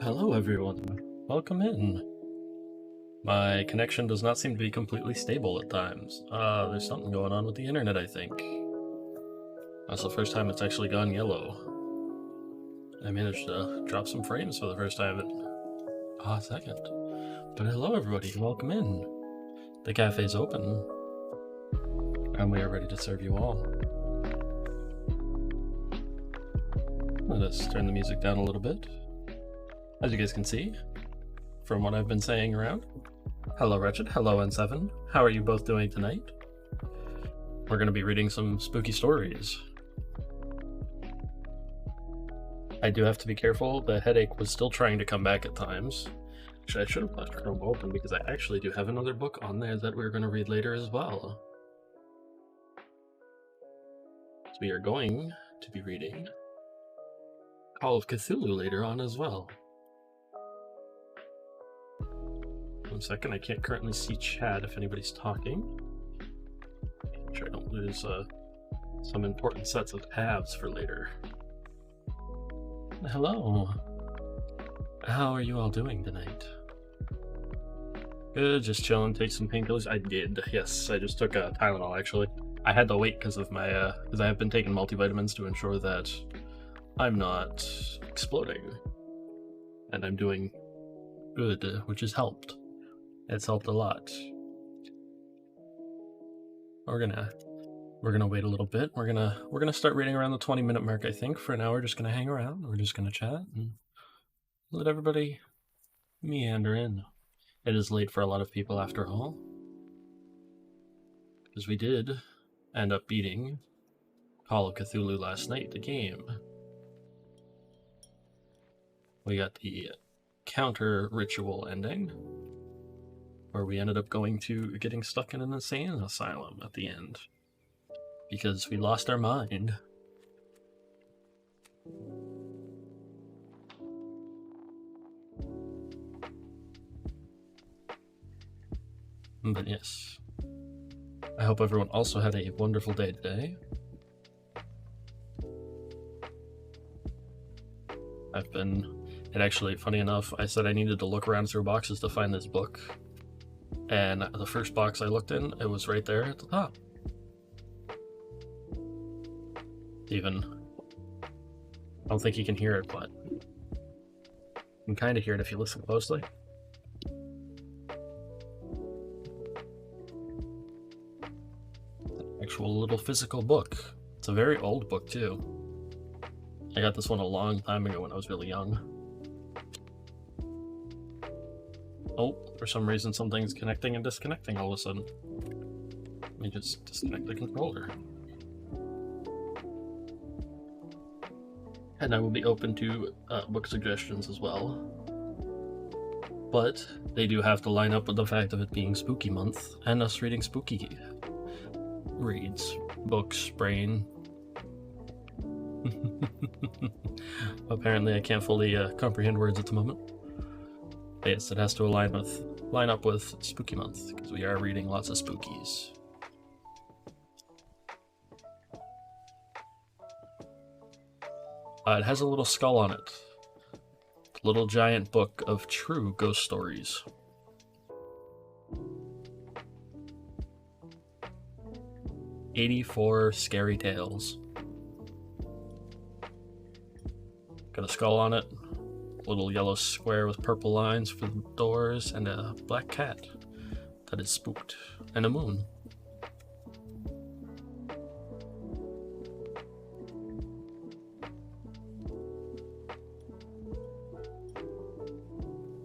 Hello everyone. Welcome in. My connection does not seem to be completely stable at times. There's something going on with the internet, I think. That's the first time it's actually gone yellow. I managed to drop some frames for the first time in a hot second. But hello everybody, welcome in. The cafe's open, and we are ready to serve you all. Let us turn the music down a little bit. As you guys can see, from what I've been saying around. Hello Wretched, hello N7. How are you both doing tonight? We're going to be reading some spooky stories. I do have to be careful, the headache was still trying to come back at times. Actually, I should have left Chrome open because I actually do have another book on there that we're going to read later as well. So we are going to be reading Call of Cthulhu later on as well. 1 second, I can't currently see chat if anybody's talking. Make sure I don't lose some important sets of tabs for later. Hello. How are you all doing tonight? Good, just chilling, take some painkillers. I did, yes, I just took a Tylenol actually. I had to wait because of my, because I have been taking multivitamins to ensure that I'm not exploding. And I'm doing good, which has helped. It's helped a lot. We're gonna wait a little bit. We're gonna start reading around the 20-minute mark, I think. For an hour, just gonna hang around. We're just gonna chat and let everybody meander in. It is late for a lot of people after all, because we did end up beating Call of Cthulhu last night, the game. We got the counter ritual ending, where we ended up getting stuck in an insane asylum at the end because we lost our mind. But yes, I hope everyone also had a wonderful day today. And actually, funny enough, I said I needed to look around through boxes to find this book. And the first box I looked in, it was right there at the top. Even, I don't think you can hear it, but you can kind of hear it if you listen closely. Actual little physical book. It's a very old book too. I got this one a long time ago when I was really young. Oh, for some reason something's connecting and disconnecting all of a sudden. Let me just disconnect the controller. And I will be open to book suggestions as well. But they do have to line up with the fact of it being spooky month and us reading spooky reads, books, brain. Apparently I can't fully comprehend words at the moment. But yes, it has to line up with spooky month, because we are reading lots of spookies. It has a little skull on it. Little giant book of true ghost stories. "84 Scary Tales." Got a skull on it, a little yellow square with purple lines for the doors, and a black cat that is spooked, and a moon.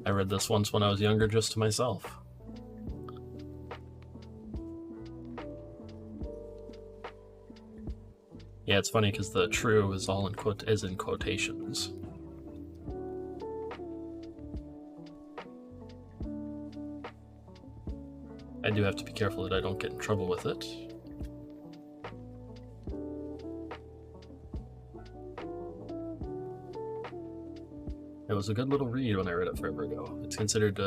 I read this once when I was younger just to myself. Yeah, it's funny because the "true" is all in quotations. I do have to be careful that I don't get in trouble with it. It was a good little read when I read it forever ago. It's considered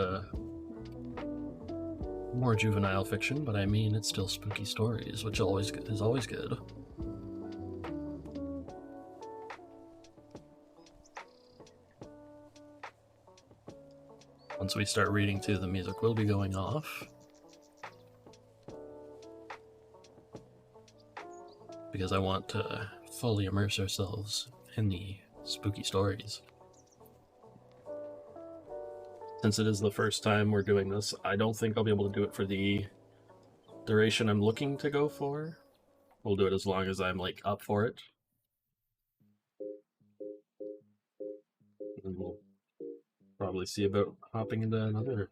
more juvenile fiction, but I mean, it's still spooky stories, which is always good. Once we start reading too, the music will be going off. Because I want to fully immerse ourselves in the spooky stories. Since it is the first time we're doing this, I don't think I'll be able to do it for the duration I'm looking to go for. We'll do it as long as I'm like up for it. And we'll probably see about hopping into another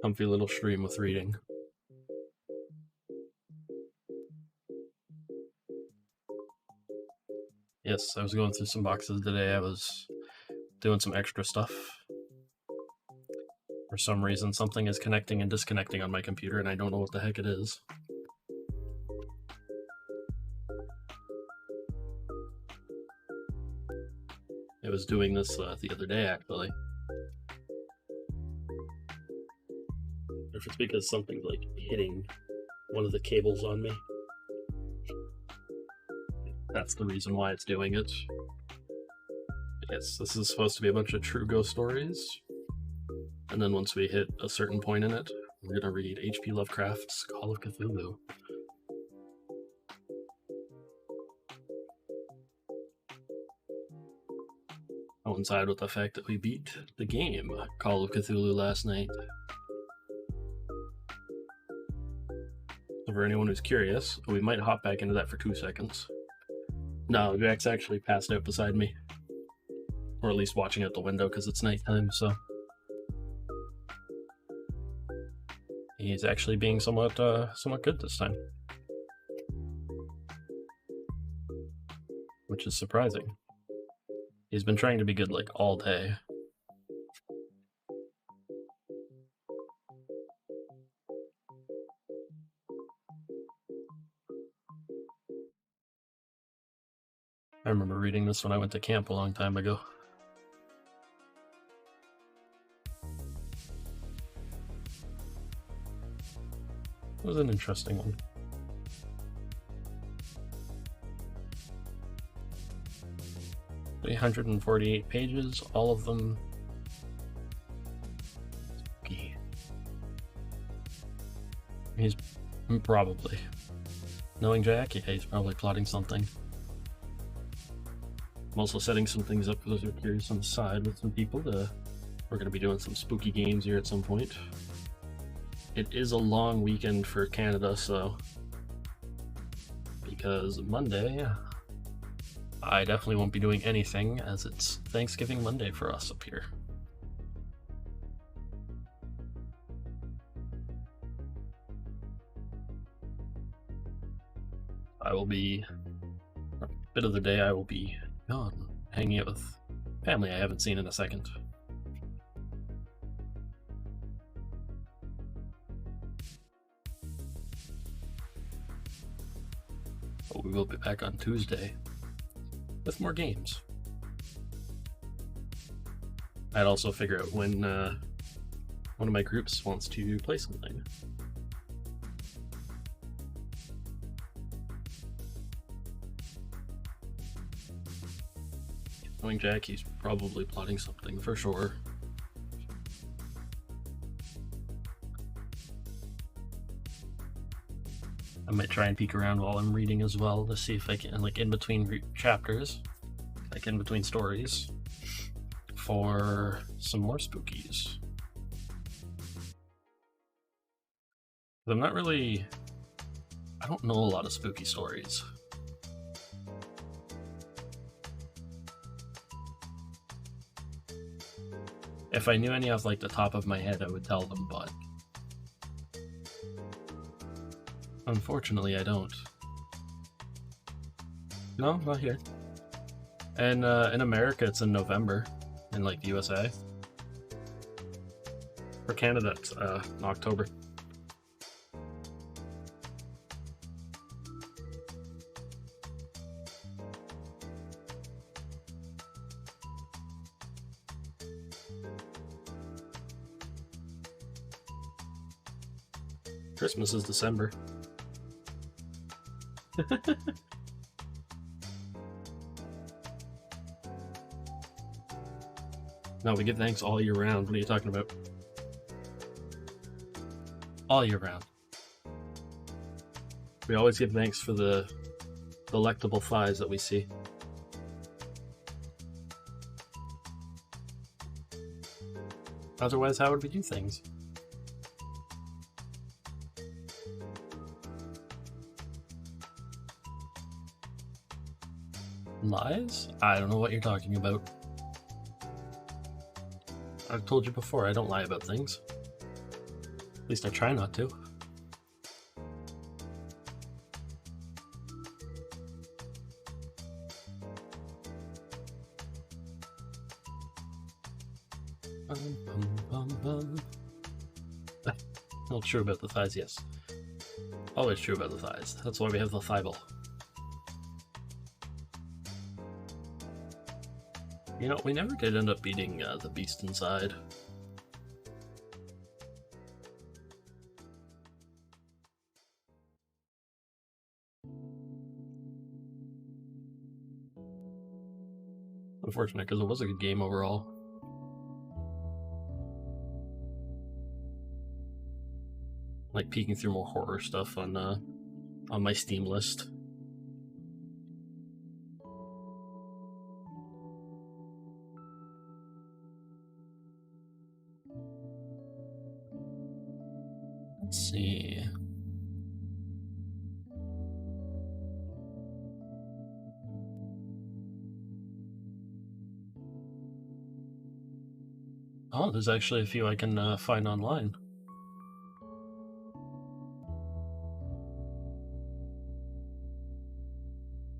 comfy little stream with reading. Yes, I was going through some boxes today. I was doing some extra stuff. For some reason, something is connecting and disconnecting on my computer, and I don't know what the heck it is. It was doing this the other day, actually. If it's because something's like hitting one of the cables on me. That's the reason why it's doing it. Yes, this is supposed to be a bunch of true ghost stories. And then once we hit a certain point in it, we're gonna read H.P. Lovecraft's Call of Cthulhu. Coincide with the fact that we beat the game Call of Cthulhu last night. So for anyone who's curious, we might hop back into that for 2 seconds. No, Jack's actually passed out beside me. Or at least watching out the window because it's nighttime, so. He's actually being somewhat good this time. Which is surprising. He's been trying to be good like all day. I remember reading this when I went to camp a long time ago. It was an interesting one. 348 pages, all of them spooky. He's probably, knowing Jack, yeah, he's probably plotting something. I'm also setting some things up for those who are curious on the side with some people. We're going to be doing some spooky games here at some point. It is a long weekend for Canada, so because Monday, I definitely won't be doing anything as it's Thanksgiving Monday for us up here. I will be, a bit of the day I will be gone, hanging out with family I haven't seen in a second. But we will be back on Tuesday with more games. I'd also figure out when one of my groups wants to play something. Knowing Jack, he's probably plotting something for sure. I might try and peek around while I'm reading as well to see if I can, like in between chapters, like in between stories, for some more spookies. I'm not really, I don't know a lot of spooky stories. If I knew any off like the top of my head, I would tell them, but unfortunately I don't. No, not here. And in America it's in November, in like the USA. For Canada it's October. Christmas is December. No, we give thanks all year round. What are you talking about? all year round. We always give thanks for the delectable thighs that we see. Otherwise, how would we do things? Lies? I don't know what you're talking about. I've told you before, I don't lie about things. At least I try not to. Well, true about the thighs, yes. Always true about the thighs. That's why we have the thigh-ball. You know, we never did end up beating the beast inside. Unfortunate, because it was a good game overall. Like peeking through more horror stuff on my Steam list. Let's see. Oh, there's actually a few I can find online.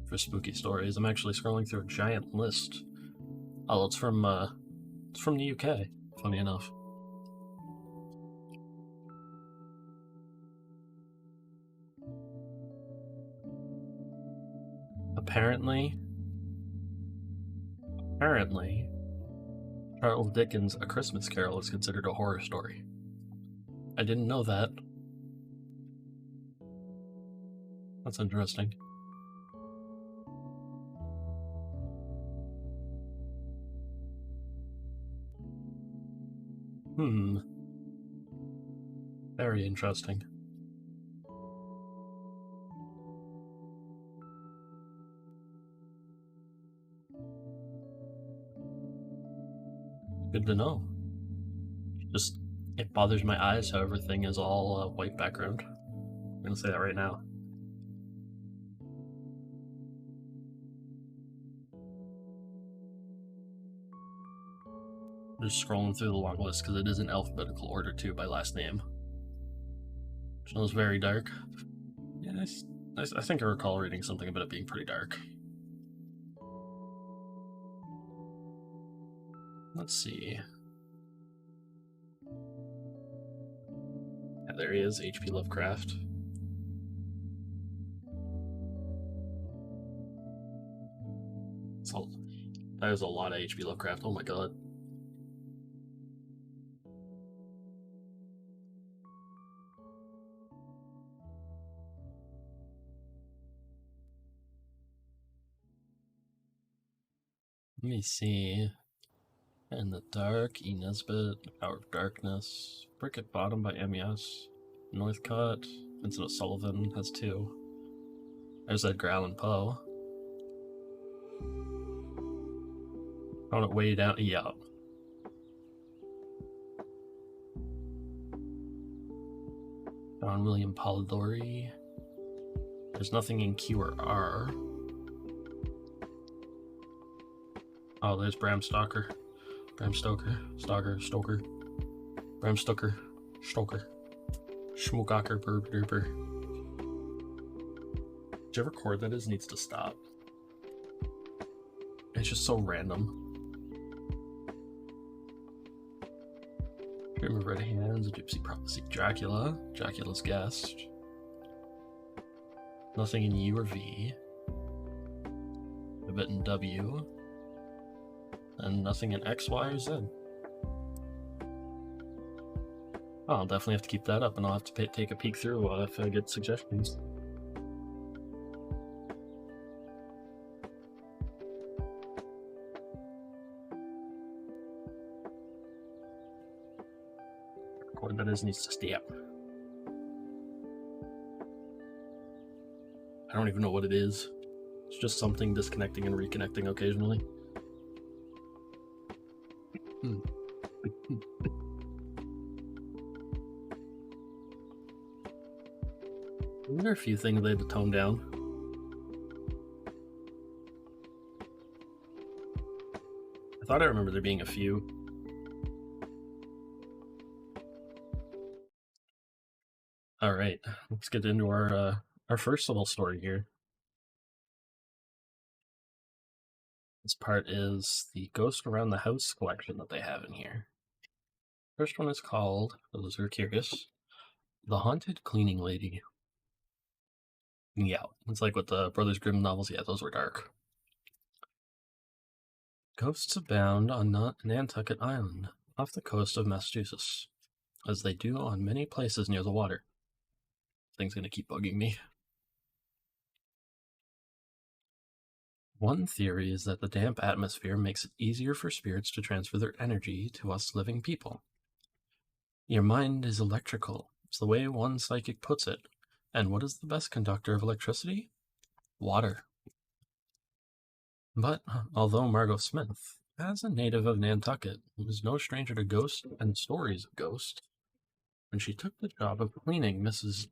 For spooky stories, I'm actually scrolling through a giant list. Oh, it's from the UK, funny enough. Apparently, Charles Dickens' A Christmas Carol is considered a horror story. I didn't know that. That's interesting. Very interesting. Good to know. Just, it bothers my eyes how everything is all white background. I'm gonna say that right now. Just scrolling through the long list because it is in alphabetical order too by last name. Which was very dark. Yeah, I think I recall reading something about it being pretty dark. Let's see. Yeah, there he is, H.P. Lovecraft. That is a lot of H.P. Lovecraft, oh my god. Let me see. In the Dark, E. Nesbit, Hour of Darkness, Brick at Bottom by M.E.S., Northcott, Vincent O'Sullivan has 2. There's Edgar Allan Poe. Found it way down, yeah. John William Polidori. There's nothing in Q or R. Oh, there's Bram Stoker. Bram Stoker. Bram Stoker. Schmookaker Burper. Whichever chord that is needs to stop. It's just so random. Dream of Red Hands, A Gypsy Prophecy, Dracula, Dracula's Guest. Nothing in U or V. A bit in W. And nothing in X, Y, or Z. Oh, I'll definitely have to keep that up, and I'll have to take a peek through if I get suggestions. Chord that is needs to stay up. I don't even know what it is. It's just something disconnecting and reconnecting occasionally. There are a few things they had to tone down. I thought I remember there being a few. All right, let's get into our first little story here. This part is the Ghost Around the House collection that they have in here. First one is called, for those who are curious, The Haunted Cleaning Lady. Yeah, it's like with the Brothers Grimm novels. Yeah, those were dark. Ghosts abound on Nantucket Island, off the coast of Massachusetts, as they do on many places near the water. Thing's gonna keep bugging me. One theory is that the damp atmosphere makes it easier for spirits to transfer their energy to us living people. Your mind is electrical, it's the way one psychic puts it. And what is the best conductor of electricity? Water. But although Margot Smith, as a native of Nantucket, was no stranger to ghosts and stories of ghosts, when she took the job of cleaning Mrs.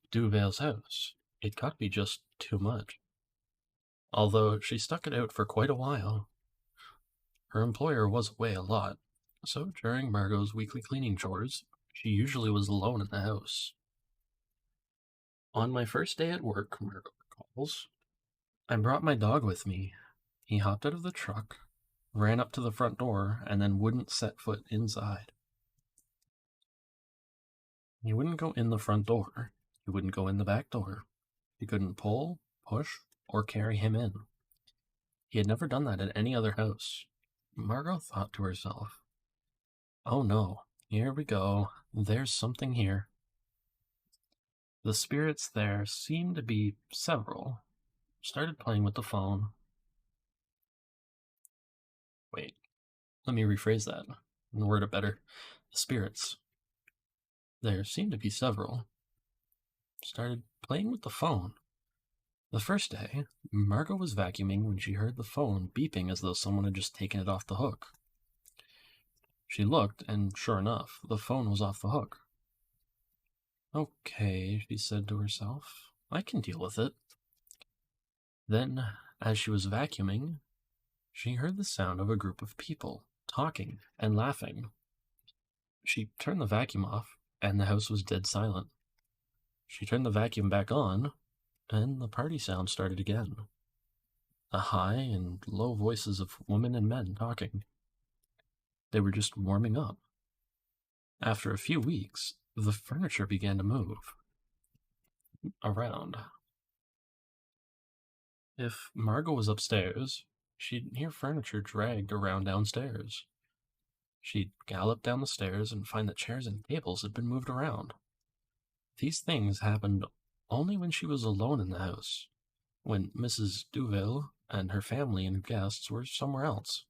Duvale's house, it got to be just too much. Although she stuck it out for quite a while, her employer was away a lot, so during Margot's weekly cleaning chores, she usually was alone in the house. On my first day at work, Margot recalls, I brought my dog with me. He hopped out of the truck, ran up to the front door, and then wouldn't set foot inside. He wouldn't go in the front door. He wouldn't go in the back door. You couldn't pull, push, or carry him in. He had never done that at any other house. Margot thought to herself, oh no, here we go. There's something here. The spirits there seemed to be several. Started playing with the phone. Wait, let me rephrase that and word it better. The spirits. There seemed to be several. Started playing with the phone. The first day, Margot was vacuuming when she heard the phone beeping as though someone had just taken it off the hook. She looked, and sure enough, the phone was off the hook. Okay, she said to herself, I can deal with it. Then, as she was vacuuming, she heard the sound of a group of people talking and laughing. She turned the vacuum off, and the house was dead silent. She turned the vacuum back on, and the party sound started again. The high and low voices of women and men talking. They were just warming up. After a few weeks, the furniture began to move around. If Margot was upstairs, she'd hear furniture dragged around downstairs. She'd gallop down the stairs and find that chairs and tables had been moved around. These things happened only when she was alone in the house, when Mrs. Duvale and her family and guests were somewhere else.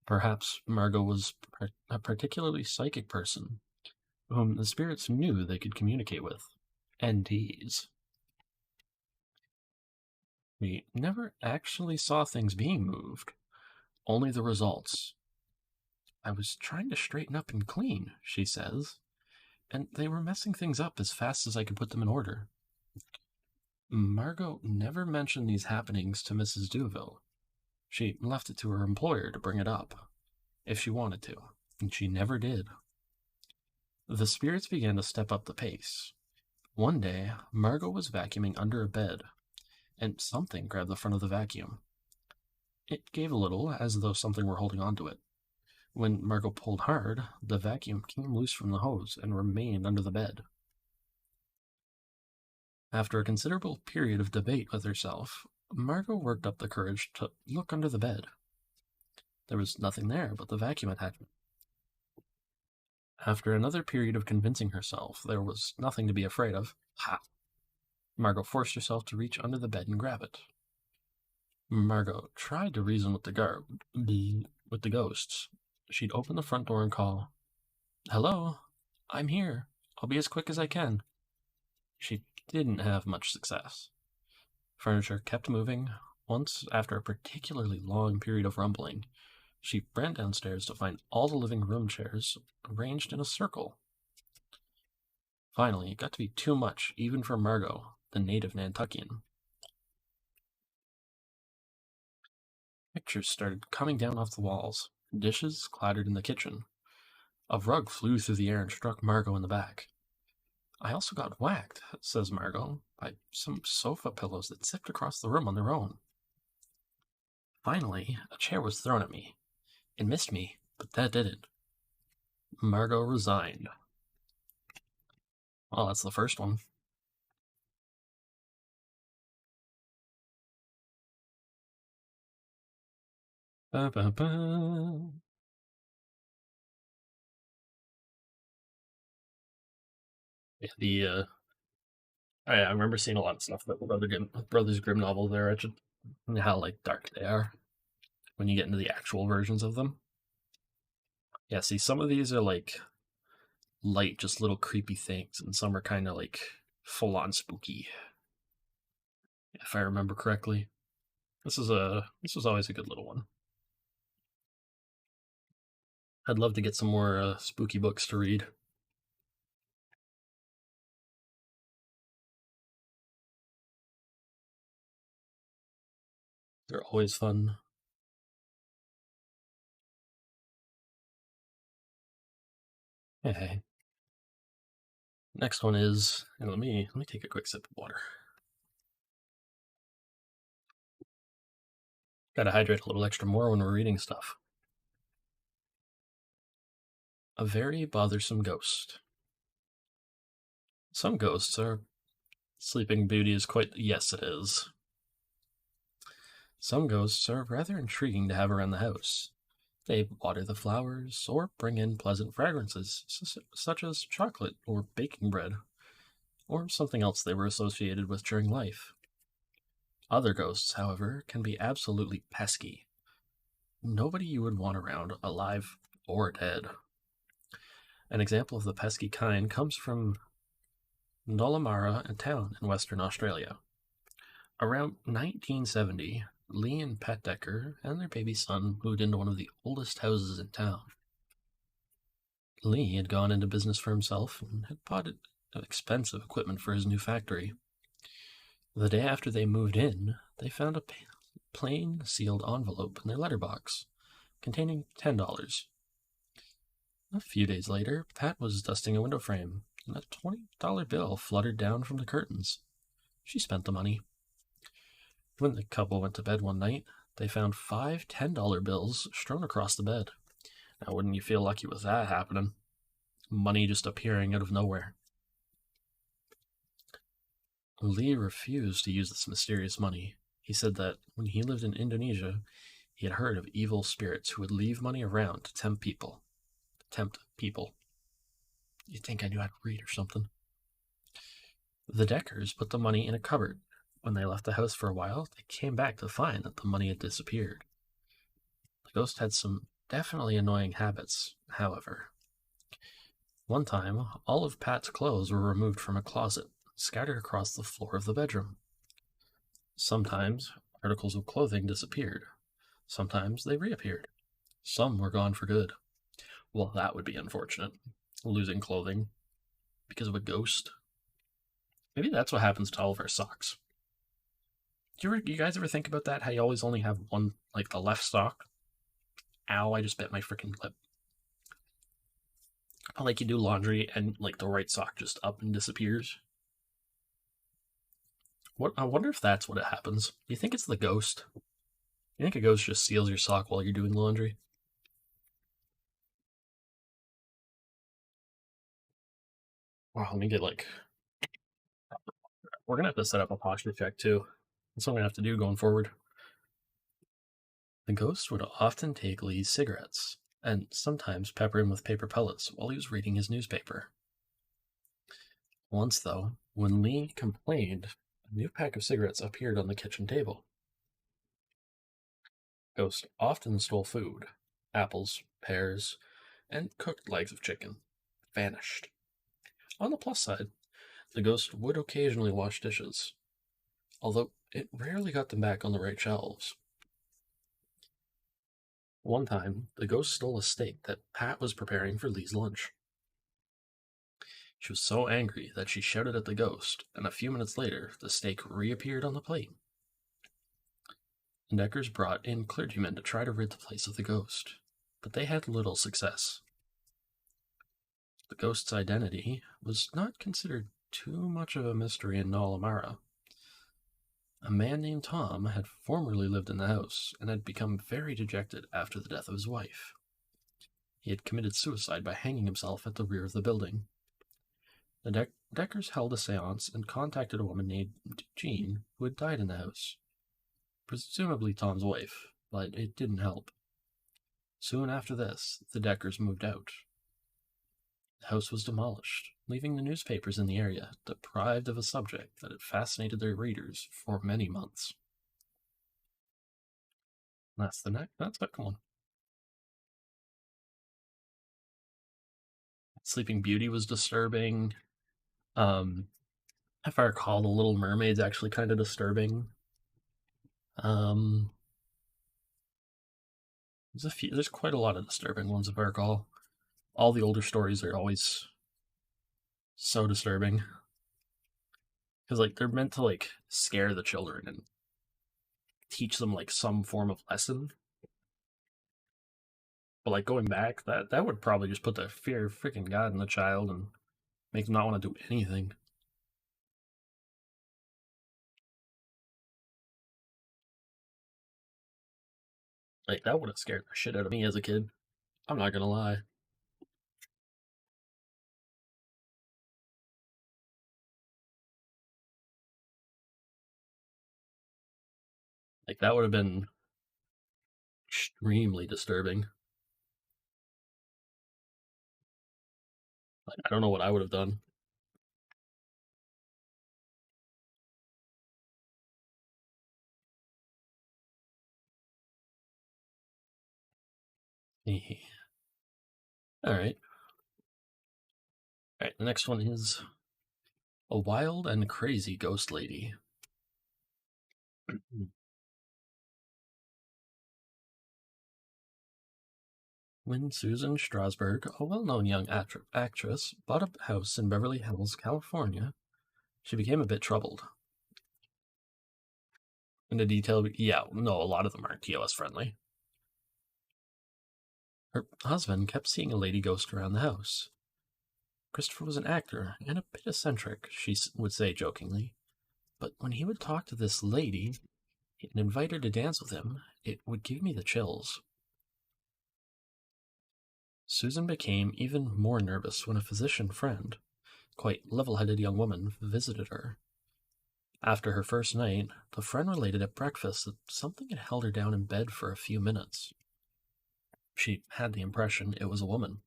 Perhaps Margot was a particularly psychic person, whom the spirits knew they could communicate with. NTs. We never actually saw things being moved, only the results. I was trying to straighten up and clean, she says, and they were messing things up as fast as I could put them in order. Margot never mentioned these happenings to Mrs. Duvale. She left it to her employer to bring it up, if she wanted to, and she never did. The spirits began to step up the pace. One day, Margot was vacuuming under a bed, and something grabbed the front of the vacuum. It gave a little, as though something were holding onto it. When Margot pulled hard, the vacuum came loose from the hose and remained under the bed. After a considerable period of debate with herself, Margot worked up the courage to look under the bed. There was nothing there but the vacuum attachment. After another period of convincing herself there was nothing to be afraid of, Margot forced herself to reach under the bed and grab it. Margot tried to reason with the ghosts. She'd open the front door and call, "Hello, I'm here. I'll be as quick as I can." She didn't have much success. Furniture kept moving. Once, after a particularly long period of rumbling, she ran downstairs to find all the living room chairs arranged in a circle. Finally, it got to be too much, even for Margot, the native Nantuckian. Pictures started coming down off the walls. Dishes clattered in the kitchen. A rug flew through the air and struck Margot in the back. I also got whacked, says Margot, by some sofa pillows that zipped across the room on their own. Finally, a chair was thrown at me. It missed me, but that did it. Margot resigned. Well, that's the first one. Ba, ba, ba. Yeah, I remember seeing a lot of stuff about the Brothers Grimm novels there, Richard, and how like dark they are when you get into the actual versions of them. Yeah, see, some of these are like light, just little creepy things, and some are kind of like full on spooky. If I remember correctly, this was always a good little one. I'd love to get some more spooky books to read. They're always fun. Hey. Next one is, and let me take a quick sip of water. Gotta hydrate a little extra more when we're reading stuff. A very bothersome ghost. Some ghosts are. Sleeping Beauty is quite. Yes, it is. Some ghosts are rather intriguing to have around the house. They water the flowers or bring in pleasant fragrances, such as chocolate or baking bread, or something else they were associated with during life. Other ghosts, however, can be absolutely pesky. Nobody you would want around, alive or dead. An example of the pesky kind comes from Nollamara, a town in Western Australia. Around 1970, Lee and Pat Decker and their baby son moved into one of the oldest houses in town. Lee had gone into business for himself and had bought expensive equipment for his new factory. The day after they moved in, they found a plain sealed envelope in their letterbox containing $10. A few days later, Pat was dusting a window frame, and a $20 bill fluttered down from the curtains. She spent the money. When the couple went to bed one night, they found 5 $10 bills strewn across the bed. Now, wouldn't you feel lucky with that happening? Money just appearing out of nowhere. Lee refused to use this mysterious money. He said that when he lived in Indonesia, he had heard of evil spirits who would leave money around to tempt people. You'd think I knew how to read or something. The Deckers put the money in a cupboard. When they left the house for a while, they came back to find that the money had disappeared. The ghost had some definitely annoying habits, however. One time, all of Pat's clothes were removed from a closet, scattered across the floor of the bedroom. Sometimes, articles of clothing disappeared. Sometimes they reappeared. Some were gone for good. Well, that would be unfortunate. Losing clothing because of a ghost. Maybe that's what happens to all of our socks. You guys ever think about that? How you always only have one, like the left sock? Ow, I just bit my freaking lip. Like you do laundry and like the right sock just up and disappears. What I wonder if that's what it happens. Do you think it's the ghost? You think a ghost just steals your sock while you're doing laundry? Wow, let me get like. We're gonna have to set up a posture check too. That's what I'm gonna have to do going forward. The ghost would often take Lee's cigarettes, and sometimes pepper him with paper pellets while he was reading his newspaper. Once, though, when Lee complained, a new pack of cigarettes appeared on the kitchen table. Ghost often stole food, apples, pears, and cooked legs of chicken. Vanished. On the plus side, the ghost would occasionally wash dishes. Although it rarely got them back on the right shelves. One time, the ghost stole a steak that Pat was preparing for Lee's lunch. She was so angry that she shouted at the ghost, and a few minutes later, the steak reappeared on the plate. The Deckers brought in clergymen to try to rid the place of the ghost, but they had little success. The ghost's identity was not considered too much of a mystery in Nollamara. A man named Tom had formerly lived in the house and had become very dejected after the death of his wife. He had committed suicide by hanging himself at the rear of the building. The Deckers held a seance and contacted a woman named Jean who had died in the house, presumably Tom's wife, but it didn't help. Soon after this, the Deckers moved out. The house was demolished, leaving the newspapers in the area deprived of a subject that had fascinated their readers for many months. That's book one. Sleeping Beauty was disturbing. If I recall, The Little Mermaid's actually kind of disturbing. There's quite a lot of disturbing ones, if I recall. All the older stories are always so disturbing. Because, like, they're meant to, like, scare the children and teach them, like, some form of lesson. But, like, going back, that would probably just put the fear of freaking God in the child and make them not want to do anything. Like, that would have scared the shit out of me as a kid. I'm not gonna lie. Like, that would have been extremely disturbing. Like, I don't know what I would have done. Alright. Alright, the next one is A Wild and Crazy Ghost Lady. When Susan Strasberg, a well-known young actress, bought a house in Beverly Hills, California, she became a bit troubled. In the detail, yeah, no, a lot of them aren't TOS friendly. Her husband kept seeing a lady ghost around the house. Christopher was an actor and a bit eccentric, she would say jokingly, but when he would talk to this lady and invite her to dance with him, it would give me the chills. Susan became even more nervous when a physician friend, quite level-headed young woman, visited her. After her first night, the friend related at breakfast that something had held her down in bed for a few minutes. She had the impression it was a woman.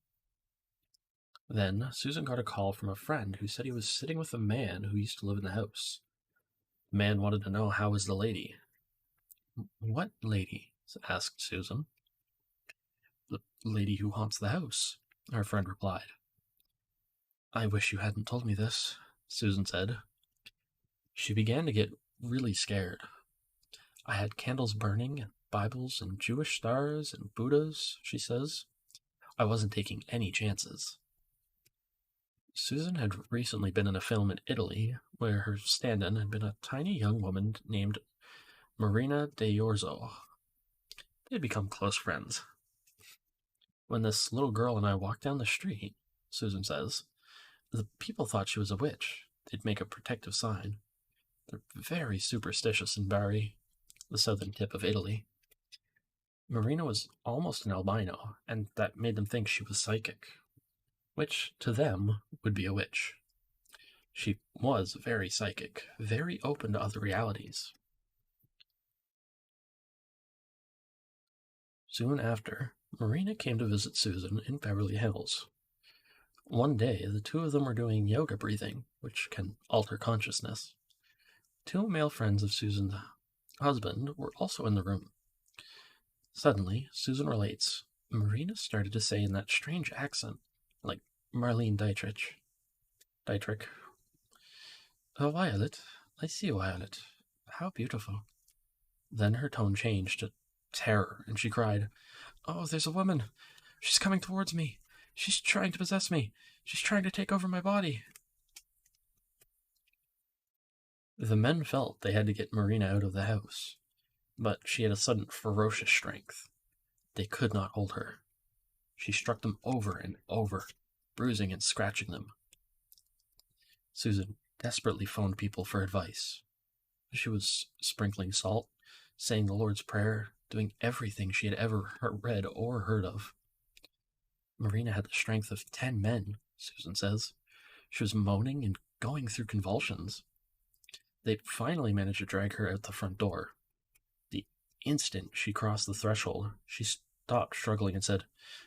Then, Susan got a call from a friend who said he was sitting with a man who used to live in the house. The man wanted to know how was the lady. "What lady?" asked Susan. "The lady who haunts the house," her friend replied. "I wish you hadn't told me this," Susan said. She began to get really scared. "I had candles burning, and Bibles, and Jewish stars, and Buddhas," she says. "I wasn't taking any chances." Susan had recently been in a film in Italy where her stand-in had been a tiny young woman named Marina D'Orzo. They had become close friends. "When this little girl and I walked down the street," Susan says, "the people thought she was a witch. They'd make a protective sign. They're very superstitious in Bari, the southern tip of Italy. Marina was almost an albino, and that made them think she was psychic, which, to them, would be a witch. She was very psychic, very open to other realities." Soon after, Marina came to visit Susan in Beverly Hills. One day, the two of them were doing yoga breathing, which can alter consciousness. Two male friends of Susan's husband were also in the room. Suddenly, Susan relates, Marina started to say in that strange accent, like Marlene Dietrich. "Oh, Violet, I see you, Violet. How beautiful. Then her tone changed to terror, and she cried, "Oh, there's a woman! She's coming towards me! She's trying to possess me! She's trying to take over my body!" The men felt they had to get Marina out of the house, but she had a sudden ferocious strength. They could not hold her. She struck them over and over, bruising and scratching them. Susan desperately phoned people for advice. She was sprinkling salt, saying the Lord's Prayer, doing everything she had ever read or heard of. Marina had the strength of 10 men, Susan says. She was moaning and going through convulsions. They finally managed to drag her out the front door. The instant she crossed the threshold, she stopped struggling and said,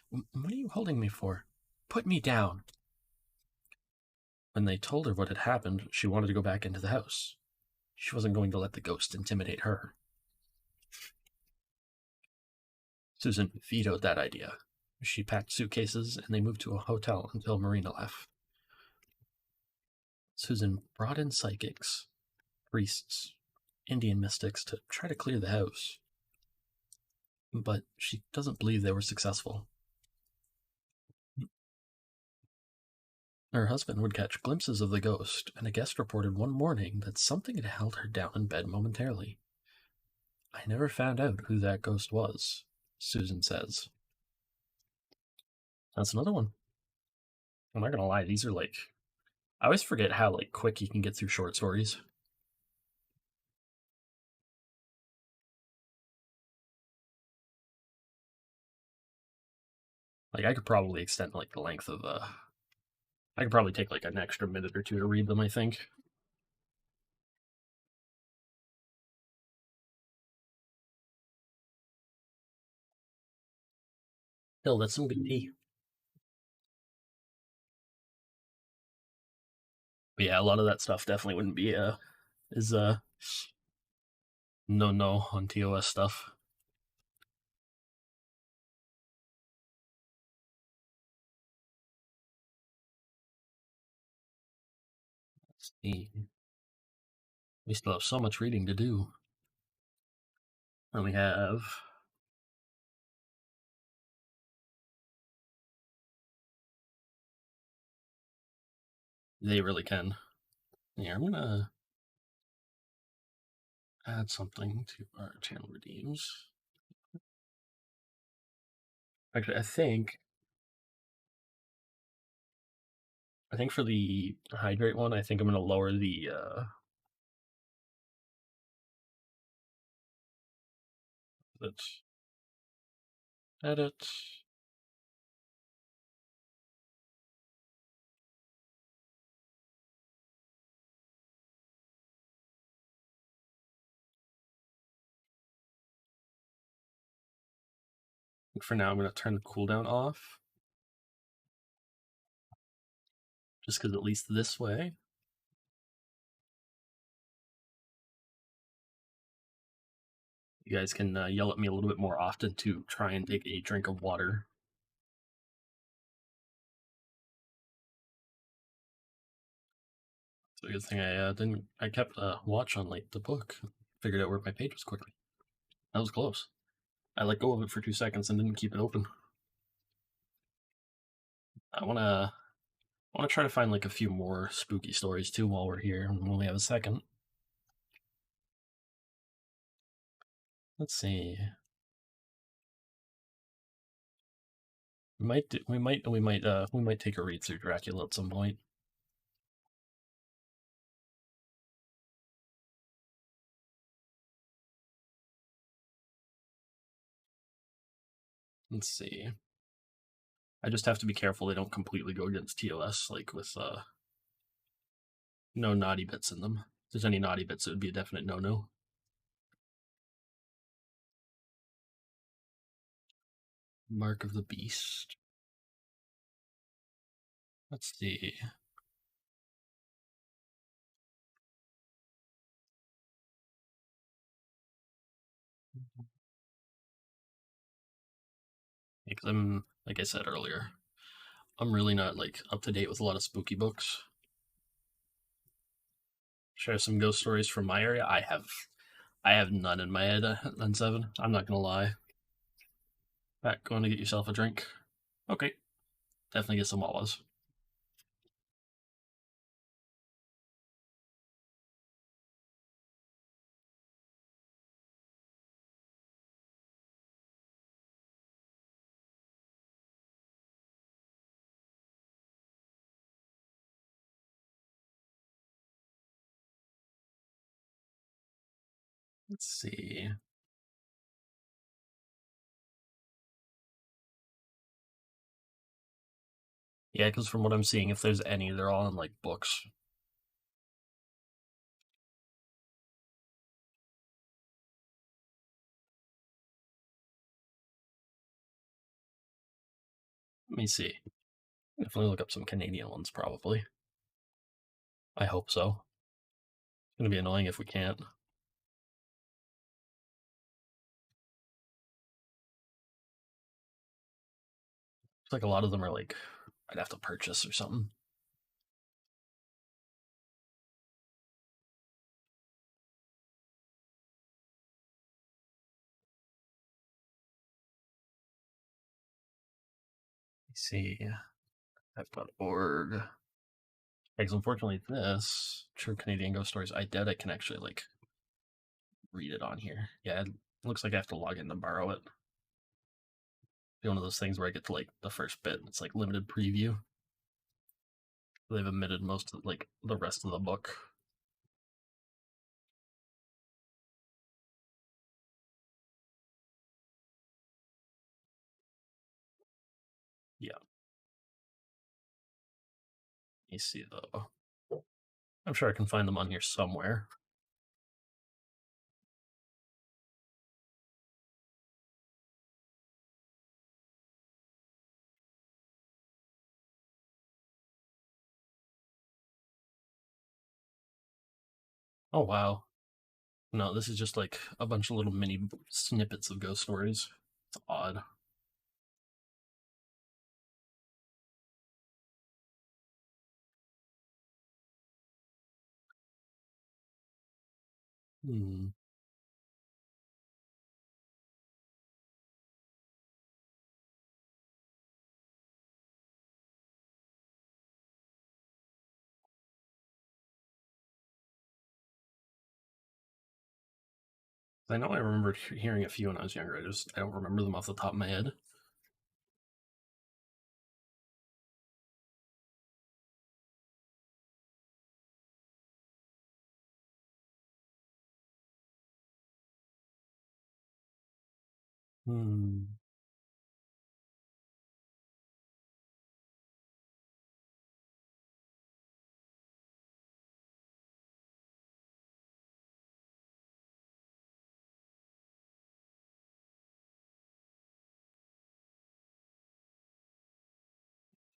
"What are you holding me for? Put me down." When they told her what had happened, she wanted to go back into the house. She wasn't going to let the ghost intimidate her. Susan vetoed that idea. She packed suitcases and they moved to a hotel until Marina left. Susan brought in psychics, priests, Indian mystics to try to clear the house. But she doesn't believe they were successful. Her husband would catch glimpses of the ghost, and a guest reported one morning that something had held her down in bed momentarily. "I never found out who that ghost was," Susan says. That's another one. I'm not gonna lie, these are like, I always forget how like quick you can get through short stories. Like I could probably extend like the length of I could probably take like an extra minute or two to read them, I think. Still, that's some good tea. But yeah, a lot of that stuff definitely wouldn't be is no on TOS stuff. Let's see. We still have so much reading to do. And we have they really can. Yeah, I'm gonna add something to our channel redeems. Actually, I think for the hydrate one, I think I'm gonna lower the let's edit. For now, I'm gonna turn the cooldown off. Just because at least this way you guys can yell at me a little bit more often to try and take a drink of water. It's a good thing I kept a watch on like the book. Figured out where my page was quickly. That was close. I let go of it for 2 seconds and didn't keep it open. I wanna try to find like a few more spooky stories too while we're here and when we have a second. Let's see. We might take a read through Dracula at some point. Let's see. I just have to be careful they don't completely go against TOS, like with no naughty bits in them. If there's any naughty bits, it would be a definite no-no. Mark of the Beast. Let's see. Because I'm, like I said earlier, I'm really not like up to date with a lot of spooky books. Share some ghost stories from my area. I have I have none in my head on 7. I'm not gonna lie. Back, going to get yourself a drink. Okay, definitely get some Wawas. Let's see. Yeah, because from what I'm seeing, if there's any, they're all in like books. Let me see. Definitely look up some Canadian ones, probably. I hope so. It's gonna be annoying if we can't. It's like a lot of them are like I'd have to purchase or something. Let me see. F.org. Because unfortunately, this True Canadian Ghost Stories, I doubt I can actually like read it on here. Yeah, it looks like I have to log in to borrow it. Be one of those things where I get to like the first bit. It's like limited preview. They've omitted most of like the rest of the book. Yeah, you see though. I'm sure I can find them on here somewhere. Oh wow. No, this is just like a bunch of little mini snippets of ghost stories. It's odd. Hmm. I know I remember hearing a few when I was younger. I don't remember them off the top of my head. Hmm.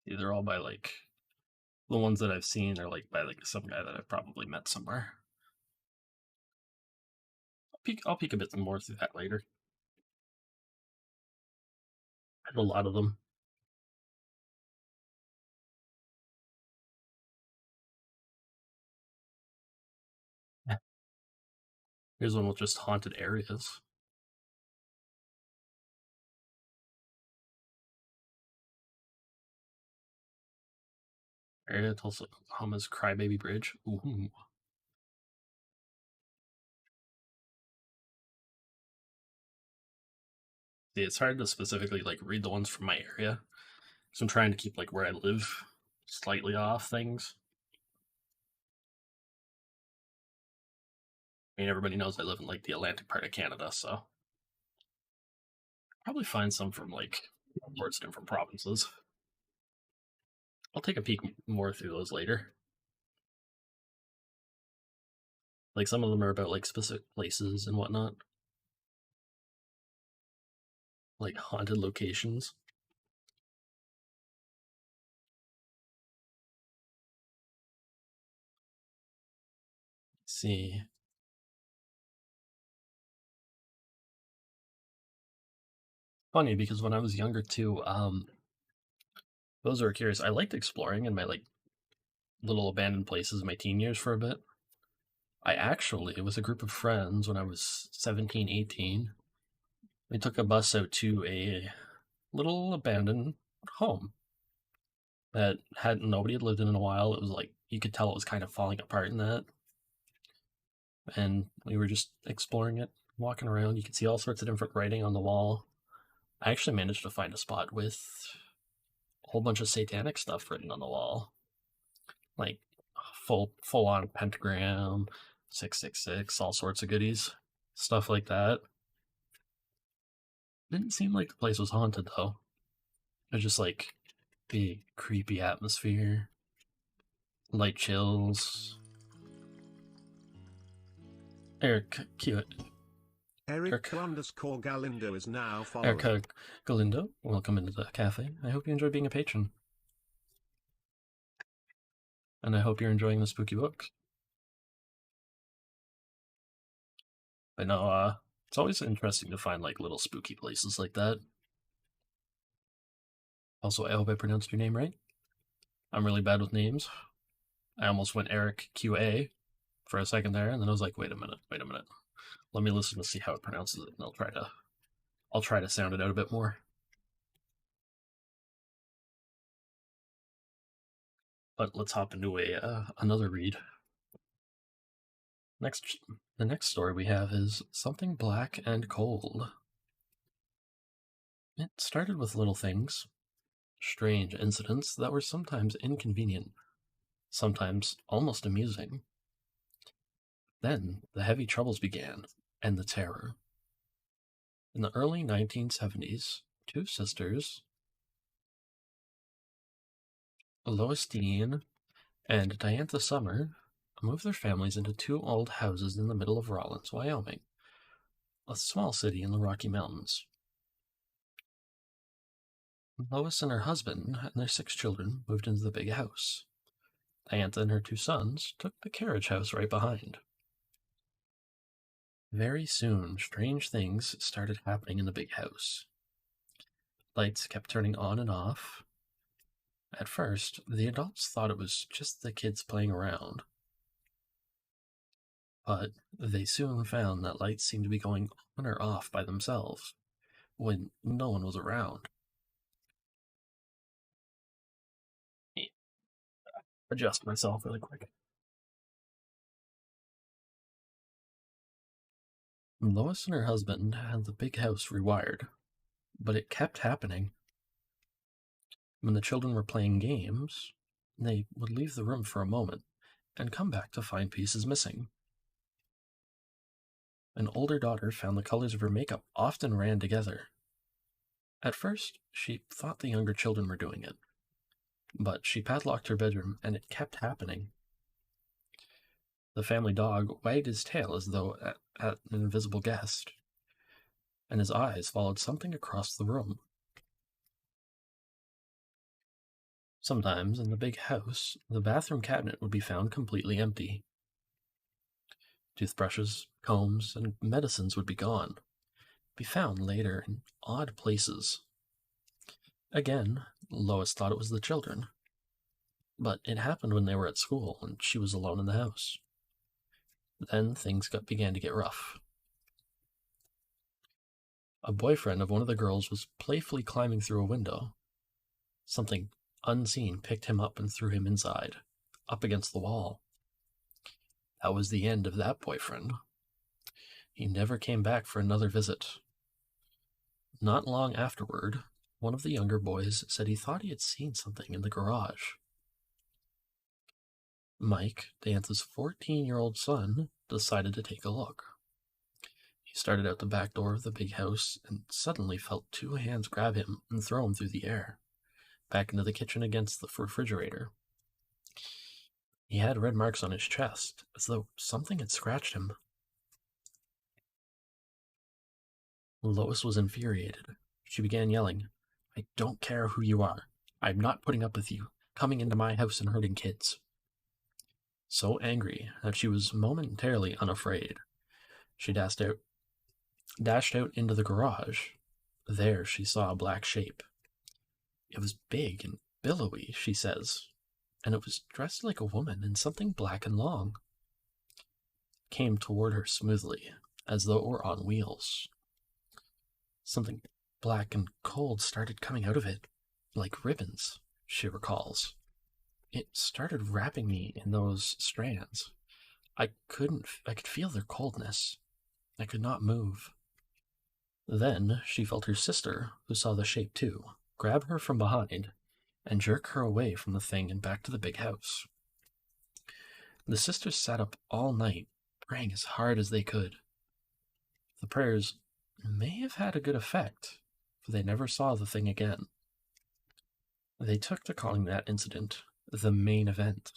Yeah, they're all by like the ones that I've seen are like by like some guy that I've probably met somewhere. I'll peek a bit more through that later. I have a lot of them. Here's one with just haunted areas. Area Tulsa, Oklahoma's Crybaby Bridge. Ooh. See, it's hard to specifically like read the ones from my area. So I'm trying to keep like where I live slightly off things. I mean, everybody knows I live in like the Atlantic part of Canada, so probably find some from like lots of different provinces. I'll take a peek more through those later. Like some of them are about like specific places and whatnot, like haunted locations. Let's see, funny because when I was younger too, those are curious. I liked exploring in my like little abandoned places in my teen years for a bit. It was a group of friends when I was 17, 18. We took a bus out to a little abandoned home that nobody had lived in a while. It was like, you could tell it was kind of falling apart in that. And we were just exploring it, walking around. You could see all sorts of different writing on the wall. I actually managed to find a spot with a whole bunch of satanic stuff written on the wall, like full on pentagram, 666, all sorts of goodies, stuff like that. Didn't seem like the place was haunted though. It was just like big creepy atmosphere, light chills. Eric Eric_Galindo is now following. Erica Galindo, welcome into the cafe. I hope you enjoy being a patron. And I hope you're enjoying the spooky books. I know, it's always interesting to find like little spooky places like that. Also, I hope I pronounced your name right. I'm really bad with names. I almost went Eric QA for a second there, and then I was like, wait a minute. Let me listen to see how it pronounces it, and I'll try to sound it out a bit more. But let's hop into another read. The next story we have is Something Black and Cold. It started with little things, strange incidents that were sometimes inconvenient, sometimes almost amusing. Then the heavy troubles began, and the terror. In the early 1970s, two sisters, Lois Dean and Diantha Summer, moved their families into two old houses in the middle of Rawlins, Wyoming, a small city in the Rocky Mountains. Lois and her husband and their 6 children moved into the big house. Diantha and her 2 sons took the carriage house right behind. Very soon, strange things started happening in the big house. Lights kept turning on and off. At first, the adults thought it was just the kids playing around. But they soon found that lights seemed to be going on or off by themselves when no one was around. Adjust myself really quick. Lois and her husband had the big house rewired, but it kept happening. When the children were playing games, they would leave the room for a moment and come back to find pieces missing. An older daughter found the colors of her makeup often ran together. At first, she thought the younger children were doing it, but she padlocked her bedroom and it kept happening. The family dog wagged his tail as though at an invisible guest, and his eyes followed something across the room. Sometimes, in the big house, the bathroom cabinet would be found completely empty. Toothbrushes, combs, and medicines would be gone, be found later in odd places. Again, Lois thought it was the children, but it happened when they were at school and she was alone in the house. Then things began to get rough. A boyfriend of one of the girls was playfully climbing through a window. Something unseen picked him up and threw him inside, up against the wall. That was the end of that boyfriend. He never came back for another visit. Not long afterward, one of the younger boys said he thought he had seen something in the garage. Mike, Diantha's 14-year-old son, decided to take a look. He started out the back door of the big house and suddenly felt 2 hands grab him and throw him through the air, back into the kitchen against the refrigerator. He had red marks on his chest, as though something had scratched him. Lois was infuriated. She began yelling, "I don't care who you are. I'm not putting up with you, coming into my house and hurting kids." So angry that she was momentarily unafraid, she dashed out into the garage. There she saw a black shape. It was big and billowy, she says, and it was dressed like a woman in something black and long. came toward her smoothly, as though it were on wheels. Something black and cold started coming out of it, like ribbons, she recalls. It started wrapping me in those strands. I could feel their coldness. I could not move. Then she felt her sister, who saw the shape too, grab her from behind and jerk her away from the thing and back to the big house. The sisters sat up all night, praying as hard as they could. The prayers may have had a good effect, for they never saw the thing again. They took to calling that incident the main event.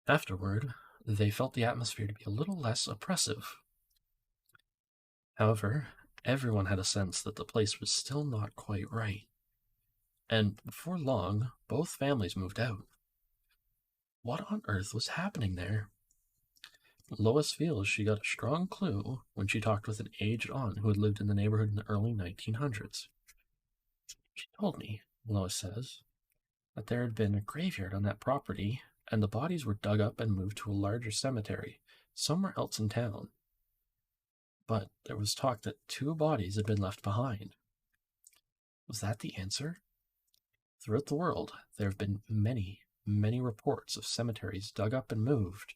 Afterward, they felt the atmosphere to be a little less oppressive. However, everyone had a sense that the place was still not quite right. And before long, both families moved out. What on earth was happening there? Lois feels she got a strong clue when she talked with an aged aunt who had lived in the neighborhood in the early 1900s. She told me, Lois says, that there had been a graveyard on that property, and the bodies were dug up and moved to a larger cemetery somewhere else in town. But there was talk that 2 bodies had been left behind. Was that the answer? Throughout the world, there have been many, many reports of cemeteries dug up and moved,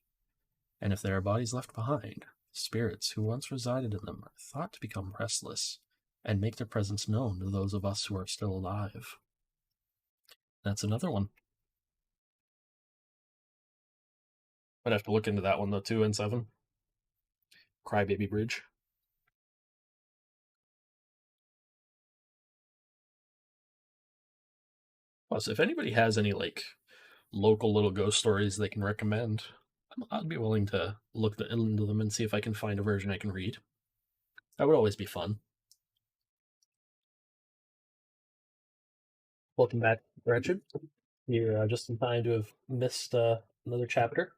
and if there are bodies left behind, spirits who once resided in them are thought to become restless and make their presence known to those of us who are still alive. That's another one. I'd have to look into that one though too in 7. Crybaby Bridge. Plus, if anybody has any like local little ghost stories they can recommend, I'd be willing to look into them and see if I can find a version I can read. That would always be fun. Welcome back, Wretched. You're just in time to have missed another chapter.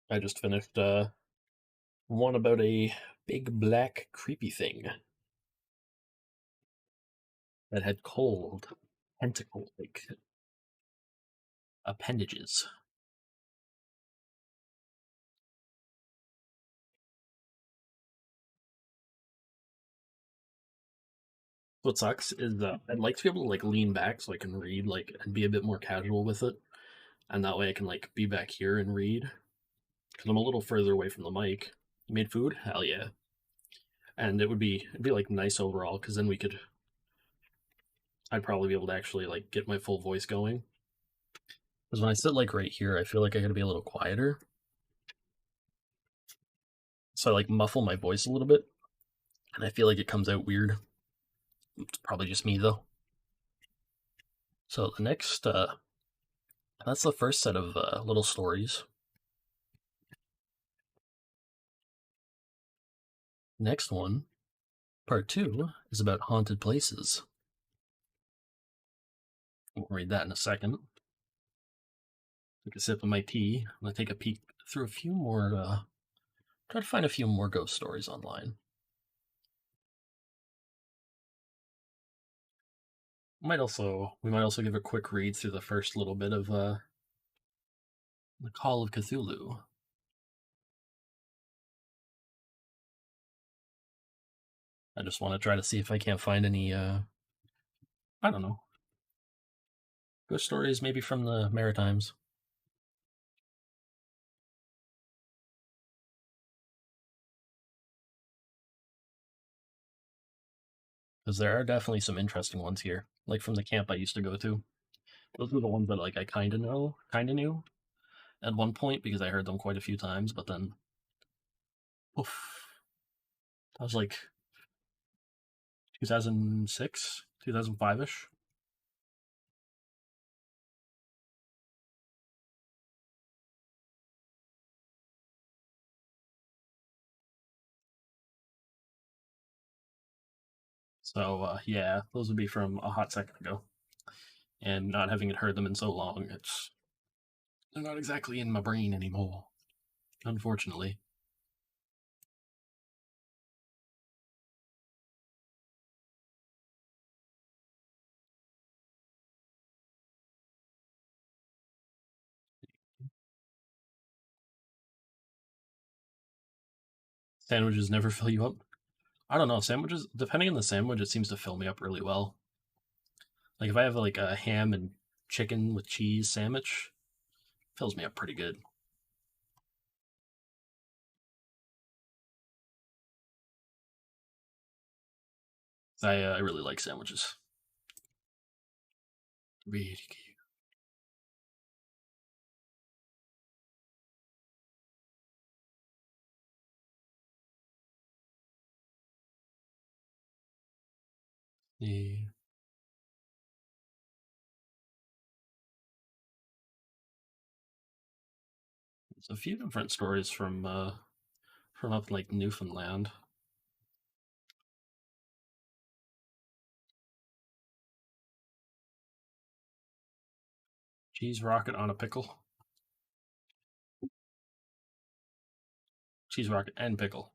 I just finished one about a big black creepy thing that had cold tentacle-like appendages. What sucks is I'd like to be able to like lean back so I can read like and be a bit more casual with it, and that way I can like be back here and read because I'm a little further away from the mic. You made food? Hell yeah! And it'd be like nice overall because then I'd probably be able to actually like get my full voice going. Because when I sit like right here, I feel like I gotta be a little quieter. So I like muffle my voice a little bit, and I feel like it comes out weird. It's probably just me though. So the next, that's the first set of little stories. Next one, part 2, is about haunted places. We'll read that in a second. Take a sip of my tea. I'm gonna take a peek through a few more. Try to find a few more ghost stories online. We might also give a quick read through the first little bit of the Call of Cthulhu. I just want to try to see if I can't find any I don't know, ghost stories maybe from the Maritimes. Because there are definitely some interesting ones here, like from the camp I used to go to. Those were the ones that like I kind of knew at one point because I heard them quite a few times, but then, oof, that was like 2006, 2005-ish. So yeah, those would be from a hot second ago, and not having heard them in so long, they're not exactly in my brain anymore, unfortunately. Sandwiches never fill you up. I don't know. Sandwiches, depending on the sandwich, it seems to fill me up really well. Like if I have like a ham and chicken with cheese sandwich, fills me up pretty good. I really like sandwiches. Really. Yeah. There's a few different stories from up in like Newfoundland. Cheese rocket on a pickle. Cheese rocket and pickle.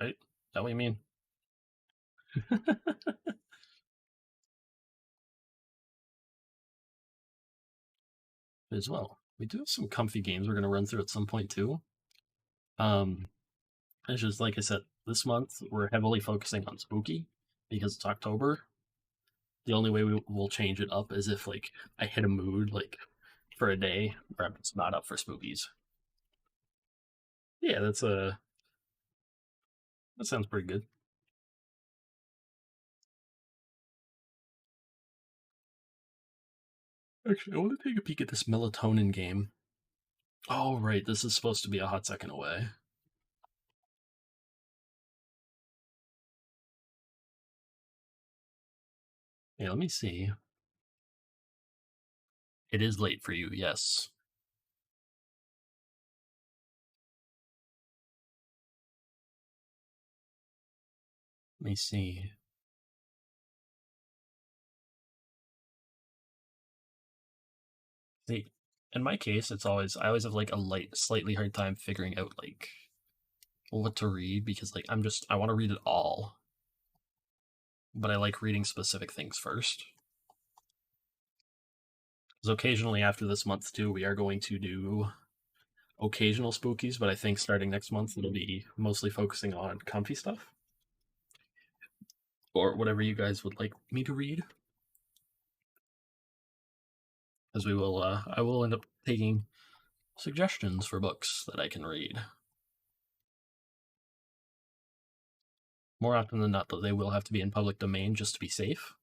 Right? Is that what you mean? As well. We do have some comfy games we're gonna run through at some point too. Um it's just like I said, this month we're heavily focusing on spooky because it's October. The only way we will change it up is if like I hit a mood like for a day where I'm just not up for spookies. Yeah, that sounds pretty good. Actually, I want to take a peek at this melatonin game. Oh right, this is supposed to be a hot second away. Yeah, let me see. It is late for you, yes. Let me see. See, in my case, I always have like a slightly hard time figuring out like what to read because like I want to read it all, but I like reading specific things first. Because occasionally after this month too, we are going to do occasional spookies, but I think starting next month it'll be mostly focusing on comfy stuff or whatever you guys would like me to read. As I will end up taking suggestions for books that I can read. More often than not, though, they will have to be in public domain just to be safe.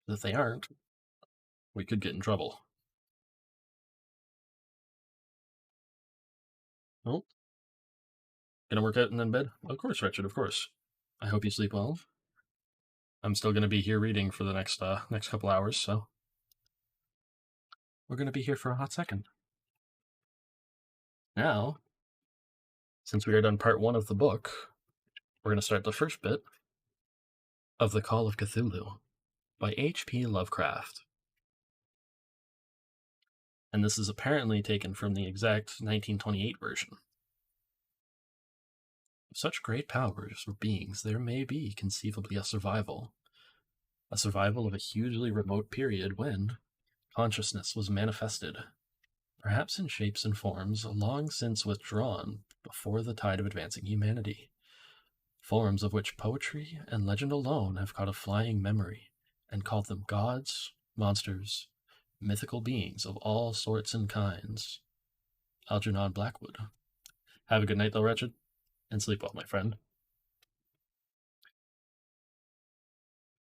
If they aren't, we could get in trouble. Oh, gonna work out and then bed? Of course, Richard, of course. I hope you sleep well. I'm still gonna be here reading for the next couple hours, so we're gonna be here for a hot second. Now, since we are done part one of the book, we're gonna start the first bit of The Call of Cthulhu by H.P. Lovecraft. And this is apparently taken from the exact 1928 version. With such great powers or beings, there may be conceivably a survival of a hugely remote period when consciousness was manifested, perhaps in shapes and forms long since withdrawn before the tide of advancing humanity, forms of which poetry and legend alone have caught a flying memory, and called them gods, monsters, mythical beings of all sorts and kinds. Algernon Blackwood. Have a good night, though, Wretched, and sleep well, my friend.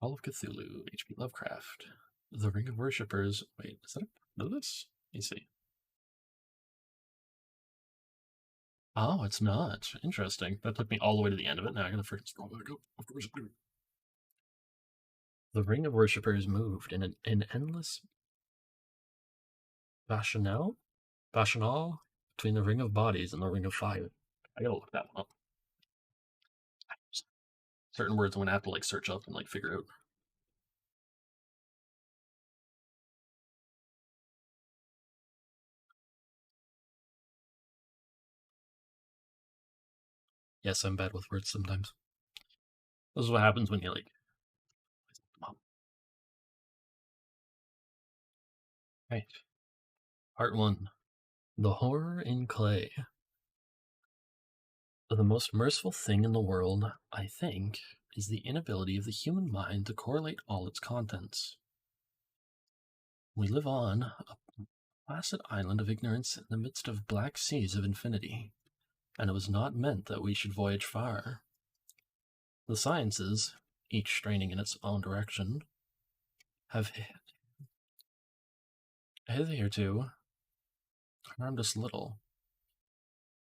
Call of Cthulhu, H.P. Lovecraft. The Ring of Worshippers. Wait, is that a part of this? Let me see. Oh, it's not. Interesting. That took me all the way to the end of it. Now I gotta freaking scroll back up. Of course I do. The Ring of Worshippers moved in an endless bacchanal between the Ring of Bodies and the Ring of Fire. I gotta look that one up. Certain words I'm gonna have to like search up and like figure out. Yes, I'm bad with words sometimes. This is what happens when you like. Right. Part 1. The Horror in Clay The most merciful thing in the world, I think, is the inability of the human mind to correlate all its contents. We live on a placid island of ignorance in the midst of black seas of infinity, and it was not meant that we should voyage far. The sciences, each straining in its own direction, have hitherto harmed us little.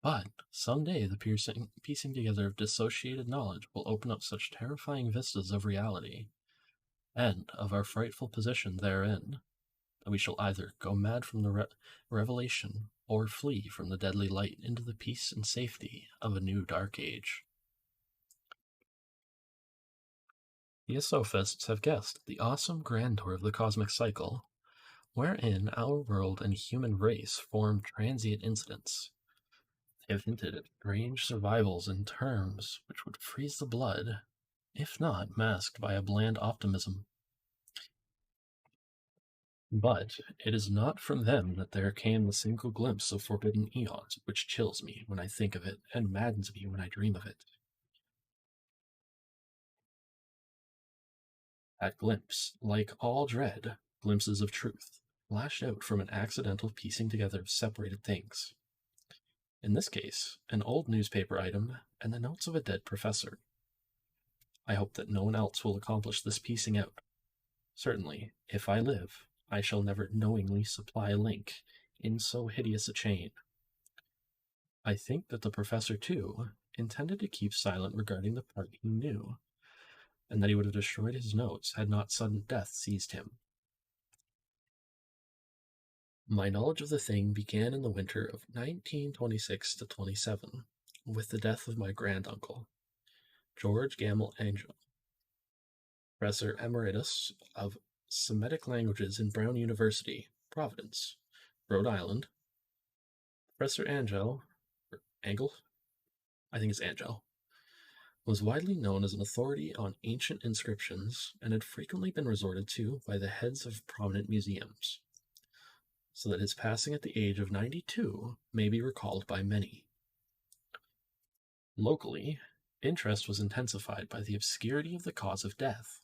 But someday the piecing together of dissociated knowledge will open up such terrifying vistas of reality, and of our frightful position therein, that we shall either go mad from the revelation or flee from the deadly light into the peace and safety of a new dark age. The sophists have guessed the awesome grandeur of the cosmic cycle, wherein our world and human race form transient incidents. They have hinted at strange survivals in terms which would freeze the blood, if not masked by a bland optimism. But it is not from them that there came the single glimpse of forbidden eons which chills me when I think of it and maddens me when I dream of it. That glimpse, like all dread glimpses of truth, flashed out from an accidental piecing together of separated things. In this case, an old newspaper item and the notes of a dead professor. I hope that no one else will accomplish this piecing out. Certainly, if I live, I shall never knowingly supply a link in so hideous a chain. I think that the professor, too, intended to keep silent regarding the part he knew, and that he would have destroyed his notes had not sudden death seized him. My knowledge of the thing began in the winter of 1926 to 27, with the death of my granduncle, George Gamble Angell, Professor Emeritus of Semitic Languages in Brown University, Providence, Rhode Island. Professor Angell, I think it's Angell, was widely known as an authority on ancient inscriptions and had frequently been resorted to by the heads of prominent museums, so that his passing at the age of 92 may be recalled by many. Locally, interest was intensified by the obscurity of the cause of death.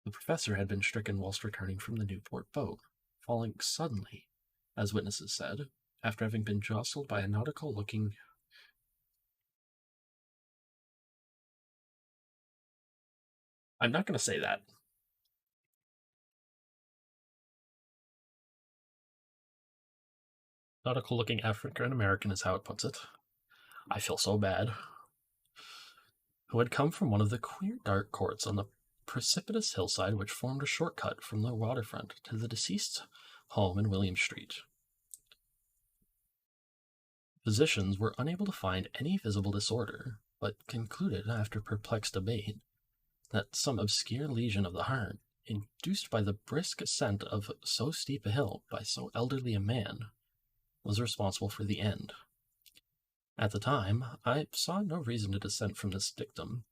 The professor had been stricken whilst returning from the Newport boat, falling suddenly, as witnesses said, after having been jostled by a nautical-looking... I'm not going to say that. Nautical-looking African-American is how it puts it. I feel so bad. Who had come from one of the queer dark courts on the precipitous hillside which formed a shortcut from the waterfront to the deceased's home in William Street. Physicians were unable to find any visible disorder, but concluded, after perplexed debate, that some obscure lesion of the heart, induced by the brisk ascent of so steep a hill by so elderly a man, was responsible for the end. At the time, I saw no reason to dissent from this dictum,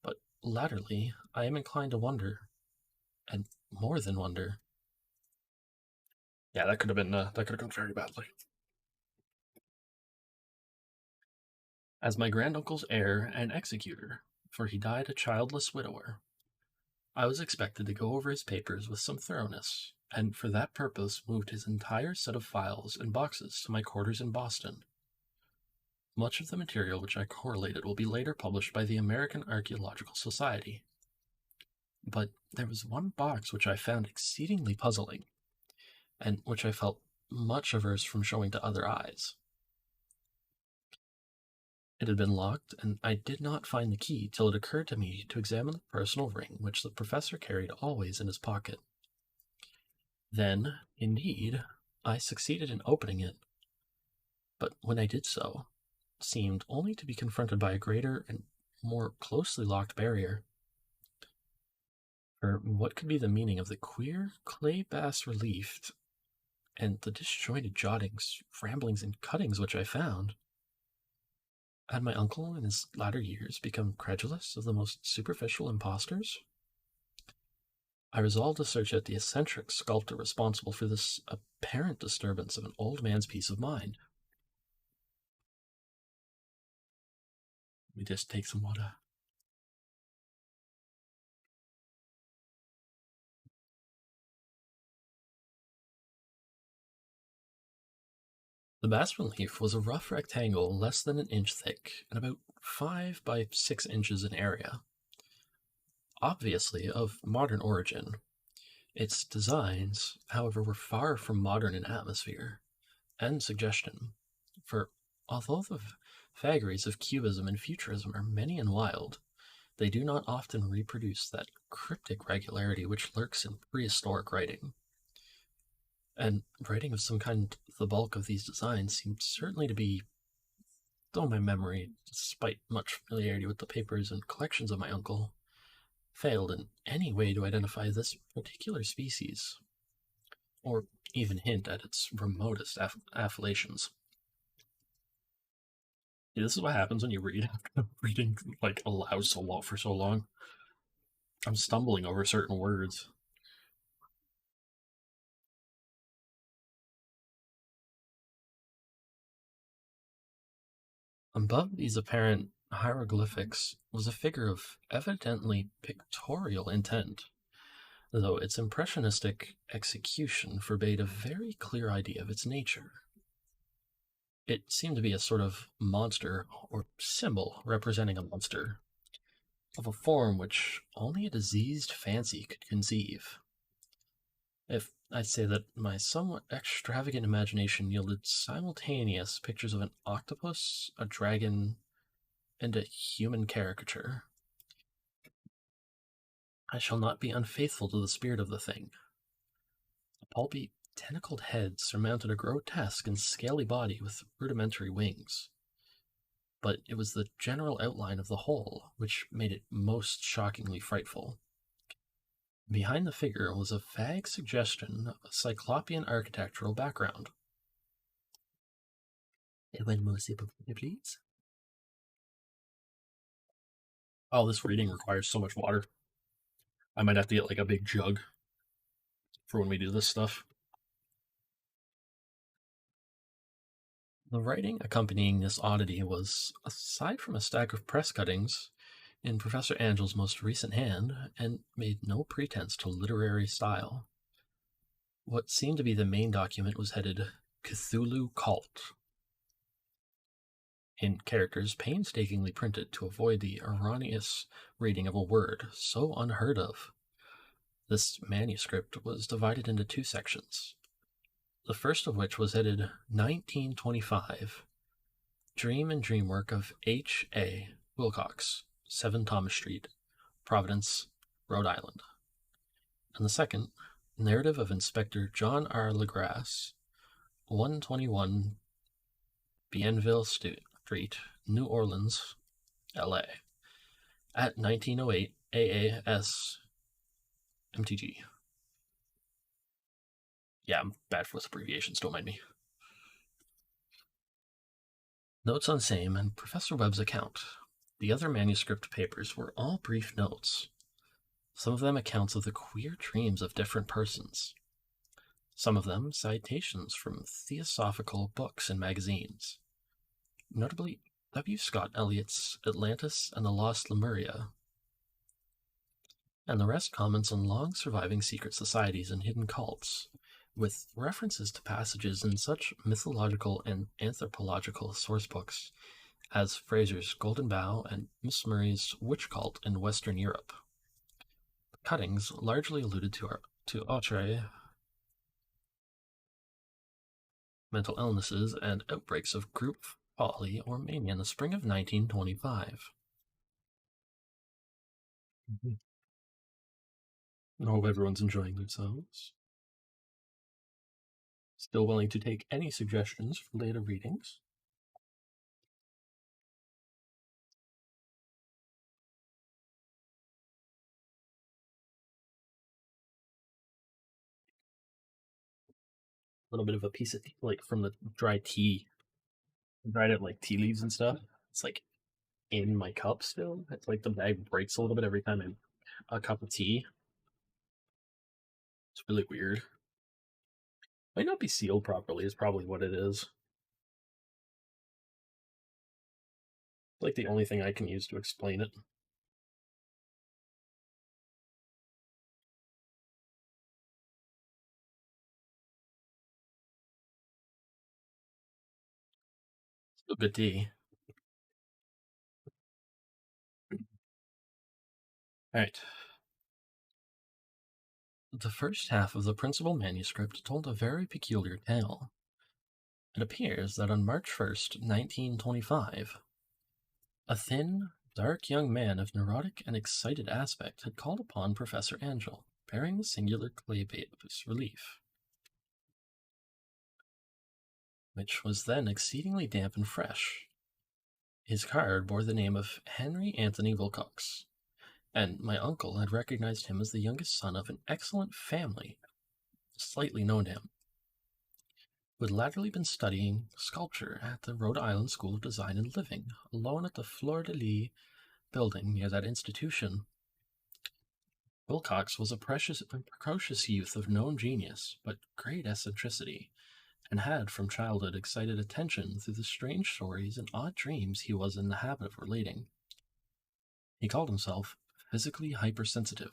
but latterly I am inclined to wonder, and more than wonder. Yeah, that could have gone very badly. As my granduncle's heir and executor, for he died a childless widower, I was expected to go over his papers with some thoroughness, and for that purpose moved his entire set of files and boxes to my quarters in Boston. Much of the material which I correlated will be later published by the American Archaeological Society. But there was one box which I found exceedingly puzzling, and which I felt much averse from showing to other eyes. It had been locked, and I did not find the key till it occurred to me to examine the personal ring which the professor carried always in his pocket. Then, indeed, I succeeded in opening it, but when I did so, it seemed only to be confronted by a greater and more closely locked barrier. For what could be the meaning of the queer clay bas-relief and the disjointed jottings, ramblings, and cuttings which I found? Had my uncle in his latter years become credulous of the most superficial impostors? I resolved to search out the eccentric sculptor responsible for this apparent disturbance of an old man's peace of mind. Let me just take some water. The bas-relief was a rough rectangle less than an inch thick and about 5 by 6 inches in area. Obviously of modern origin, its designs, however, were far from modern in atmosphere and suggestion, for although the vagaries of Cubism and Futurism are many and wild, they do not often reproduce that cryptic regularity which lurks in prehistoric writing. And writing of some kind, the bulk of these designs seemed certainly to be, though my memory, despite much familiarity with the papers and collections of my uncle, failed in any way to identify this particular species, or even hint at its remotest affiliations. Yeah, this is what happens when you read after reading like aloud for so long. I'm stumbling over certain words. Above these apparent hieroglyphics was a figure of evidently pictorial intent, though its impressionistic execution forbade a very clear idea of its nature. It seemed to be a sort of monster or symbol representing a monster, of a form which only a diseased fancy could conceive. If I'd say that my somewhat extravagant imagination yielded simultaneous pictures of an octopus, a dragon, and a human caricature, I shall not be unfaithful to the spirit of the thing. A pulpy, tentacled head surmounted a grotesque and scaly body with rudimentary wings. But it was the general outline of the whole which made it most shockingly frightful. Behind the figure was a vague suggestion of a cyclopean architectural background. One more sip of water, please. Oh, this reading requires so much water. I might have to get like a big jug for when we do this stuff. The writing accompanying this oddity was, aside from a stack of press cuttings, in Professor Angel's most recent hand, and made no pretense to literary style. What seemed to be the main document was headed Cthulhu Cult, in characters painstakingly printed to avoid the erroneous reading of a word so unheard of. This manuscript was divided into 2 sections, the first of which was headed 1925, Dream and Dream Work of H.A. Wilcox, 7 Thomas Street, Providence, Rhode Island. And the second, Narrative of Inspector John R. LaGrasse, 121 Bienville Street, New Orleans, LA, at 1908 AAS MTG. Yeah, I'm bad with abbreviations, don't mind me. Notes on same and Professor Webb's account. The other manuscript papers were all brief notes, some of them accounts of the queer dreams of different persons, some of them citations from theosophical books and magazines, notably W. Scott Eliot's Atlantis and the Lost Lemuria, and the rest comments on long surviving secret societies and hidden cults, with references to passages in such mythological and anthropological sourcebooks as Fraser's Golden Bough and Miss Murray's Witch Cult in Western Europe. The cuttings largely alluded to outre, mental illnesses, and outbreaks of group folly or mania in the spring of 1925. I hope everyone's enjoying themselves. Still willing to take any suggestions for later readings. A little bit of a piece of tea, like from the dry tea. I dried it like tea leaves and stuff. It's like in my cup still. It's like the bag breaks a little bit every time a cup of tea. It's really weird. Might not be sealed properly is probably what it is. like the only thing I can use to explain it. Still good tea. Alright. The first half of the principal manuscript told a very peculiar tale. It appears that on March 1st, 1925, a thin, dark young man of neurotic and excited aspect had called upon Professor Angel, bearing the singular clay bas relief, which was then exceedingly damp and fresh. His card bore the name of Henry Anthony Wilcox, and my uncle had recognized him as the youngest son of an excellent family, slightly known to him, who had latterly been studying sculpture at the Rhode Island School of Design and living alone at the Fleur-de-Lis building near that institution. Wilcox was a precocious youth of known genius, but great eccentricity, and had from childhood excited attention through the strange stories and odd dreams he was in the habit of relating. He called himself physically hypersensitive,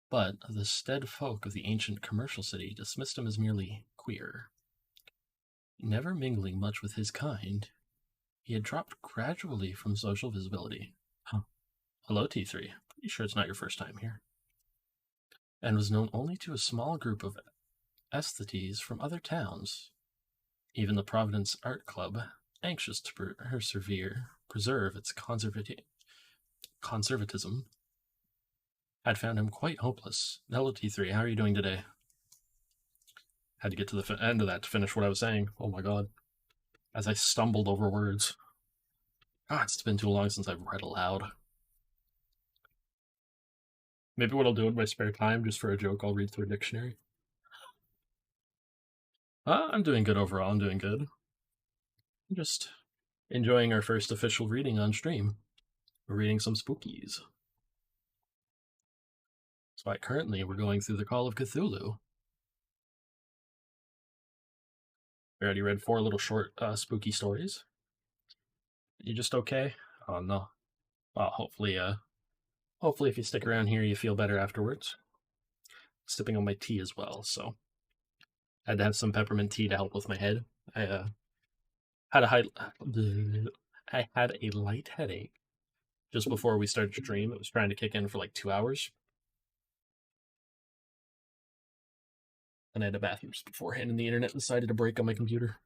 but the staid folk of the ancient commercial city dismissed him as merely queer. Never mingling much with his kind, he had dropped gradually from social visibility. Hello, T3. Pretty sure it's not your first time here. And was known only to a small group of aesthetes from other towns. Even the Providence Art Club, anxious to preserve its conservatism, had found him quite hopeless. Hello, T3. How are you doing today? Had to get to the end of that to finish what I was saying. Oh my god. As I stumbled over words. God, it's been too long since I've read aloud. Maybe what I'll do in my spare time, just for a joke, I'll read through a dictionary. I'm doing good overall. I'm doing good. I'm just enjoying our first official reading on stream. We're reading some spookies. That's why currently we're going through the Call of Cthulhu. We already read 4 little short spooky stories. You just okay? Oh no. Well, hopefully if you stick around here, you feel better afterwards. Sipping on my tea as well, so I had to have some peppermint tea to help with my head. I had a light headache just before we started to stream. It was trying to kick in for like 2 hours. And I had a bathroom just beforehand, and the internet decided to break on my computer.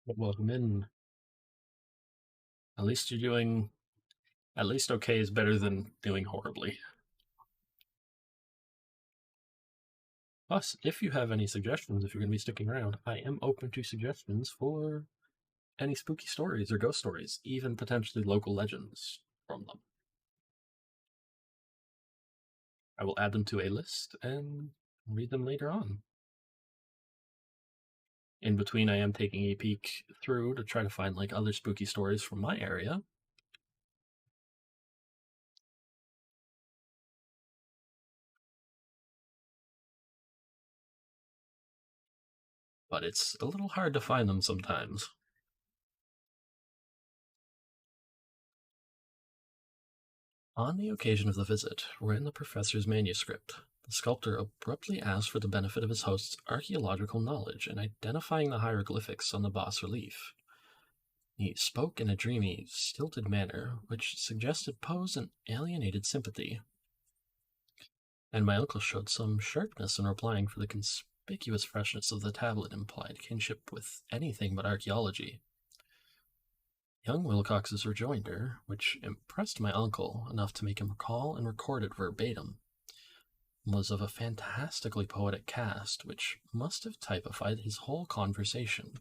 But welcome in. At least you're doing... At least okay is better than doing horribly. Plus, if you have any suggestions, if you're going to be sticking around, I am open to suggestions for any spooky stories or ghost stories, even potentially local legends from them. I will add them to a list and read them later on. In between, I am taking a peek through to try to find like other spooky stories from my area. But it's a little hard to find them sometimes. On the occasion of the visit, wherein the professor's manuscript, the sculptor abruptly asked for the benefit of his host's archaeological knowledge in identifying the hieroglyphics on the bas-relief. He spoke in a dreamy, stilted manner, which suggested pose and alienated sympathy. And my uncle showed some sharpness in replying, for the conspicuous freshness of the tablet implied kinship with anything but archaeology. Young Wilcox's rejoinder, which impressed my uncle enough to make him recall and record it verbatim, was of a fantastically poetic cast which must have typified his whole conversation,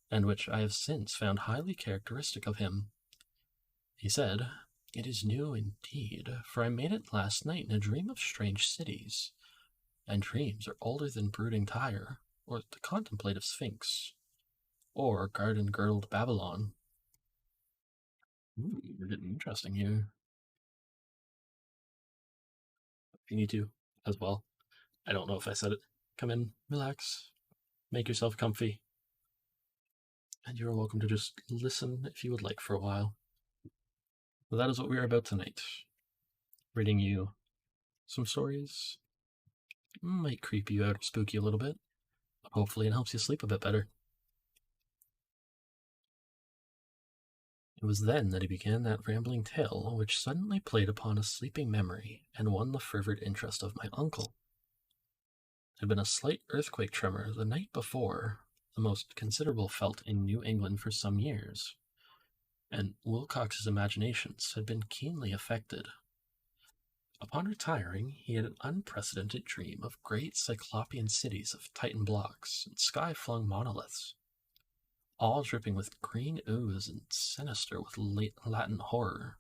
and which I have since found highly characteristic of him. He said, "It is new indeed, for I made it last night in a dream of strange cities, and dreams are older than brooding Tyre, or the contemplative Sphinx, or garden-girdled Babylon. Ooh, we're getting interesting here. If you need to, as well. I don't know if I said it. Come in, relax, make yourself comfy, and you're welcome to just listen if you would like for a while. But that is what we are about tonight. Reading you some stories. Might creep you out or spook you a little bit, but hopefully it helps you sleep a bit better. It was then that he began that rambling tale which suddenly played upon a sleeping memory and won the fervid interest of my uncle. There had been a slight earthquake tremor the night before, the most considerable felt in New England for some years, and Wilcox's imaginations had been keenly affected. Upon retiring, he had an unprecedented dream of great cyclopean cities of Titan blocks and sky-flung monoliths, all dripping with green ooze and sinister with Latin horror.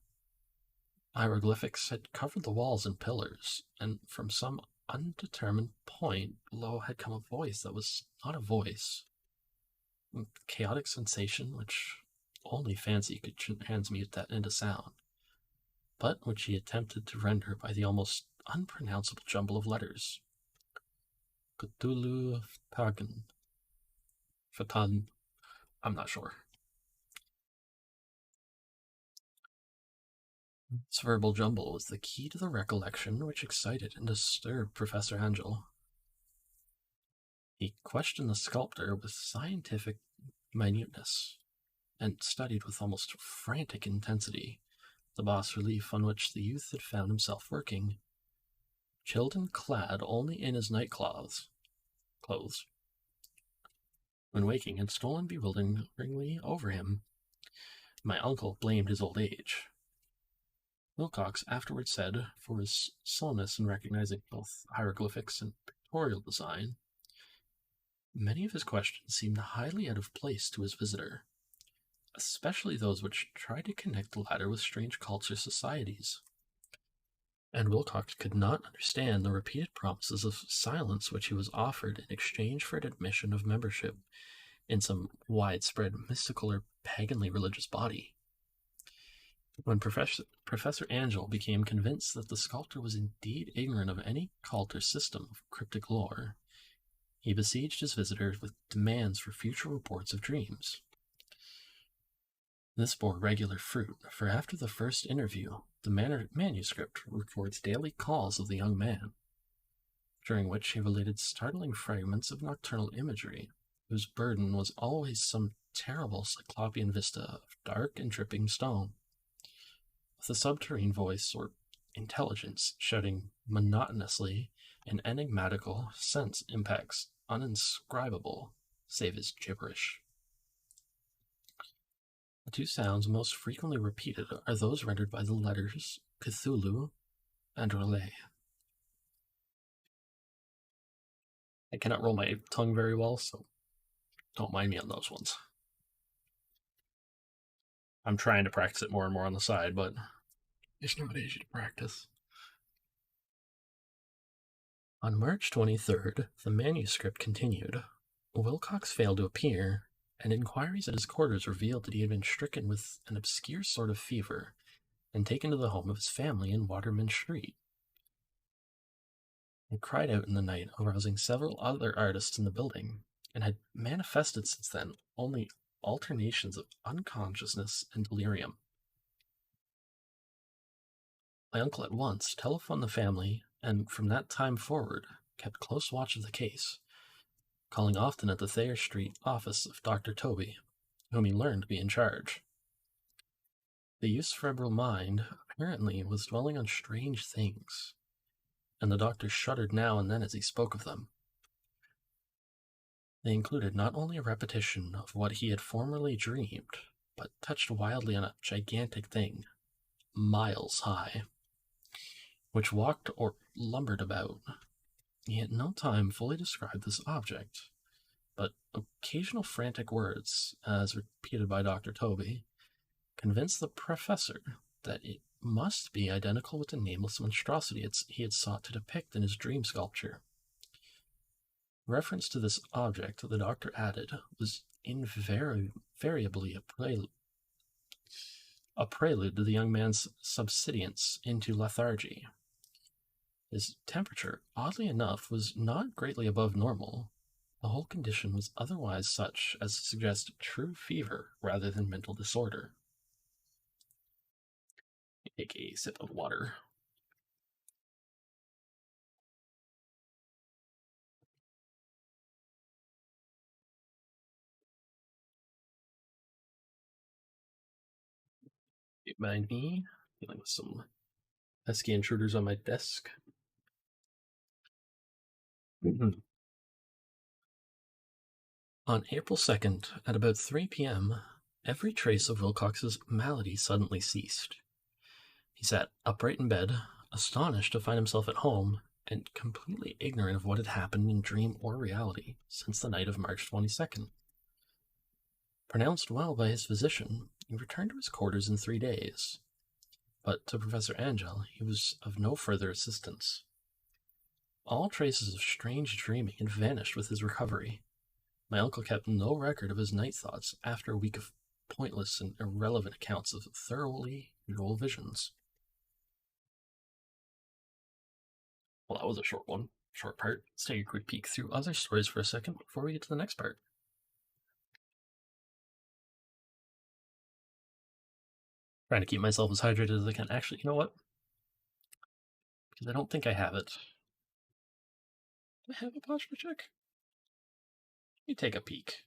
Hieroglyphics had covered the walls and pillars, and from some undetermined point below had come a voice that was not a voice, a chaotic sensation which only fancy could transmute that into sound, but which he attempted to render by the almost unpronounceable jumble of letters. Cthulhu Fatan. I'm not sure. This verbal jumble was the key to the recollection which excited and disturbed Professor Angel. He questioned the sculptor with scientific minuteness, and studied with almost frantic intensity the bas relief on which the youth had found himself working, chilled and clad only in his night clothes. When waking had stolen bewilderingly over him. My uncle blamed his old age. Wilcox afterwards said, for his slowness in recognizing both hieroglyphics and pictorial design, many of his questions seemed highly out of place to his visitor, especially those which tried to connect the latter with strange cults or societies. And Wilcox could not understand the repeated promises of silence which he was offered in exchange for an admission of membership in some widespread mystical or paganly religious body. When Professor Angel became convinced that the sculptor was indeed ignorant of any cult or system of cryptic lore, he besieged his visitor with demands for future reports of dreams. This bore regular fruit, for after the first interview, the manuscript records daily calls of the young man, during which he related startling fragments of nocturnal imagery, whose burden was always some terrible cyclopean vista of dark and dripping stone, with a subterranean voice or intelligence shouting monotonously an enigmatical sense impacts uninscribable, save his gibberish. The two sounds most frequently repeated are those rendered by the letters Cthulhu and Relay. I cannot roll my tongue very well, so don't mind me on those ones. I'm trying to practice it more and more on the side, but it's not easy to practice. On March 23rd, the manuscript continued. Wilcox failed to appear, and inquiries at his quarters revealed that he had been stricken with an obscure sort of fever and taken to the home of his family in Waterman Street. He cried out in the night, arousing several other artists in the building, and had manifested since then only alternations of unconsciousness and delirium. My uncle at once telephoned the family, and from that time forward kept close watch of the case, calling often at the Thayer Street office of Dr. Toby, whom he learned to be in charge. The youth's febrile mind apparently was dwelling on strange things, and the doctor shuddered now and then as he spoke of them. They included not only a repetition of what he had formerly dreamed, but touched wildly on a gigantic thing, miles high, which walked or lumbered about. He at no time fully described this object, but occasional frantic words, as repeated by Dr. Toby, convinced the professor that it must be identical with the nameless monstrosity he had sought to depict in his dream sculpture. Reference to this object, the doctor added, was invariably a prelude. a prelude to the young man's subsidence into lethargy. His temperature, oddly enough, was not greatly above normal. The whole condition was otherwise such as to suggest true fever rather than mental disorder. Take a sip of water. You mind me? Dealing with some pesky intruders on my desk. On April 2nd, at about 3 p.m., every trace of Wilcox's malady suddenly ceased. He sat upright in bed, astonished to find himself at home, and completely ignorant of what had happened in dream or reality since the night of March 22nd. Pronounced well by his physician, he returned to his quarters in 3 days. But to Professor Angell, he was of no further assistance. All traces of strange dreaming had vanished with his recovery. My uncle kept no record of his night thoughts after a week of pointless and irrelevant accounts of thoroughly usual visions. Well, that was a short one. Short part. Let's take a quick peek through other stories for a second before we get to the next part. Trying to keep myself as hydrated as I can. Actually, you know what? Because I don't think I have it. Do I have a posture check? Let me take a peek.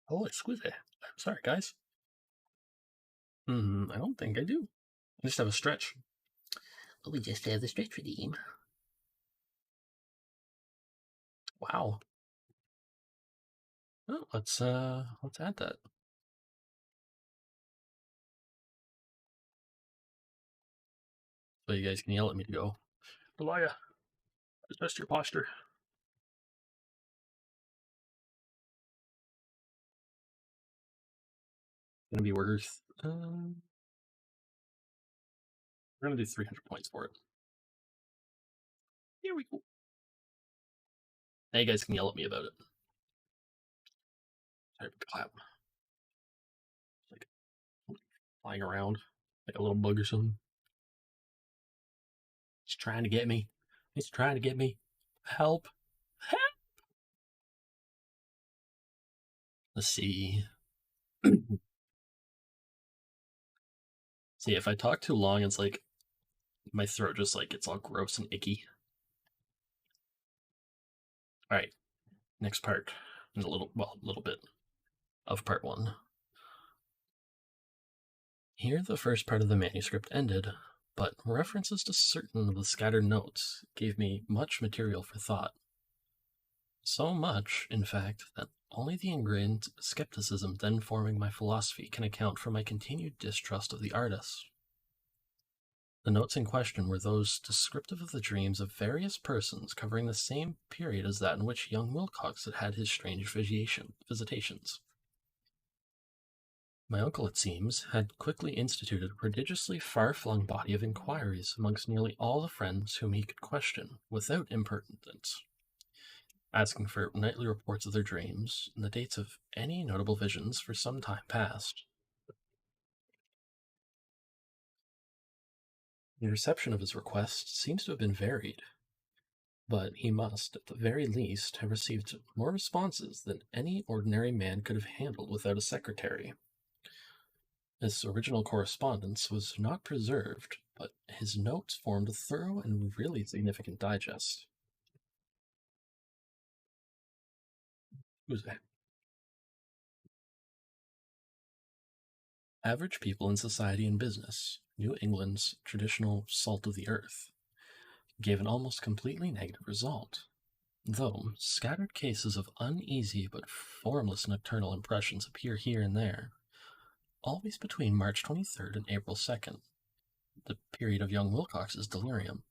Oh, exquisite. Sorry, guys. I don't think I do. I just have a stretch. Oh, we just have the stretch redeem. Wow. Oh, let's add that. So you guys can yell at me to go, Delia, adjust your posture. Gonna be worth. We're gonna do 300 points for it. Here we go. Now you guys can yell at me about it. Sorry, clap. Like flying around like a little bug or something. It's trying to get me. It's trying to get me. Help! Help! Let's see. See, if I talk too long, it's like my throat just like gets all gross and icky. All right, next part, and a little bit of part 1. Here the first part of the manuscript ended, but references to certain of the scattered notes gave me much material for thought. So much, in fact, that only the ingrained skepticism then forming my philosophy can account for my continued distrust of the artist. The notes in question were those descriptive of the dreams of various persons covering the same period as that in which young Wilcox had had his strange visitations. My uncle, it seems, had quickly instituted a prodigiously far-flung body of inquiries amongst nearly all the friends whom he could question without impertinence, asking for nightly reports of their dreams and the dates of any notable visions for some time past. The reception of his request seems to have been varied, but he must, at the very least, have received more responses than any ordinary man could have handled without a secretary. This original correspondence was not preserved, but his notes formed a thorough and really significant digest. Who's that? Average people in society and business, New England's traditional salt of the earth, gave an almost completely negative result, though scattered cases of uneasy but formless nocturnal impressions appear here and there, always between March 23rd and April 2nd, the period of young Wilcox's delirium.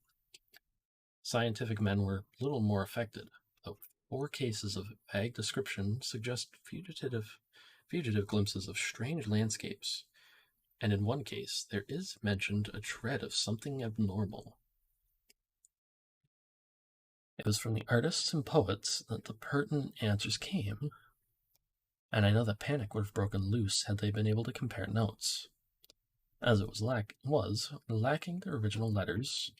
Scientific men were little more affected, though 4 cases of vague description suggest fugitive glimpses of strange landscapes, and in one case there is mentioned a dread of something abnormal. It was from the artists and poets that the pertinent answers came. and I know that panic would have broken loose had they been able to compare notes. As it was lacking the original letters,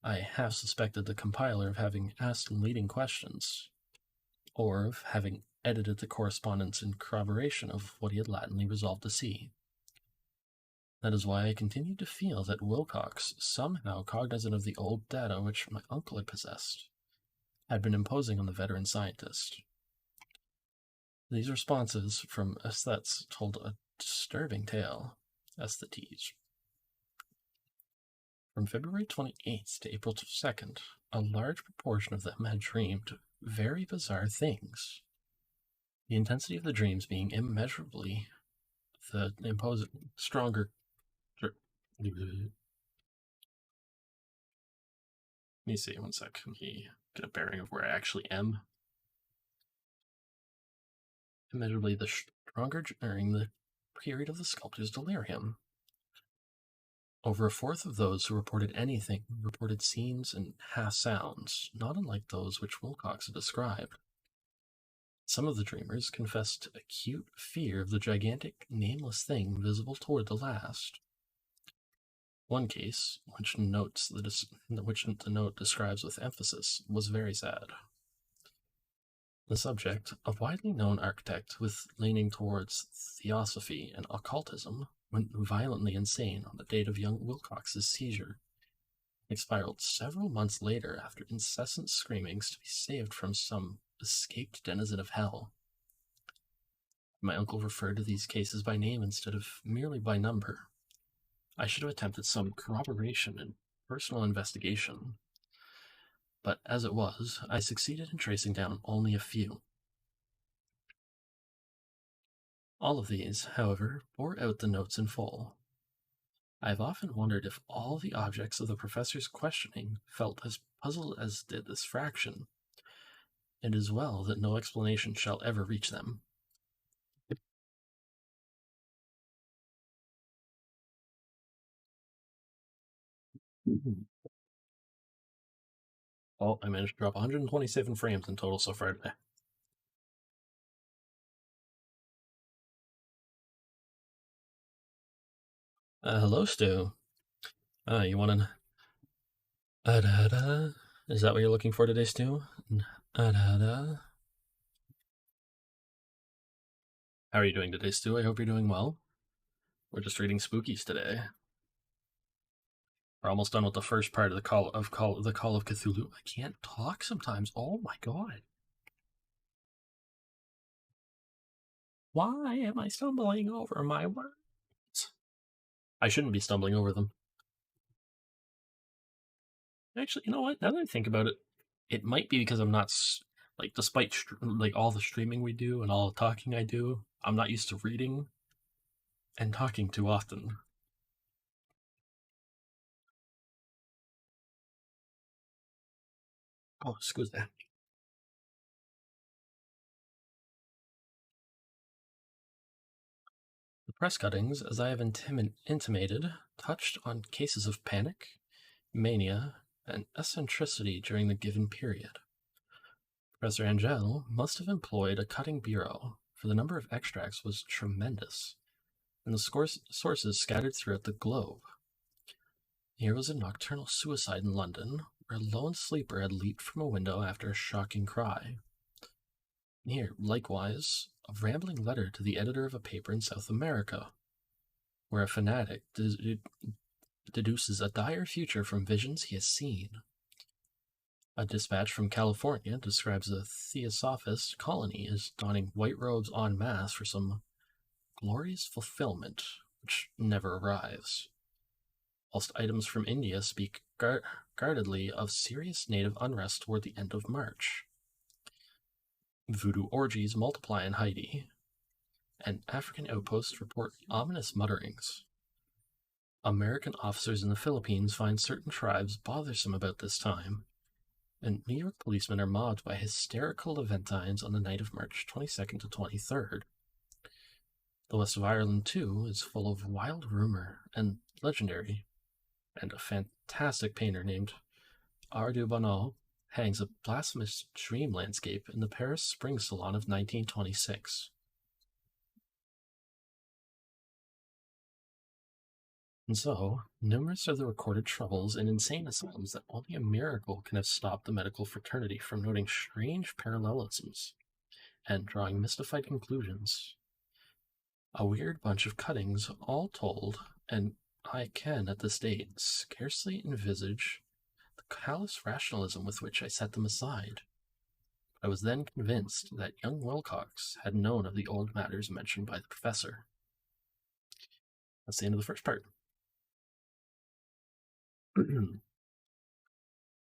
I half suspected the compiler of having asked leading questions, or of having edited the correspondence in corroboration of what he had latently resolved to see. That is why I continued to feel that Wilcox, somehow cognizant of the old data which my uncle had possessed, had been imposing on the veteran scientist. These responses from aesthetes told a disturbing tale. Aesthetes. From February 28th to April 2nd, a large proportion of them had dreamed very bizarre things. The intensity of the dreams being immeasurably the stronger. Let me see, one sec. Let me get a bearing of where I actually am. Immeasurably the stronger during the period of the sculptor's delirium. Over a fourth of those who reported anything reported scenes and half sounds, not unlike those which Wilcox had described. Some of the dreamers confessed acute fear of the gigantic, nameless thing visible toward the last. One case, which the note describes with emphasis, was very sad. The subject, a widely known architect with leaning towards theosophy and occultism, went violently insane on the date of young Wilcox's seizure, and spiraled several months later after incessant screamings to be saved from some escaped denizen of hell. My uncle referred to these cases by name instead of merely by number. I should have attempted some corroboration and personal investigation, but as it was, I succeeded in tracing down only a few. All of these, however, bore out the notes in full. I have often wondered if all the objects of the professor's questioning felt as puzzled as did this fraction. It is well that no explanation shall ever reach them. Oh, I managed to drop 127 frames in total so far today. Hello, Stu. You want an... Is that what you're looking for today, Stu? How are you doing today, Stu? I hope you're doing well. We're just reading Spookies today. We're almost done with the first part of the Call of Cthulhu. I can't talk sometimes. Oh my god. Why am I stumbling over my words? I shouldn't be stumbling over them. Actually, you know what? Now that I think about it, it might be because I'm not, like, despite like all the streaming we do and all the talking I do, I'm not used to reading and talking too often. Oh, excuse that. The press cuttings, as I have intimated, touched on cases of panic, mania, and eccentricity during the given period. Professor Angel must have employed a cutting bureau, for the number of extracts was tremendous, and the sources scattered throughout the globe. Here was a nocturnal suicide in London, where a lone sleeper had leaped from a window after a shocking cry. Here, likewise, a rambling letter to the editor of a paper in South America, where a fanatic deduces a dire future from visions he has seen. A dispatch from California describes a theosophist colony as donning white robes en masse for some glorious fulfillment, which never arrives, whilst items from India speak guardedly of serious native unrest toward the end of March. Voodoo orgies multiply in Haiti, and African outposts report ominous mutterings. American officers in the Philippines find certain tribes bothersome about this time, and New York policemen are mobbed by hysterical Levantines on the night of March 22nd to 23rd. The west of Ireland, too, is full of wild rumor and legendary, and a fantastic painter named Ardu Bonneau hangs a blasphemous dream landscape in the Paris Spring Salon of 1926. And so, numerous are the recorded troubles in insane asylums that only a miracle can have stopped the medical fraternity from noting strange parallelisms and drawing mystified conclusions. A weird bunch of cuttings, all told, and I can, at this date, scarcely envisage the callous rationalism with which I set them aside. I was then convinced that young Wilcox had known of the old matters mentioned by the professor. That's the end of the first part.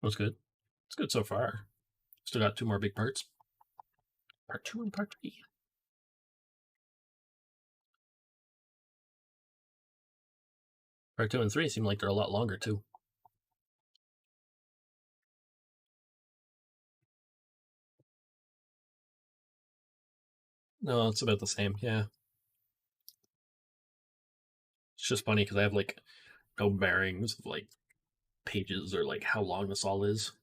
That's good. It's good so far. Still got two more big parts. Part 2 and Part 3. Part 2 and 3 seem like they're a lot longer, too. No, it's about the same, yeah. It's just funny because I have, like, no bearings of, like, pages or, like, how long this all is.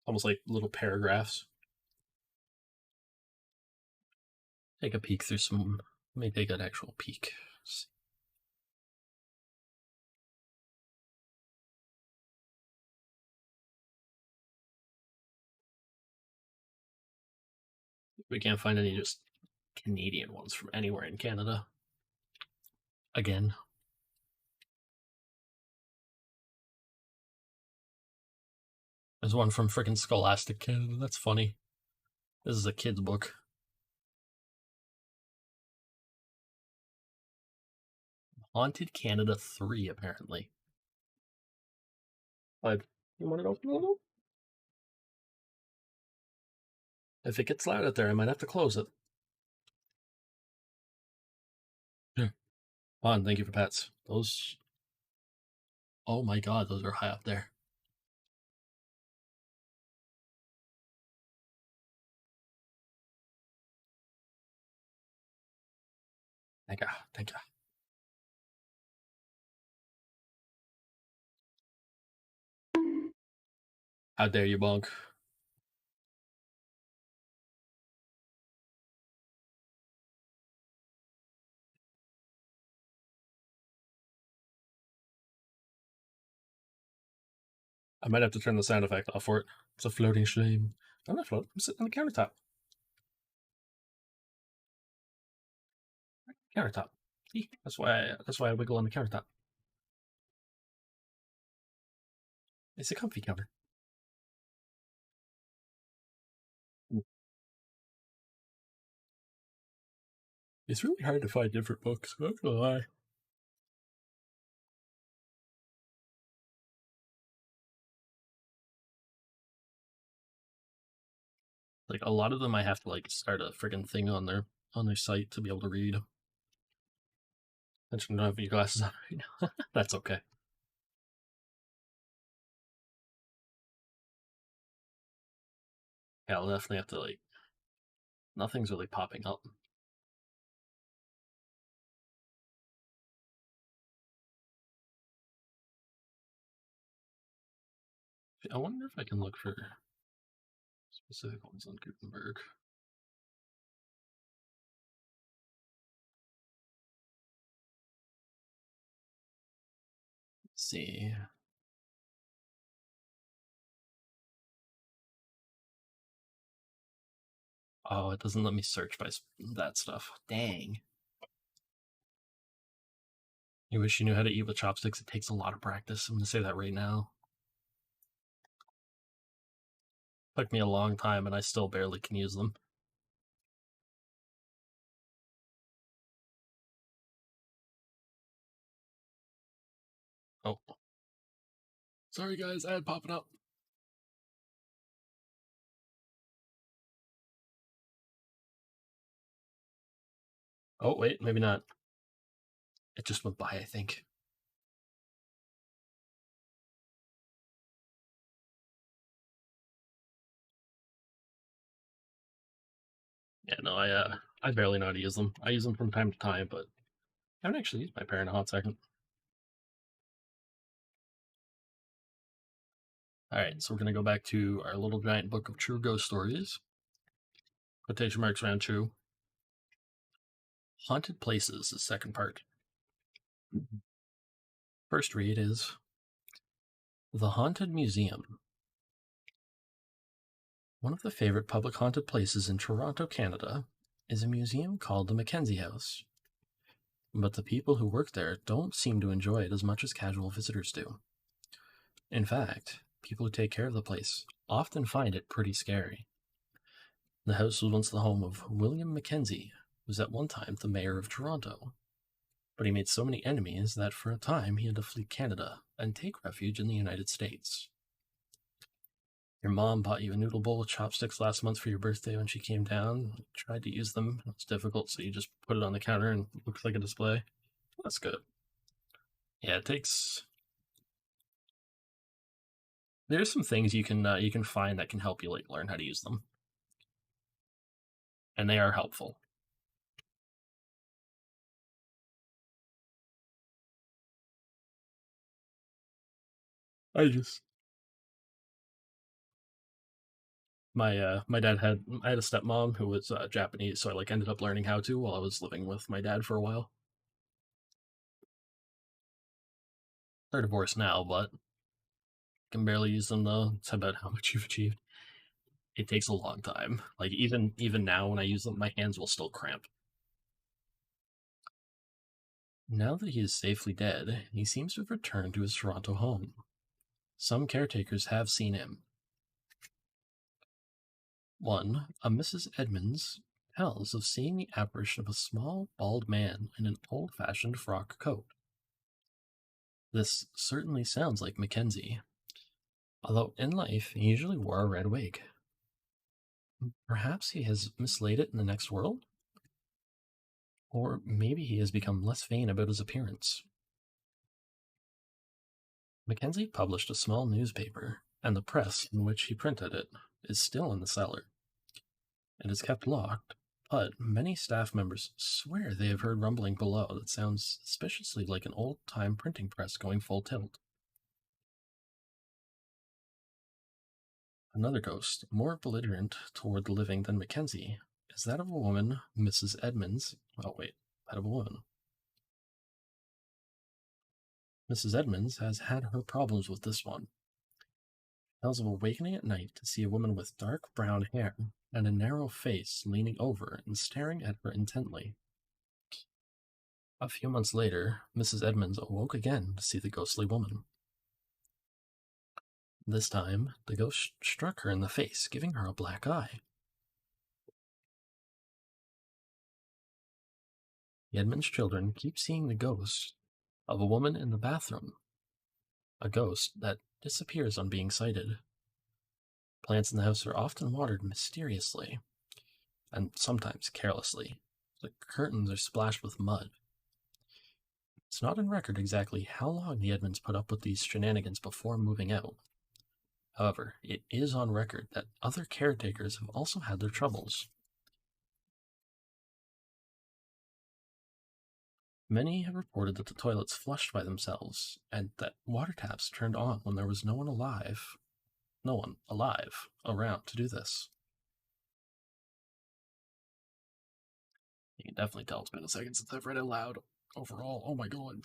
Almost like little paragraphs. Take a peek through some. Let me take an actual peek. We can't find any just Canadian ones from anywhere in Canada. Again. There's one from frickin' Scholastic Canada. That's funny. This is a kid's book. Haunted Canada 3, apparently. But you want to go? If it gets loud out there, I might have to close it. Yeah. Juan, thank you for pets. Those. Oh my god, those are high up there. Thank you. Thank you. How dare you, Bonk? I might have to turn the sound effect off for it. It's a floating shame. I'm not floating. I'm sitting on the countertop. Countertop. See, that's why I wiggle on the countertop. It's a comfy counter. It's really hard to find different books. I'm not gonna lie. Like a lot of them, I have to like start a friggin' thing on their site to be able to read. I just don't have your glasses on right now. That's okay. Yeah, I'll definitely have to like. Nothing's really popping up. I wonder if I can look for specific ones on Gutenberg. Let's see. Oh, it doesn't let me search by that stuff. Dang. You wish you knew how to eat with chopsticks. It takes a lot of practice. I'm going to say that right now. Took me a long time, and I still barely can use them. Oh. Sorry, guys. Ad popping up. Oh, wait. Maybe not. It just went by, I think. Yeah, no, I barely know how to use them. I use them from time to time, but I haven't actually used my pair in a hot second. Alright, so we're going to go back to our little giant book of true ghost stories. Quotation marks around true. Haunted Places, the second part. First read is The Haunted Museum. One of the favorite public haunted places in Toronto, Canada, is a museum called the Mackenzie House. But the people who work there don't seem to enjoy it as much as casual visitors do. In fact, people who take care of the place often find it pretty scary. The house was once the home of William Mackenzie, who was at one time the mayor of Toronto. But he made so many enemies that for a time he had to flee Canada and take refuge in the United States. Your mom bought you a noodle bowl with chopsticks last month for your birthday when she came down. You tried to use them. It was difficult, so you just put it on the counter and it looks like a display. That's good. Yeah, it takes... There's some things you can find that can help you like learn how to use them. And they are helpful. I had a stepmom who was Japanese, so I like ended up learning how to while I was living with my dad for a while. They're divorced now, but can barely use them though. It's about how much you've achieved. It takes a long time. Like even now when I use them, my hands will still cramp. Now that he is safely dead, he seems to have returned to his Toronto home. Some caretakers have seen him. One, a Mrs. Edmonds, tells of seeing the apparition of a small, bald man in an old-fashioned frock coat. This certainly sounds like Mackenzie, although in life he usually wore a red wig. Perhaps he has mislaid it in the next world? Or maybe he has become less vain about his appearance. Mackenzie published a small newspaper, and the press in which he printed it is still in the cellar. It is kept locked, but many staff members swear they have heard rumbling below that sounds suspiciously like an old-time printing press going full tilt. Another ghost, more belligerent toward the living than Mackenzie, is that of a woman, Mrs. Edmonds. Oh, wait, that of a woman. Mrs. Edmonds has had her problems with this one. Tells of awakening at night to see a woman with dark brown hair and a narrow face leaning over and staring at her intently. A few months later, Mrs. Edmonds awoke again to see the ghostly woman. This time, the ghost struck her in the face, giving her a black eye. The Edmonds children keep seeing the ghost of a woman in the bathroom, a ghost that disappears on being sighted. Plants in the house are often watered mysteriously, and sometimes carelessly. The curtains are splashed with mud. It's not on record exactly how long the Edmonds put up with these shenanigans before moving out. However, it is on record that other caretakers have also had their troubles. Many have reported that the toilets flushed by themselves, and that water taps turned on when there was no one alive around to do this. You can definitely tell it's been a second since I've read it aloud. Overall, oh my god.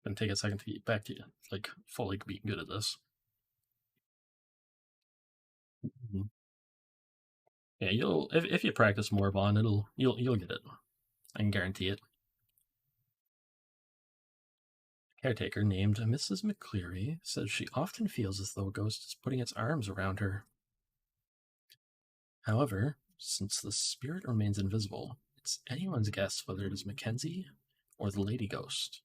Gonna take a second to get back to you, like fully being good at this. Yeah, you'll if you practice more, Vaughn, you'll get it. I can guarantee it. Caretaker named Mrs. McCleary says she often feels as though a ghost is putting its arms around her. However, since the spirit remains invisible, it's anyone's guess whether it is Mackenzie or the lady ghost.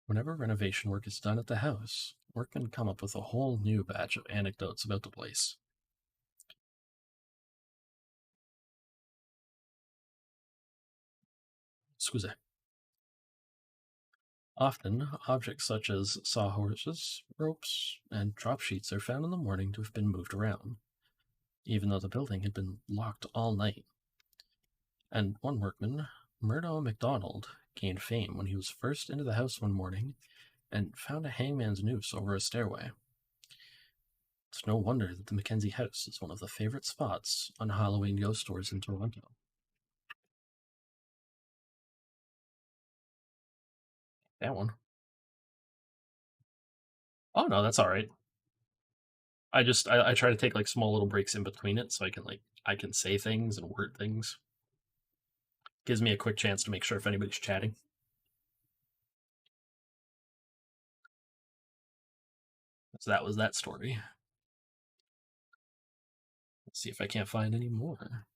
Whenever renovation work is done at the house, workmen come up with a whole new batch of anecdotes about the place. Scusi. Often, objects such as sawhorses, ropes, and drop sheets are found in the morning to have been moved around, even though the building had been locked all night. And one workman, Murdo MacDonald, gained fame when he was first into the house one morning and found a hangman's noose over a stairway. It's no wonder that the Mackenzie House is one of the favorite spots on Halloween ghost tours in Toronto. That one. Oh no, that's all right. I try to take like small little breaks in between it so I can say things and word things. Gives me a quick chance to make sure if anybody's chatting. So that was that story. Let's see if I can't find any more.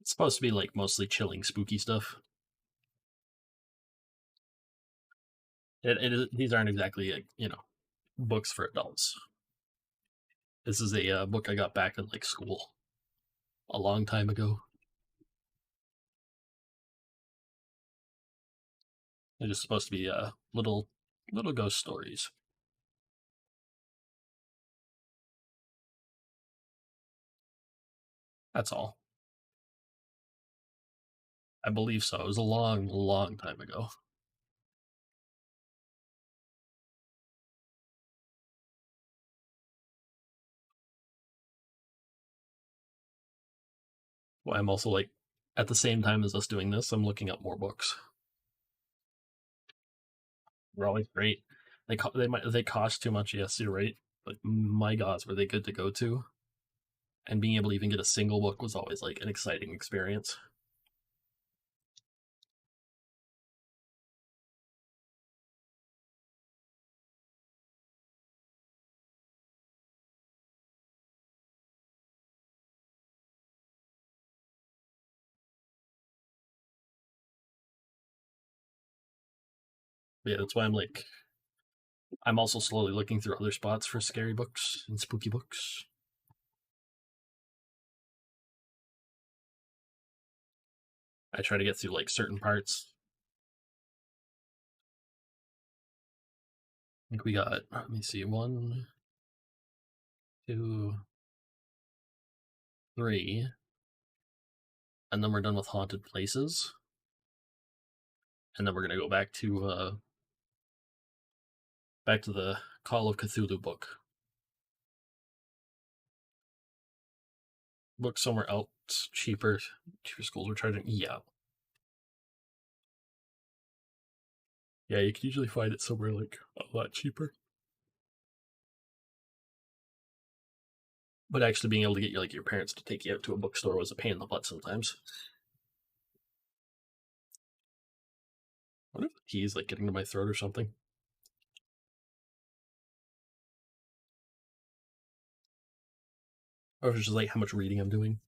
It's supposed to be like mostly chilling, spooky stuff. These aren't exactly books for adults. This is a book I got back in like school a long time ago. They're just supposed to be little ghost stories. That's all. I believe so. It was a long time ago. Well, I'm also like, at the same time as us doing this, I'm looking up more books. They're always great. They cost too much. Yes, you're right. But my gods, were they good to go to? And being able to even get a single book was always like an exciting experience. But yeah, that's why I'm also slowly looking through other spots for scary books and spooky books. I try to get through like certain parts. I think we got, let me see, 1, 2, 3, and then we're done with haunted places. And then we're gonna go back to the Call of Cthulhu book. Book somewhere else cheaper. Cheaper schools are charging. Yeah. Yeah, you can usually find it somewhere like a lot cheaper. But actually being able to get your parents to take you out to a bookstore was a pain in the butt sometimes. What if the tea is like getting to my throat or something? Or if it's just like how much reading I'm doing.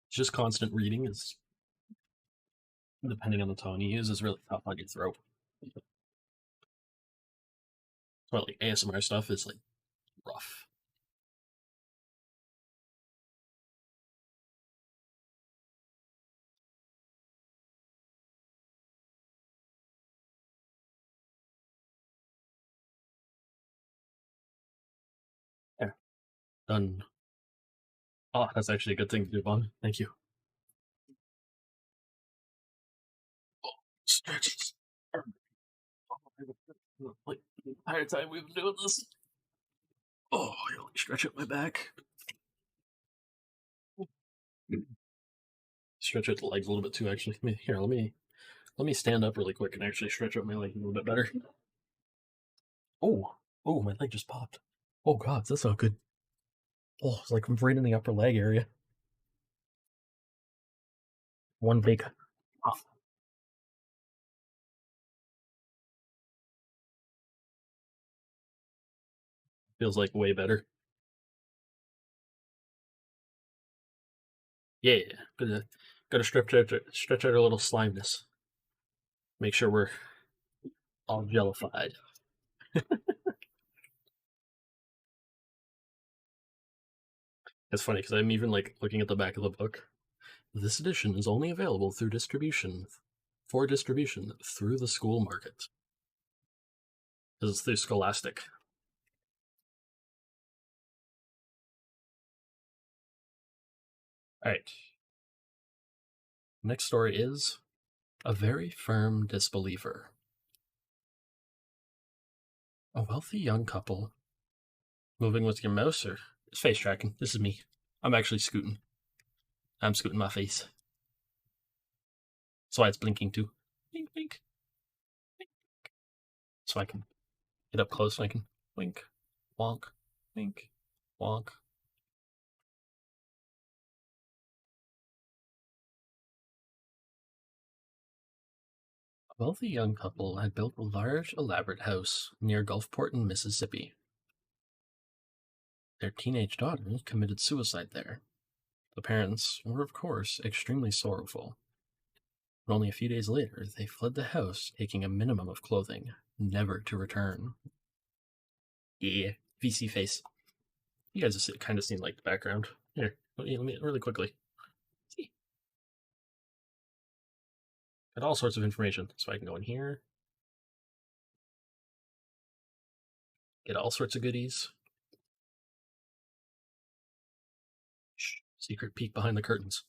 It's just constant reading is, depending on the tone you use, is really tough on your throat. So like ASMR stuff is like rough. Yeah. Done. Oh, that's actually a good thing to do, Bon. Thank you. Oh, stretches. Like the entire time we've been doing this. Oh, I only stretch out my back. Stretch out the legs a little bit too, actually. Here, let me stand up really quick and actually stretch out my leg a little bit better. Oh, my leg just popped. Oh god, that's not good. Oh, it's like right in the upper leg area. One big pop. Feels like way better. Yeah, gotta stretch out a little slimeness. Make sure we're all jellified. It's funny because I'm even like looking at the back of the book. This edition is only available through distribution through the school market. Because it's through Scholastic. Alright. Next story is A very firm disbeliever. A wealthy young couple. Moving with your mouse or it's face tracking? This is me. I'm actually scooting. I'm scooting my face. That's why it's blinking too. Blink, blink, blink. So I can get up close and I can wink, wonk, wink, wonk. A wealthy young couple had built a large, elaborate house near Gulfport in Mississippi. Their teenage daughter committed suicide there. The parents were, of course, extremely sorrowful. But only a few days later, they fled the house, taking a minimum of clothing, never to return. Yeah, VC face. You guys just kind of seem like the background. Here, let me really quickly. See. Got all sorts of information, so I can go in here, get all sorts of goodies. Shh, secret peek behind the curtains.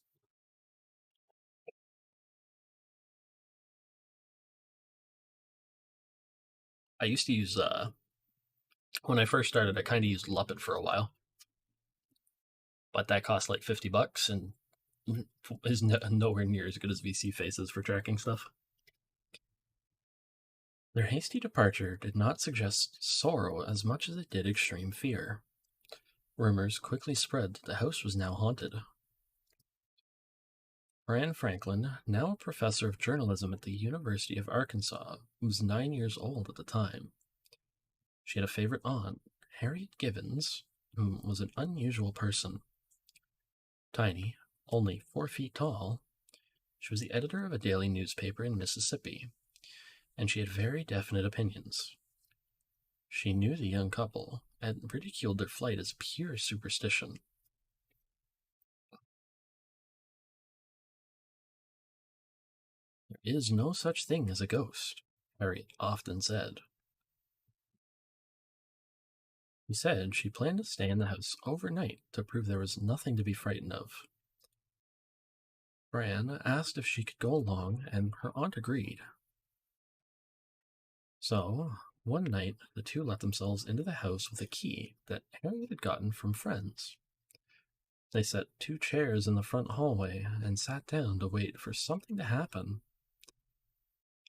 I used to use, when I first started, I kind of used Luppet for a while. But that cost like $50 and is nowhere near as good as VC faces for tracking stuff. Their hasty departure did not suggest sorrow as much as it did extreme fear. Rumors quickly spread that the house was now haunted. Fran Franklin, now a professor of journalism at the University of Arkansas, was 9 years old at the time. She had a favorite aunt, Harriet Gibbons, who was an unusual person. Tiny, only 4 feet tall, she was the editor of a daily newspaper in Mississippi, and she had very definite opinions. She knew the young couple and ridiculed their flight as pure superstition. There is no such thing as a ghost, Harriet often said. He said she planned to stay in the house overnight to prove there was nothing to be frightened of. Fran asked if she could go along, and her aunt agreed. So, one night, the two let themselves into the house with a key that Harriet had gotten from friends. They set 2 chairs in the front hallway and sat down to wait for something to happen.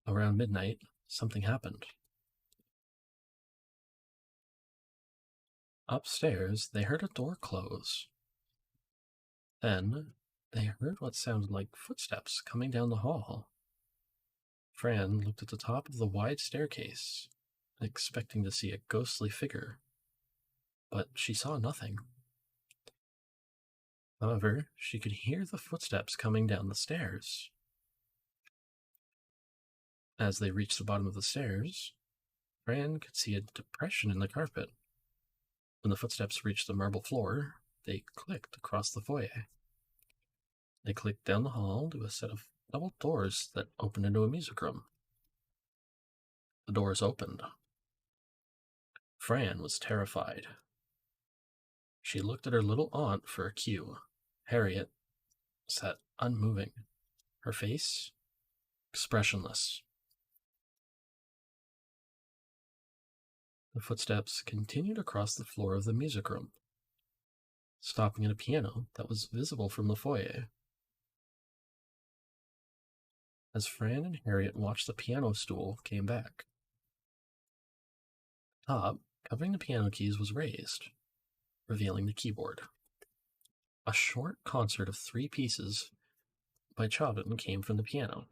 Around midnight, something happened. Upstairs, they heard a door close. Then, they heard what sounded like footsteps coming down the hall. Fran looked at the top of the wide staircase, expecting to see a ghostly figure, but she saw nothing. However, she could hear the footsteps coming down the stairs. As they reached the bottom of the stairs, Fran could see a depression in the carpet. When the footsteps reached the marble floor, they clicked across the foyer. They clicked down the hall to a set of double doors that opened into a music room. The doors opened. Fran was terrified. She looked at her little aunt for a cue. Harriet sat unmoving, her face expressionless. The footsteps continued across the floor of the music room, stopping at a piano that was visible from the foyer. As Fran and Harriet watched, the piano stool came back. The top, covering the piano keys, was raised, revealing the keyboard. A short concert of 3 pieces by Chopin came from the piano.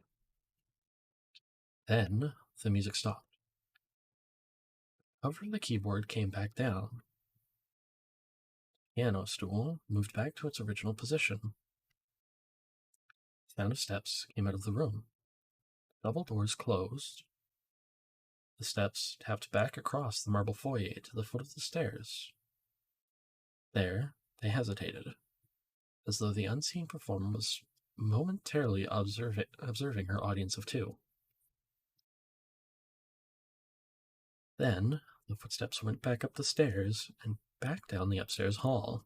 Then the music stopped. The cover of the keyboard came back down. The piano stool moved back to its original position. The sound of steps came out of the room. Double doors closed. The steps tapped back across the marble foyer to the foot of the stairs. There, they hesitated, as though the unseen performer was momentarily observing her audience of 2. Then, the footsteps went back up the stairs and back down the upstairs hall.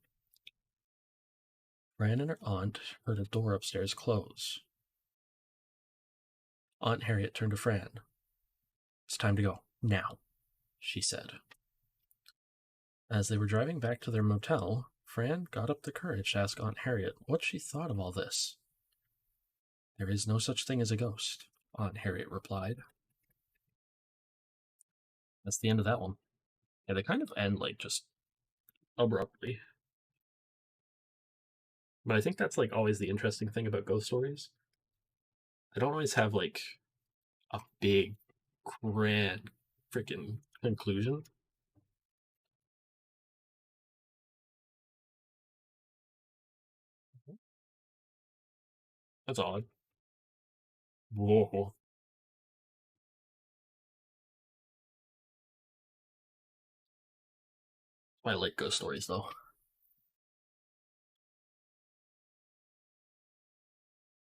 Fran and her aunt heard a door upstairs close. Aunt Harriet turned to Fran. "It's time to go. Now," she said. As they were driving back to their motel, Fran got up the courage to ask Aunt Harriet what she thought of all this. "There is no such thing as a ghost," Aunt Harriet replied. That's the end of that one. Yeah, they kind of end like just abruptly. But I think that's like always the interesting thing about ghost stories. They don't always have like a big, grand, freaking conclusion. That's odd. Whoa. I like ghost stories though.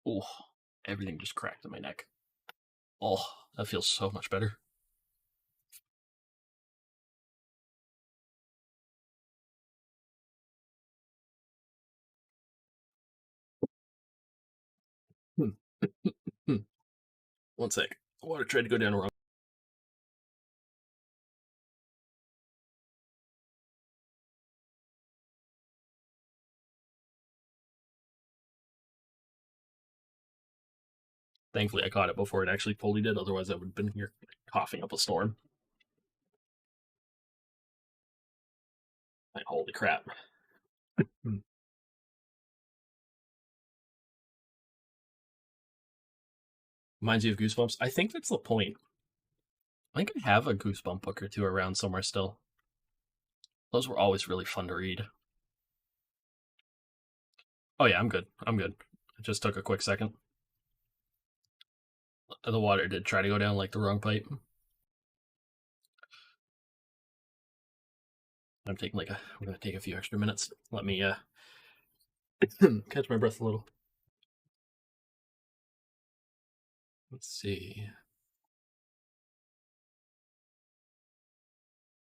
Oh, everything just cracked in my neck. Oh, that feels so much better. Hmm. Hmm. One sec. The water tried to go down wrong. Thankfully, I caught it before it actually fully did. Otherwise, I would have been here coughing up a storm. Like, holy crap. Hmm. Reminds you of Goosebumps. I think that's the point. I think I have a Goosebump book or two around somewhere still. Those were always really fun to read. Oh yeah, I'm good. I'm good. It just took a quick second. The water did try to go down like the wrong pipe. I'm taking like a. We're gonna take a few extra minutes. Let me catch my breath a little. Let's see.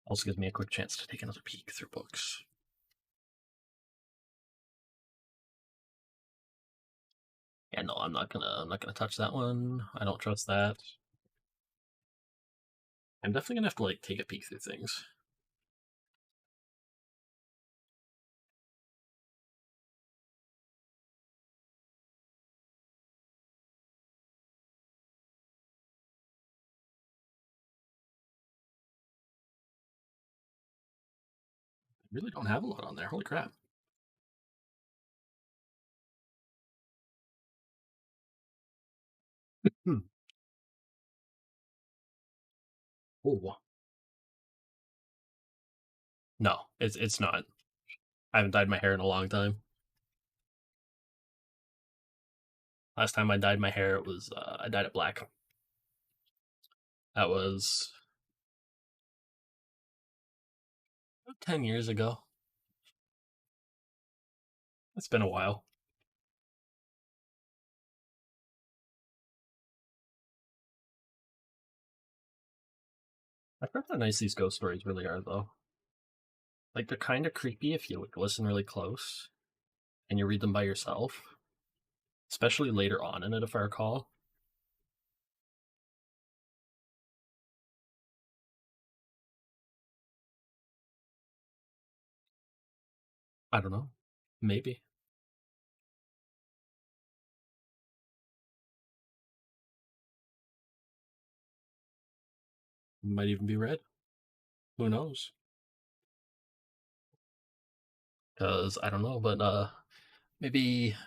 Also gives me a quick chance to take another peek through books. Yeah, no, I'm not gonna touch that one. I don't trust that. I'm definitely gonna have to like take a peek through things. I really don't have a lot on there. Holy crap. Hmm. Oh. No, it's not. I haven't dyed my hair in a long time. Last time I dyed my hair, it was I dyed it black. That was about 10 years ago. It's been a while. I forgot how nice these ghost stories really are, though. Like they're kind of creepy if you like listen really close and you read them by yourself, especially later on in it, if I recall. I don't know. Maybe. Might even be red. Who knows? Because I don't know, but maybe I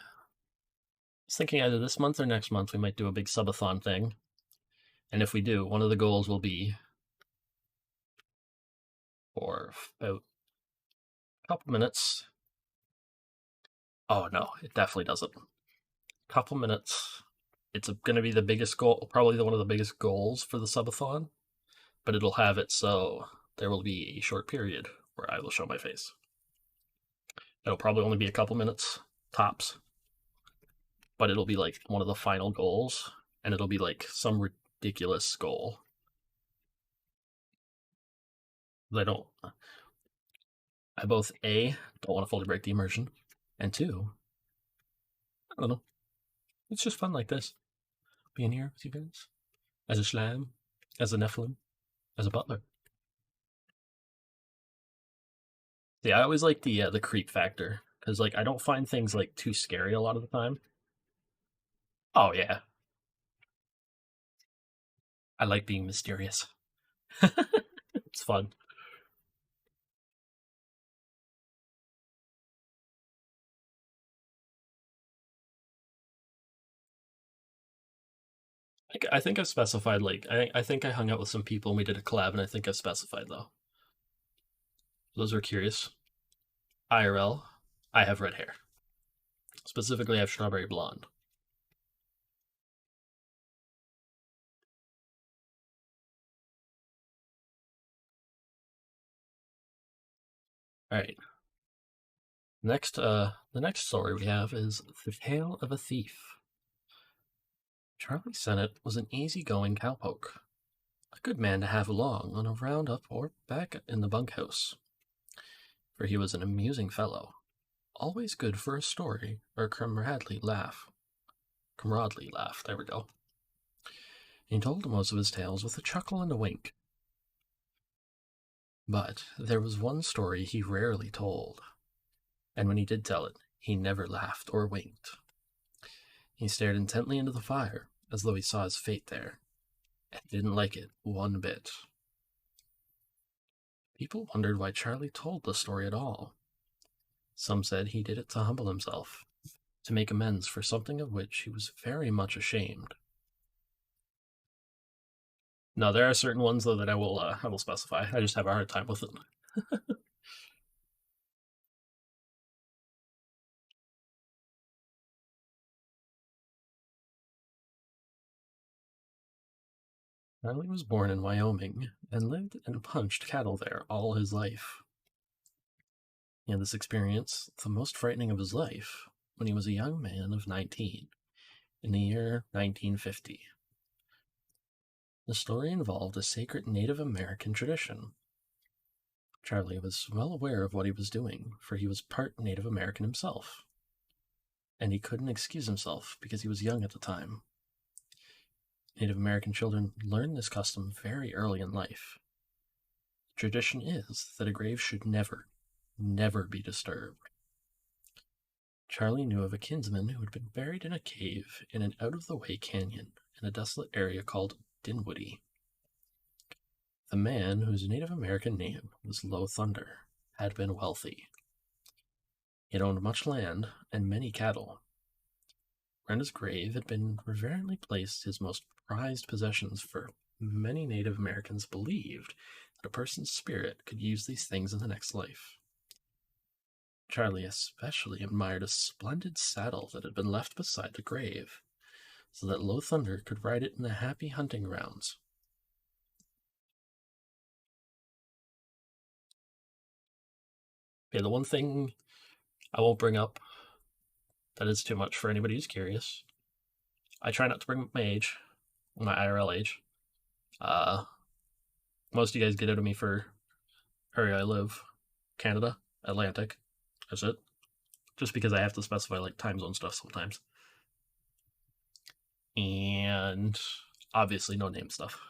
was thinking either this month or next month we might do a big subathon thing. And if we do, one of the goals will be for about a couple minutes. Oh no, it definitely doesn't. Couple minutes. It's going to be the biggest goal, probably one of the biggest goals for the subathon, but it'll have it so there will be a short period where I will show my face. It'll probably only be a couple minutes tops, but it'll be like one of the final goals, and it'll be like some ridiculous goal. I don't. I both A, don't want to fully break the immersion, and two, I don't know. It's just fun like this. being here with you guys. As a Slam, as a Nephilim, as a butler. Yeah, I always like the creep factor because like I don't find things like too scary a lot of the time. Oh yeah, I like being mysterious. It's fun. I think I've specified like I think I hung out with some people and we did a collab and I think I've specified though. Those are curious. IRL, I have red hair. Specifically, I have strawberry blonde. All right. The next story we have is The Tale of a Thief. Charlie Sennett was an easygoing cowpoke, a good man to have along on a roundup or back in the bunkhouse, for he was an amusing fellow, always good for a story or a camaraderie laugh. There we go. He told most of his tales with a chuckle and a wink. But there was one story he rarely told, and when he did tell it, he never laughed or winked. He stared intently into the fire, as though he saw his fate there, and didn't like it one bit. People wondered why Charlie told the story at all. Some said he did it to humble himself, to make amends for something of which he was very much ashamed. Now, there are certain ones, though, that I will specify. I just have a hard time with it. Charlie was born in Wyoming and lived and punched cattle there all his life. He had this experience, the most frightening of his life, when he was a young man of 19, in the year 1950. The story involved a sacred Native American tradition. Charlie was well aware of what he was doing, for he was part Native American himself, and he couldn't excuse himself because he was young at the time. Native American children learn this custom very early in life. The tradition is that a grave should never be disturbed. Charlie knew of a kinsman who had been buried in a cave in an out-of-the-way canyon in a desolate area called Dinwoody. The man, whose Native American name was Low Thunder, had been wealthy. He had owned much land and many cattle. Around his grave had been reverently placed his most prized possessions, for many Native Americans believed that a person's spirit could use these things in the next life. Charlie especially admired a splendid saddle that had been left beside the grave, so that Low Thunder could ride it in the happy hunting grounds. Okay, the one thing I won't bring up that is too much for anybody who's curious. I try not to bring up my age, my IRL age. Most of you guys get out of me for area I live, Canada, Atlantic. That's it. Just because I have to specify like time zone stuff sometimes. And obviously no name stuff.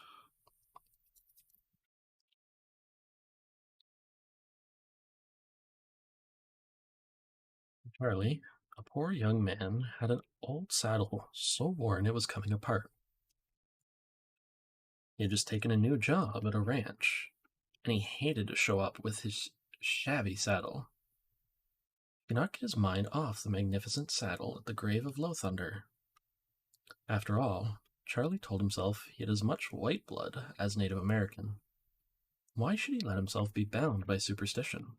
Charlie, a poor young man, had an old saddle so worn it was coming apart. He had just taken a new job at a ranch, and he hated to show up with his shabby saddle. He could not get his mind off the magnificent saddle at the grave of Low Thunder. After all, Charlie told himself he had as much white blood as Native American. Why should he let himself be bound by superstition?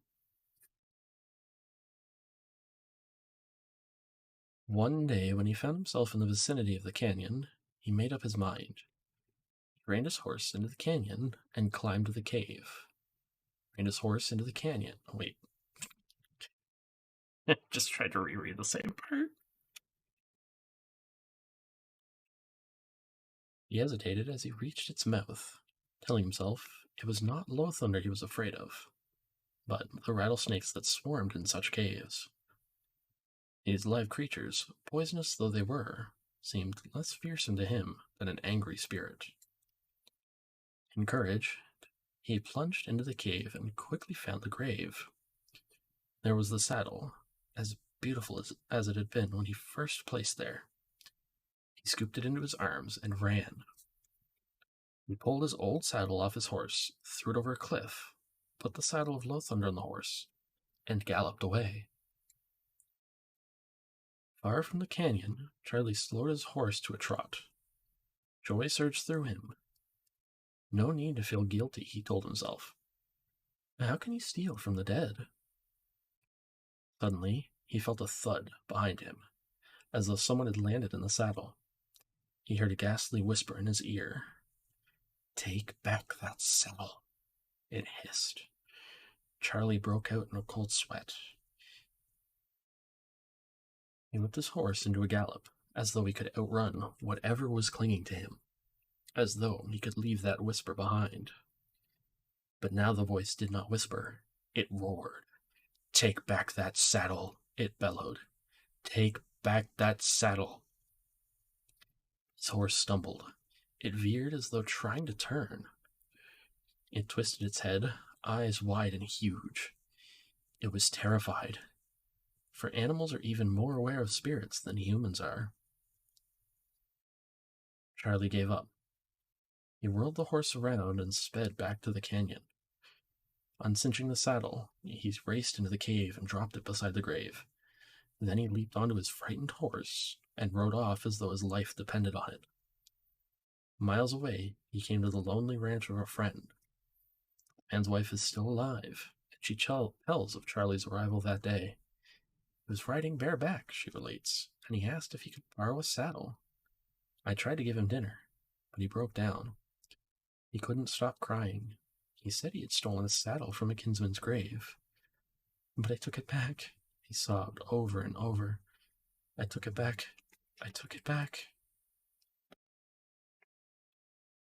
One day, when he found himself in the vicinity of the canyon, he made up his mind. He reined his horse into the canyon and climbed the cave. Reined his horse into the canyon. Wait. Just tried to reread the same part. He hesitated as he reached its mouth, telling himself it was not Low Thunder he was afraid of, but the rattlesnakes that swarmed in such caves. These live creatures, poisonous though they were, seemed less fearsome to him than an angry spirit. Encouraged, he plunged into the cave and quickly found the grave. There was the saddle, as beautiful as it had been when he first placed there. He scooped it into his arms and ran. He pulled his old saddle off his horse, threw it over a cliff, put the saddle of Lothunder on the horse, and galloped away. Far from the canyon, Charlie slowed his horse to a trot. Joy surged through him. No need to feel guilty, he told himself. How can he steal from the dead? Suddenly, he felt a thud behind him, as though someone had landed in the saddle. He heard a ghastly whisper in his ear. Take back that saddle, it hissed. Charlie broke out in a cold sweat. He whipped his horse into a gallop, as though he could outrun whatever was clinging to him, as though he could leave that whisper behind. But now the voice did not whisper, it roared. Take back that saddle, it bellowed. Take back that saddle. His horse stumbled. It veered as though trying to turn. It twisted its head, eyes wide and huge. It was terrified, for animals are even more aware of spirits than humans are. Charlie gave up. He whirled the horse around and sped back to the canyon. Uncinching the saddle, he raced into the cave and dropped it beside the grave. Then he leaped onto his frightened horse and rode off as though his life depended on it. Miles away, he came to the lonely ranch of a friend. The man's wife is still alive, and she tells of Charlie's arrival that day. He was riding bareback, she relates, and he asked if he could borrow a saddle. I tried to give him dinner, but he broke down. He couldn't stop crying. He said he had stolen a saddle from a kinsman's grave. But I took it back, he sobbed over and over. I took it back. I took it back.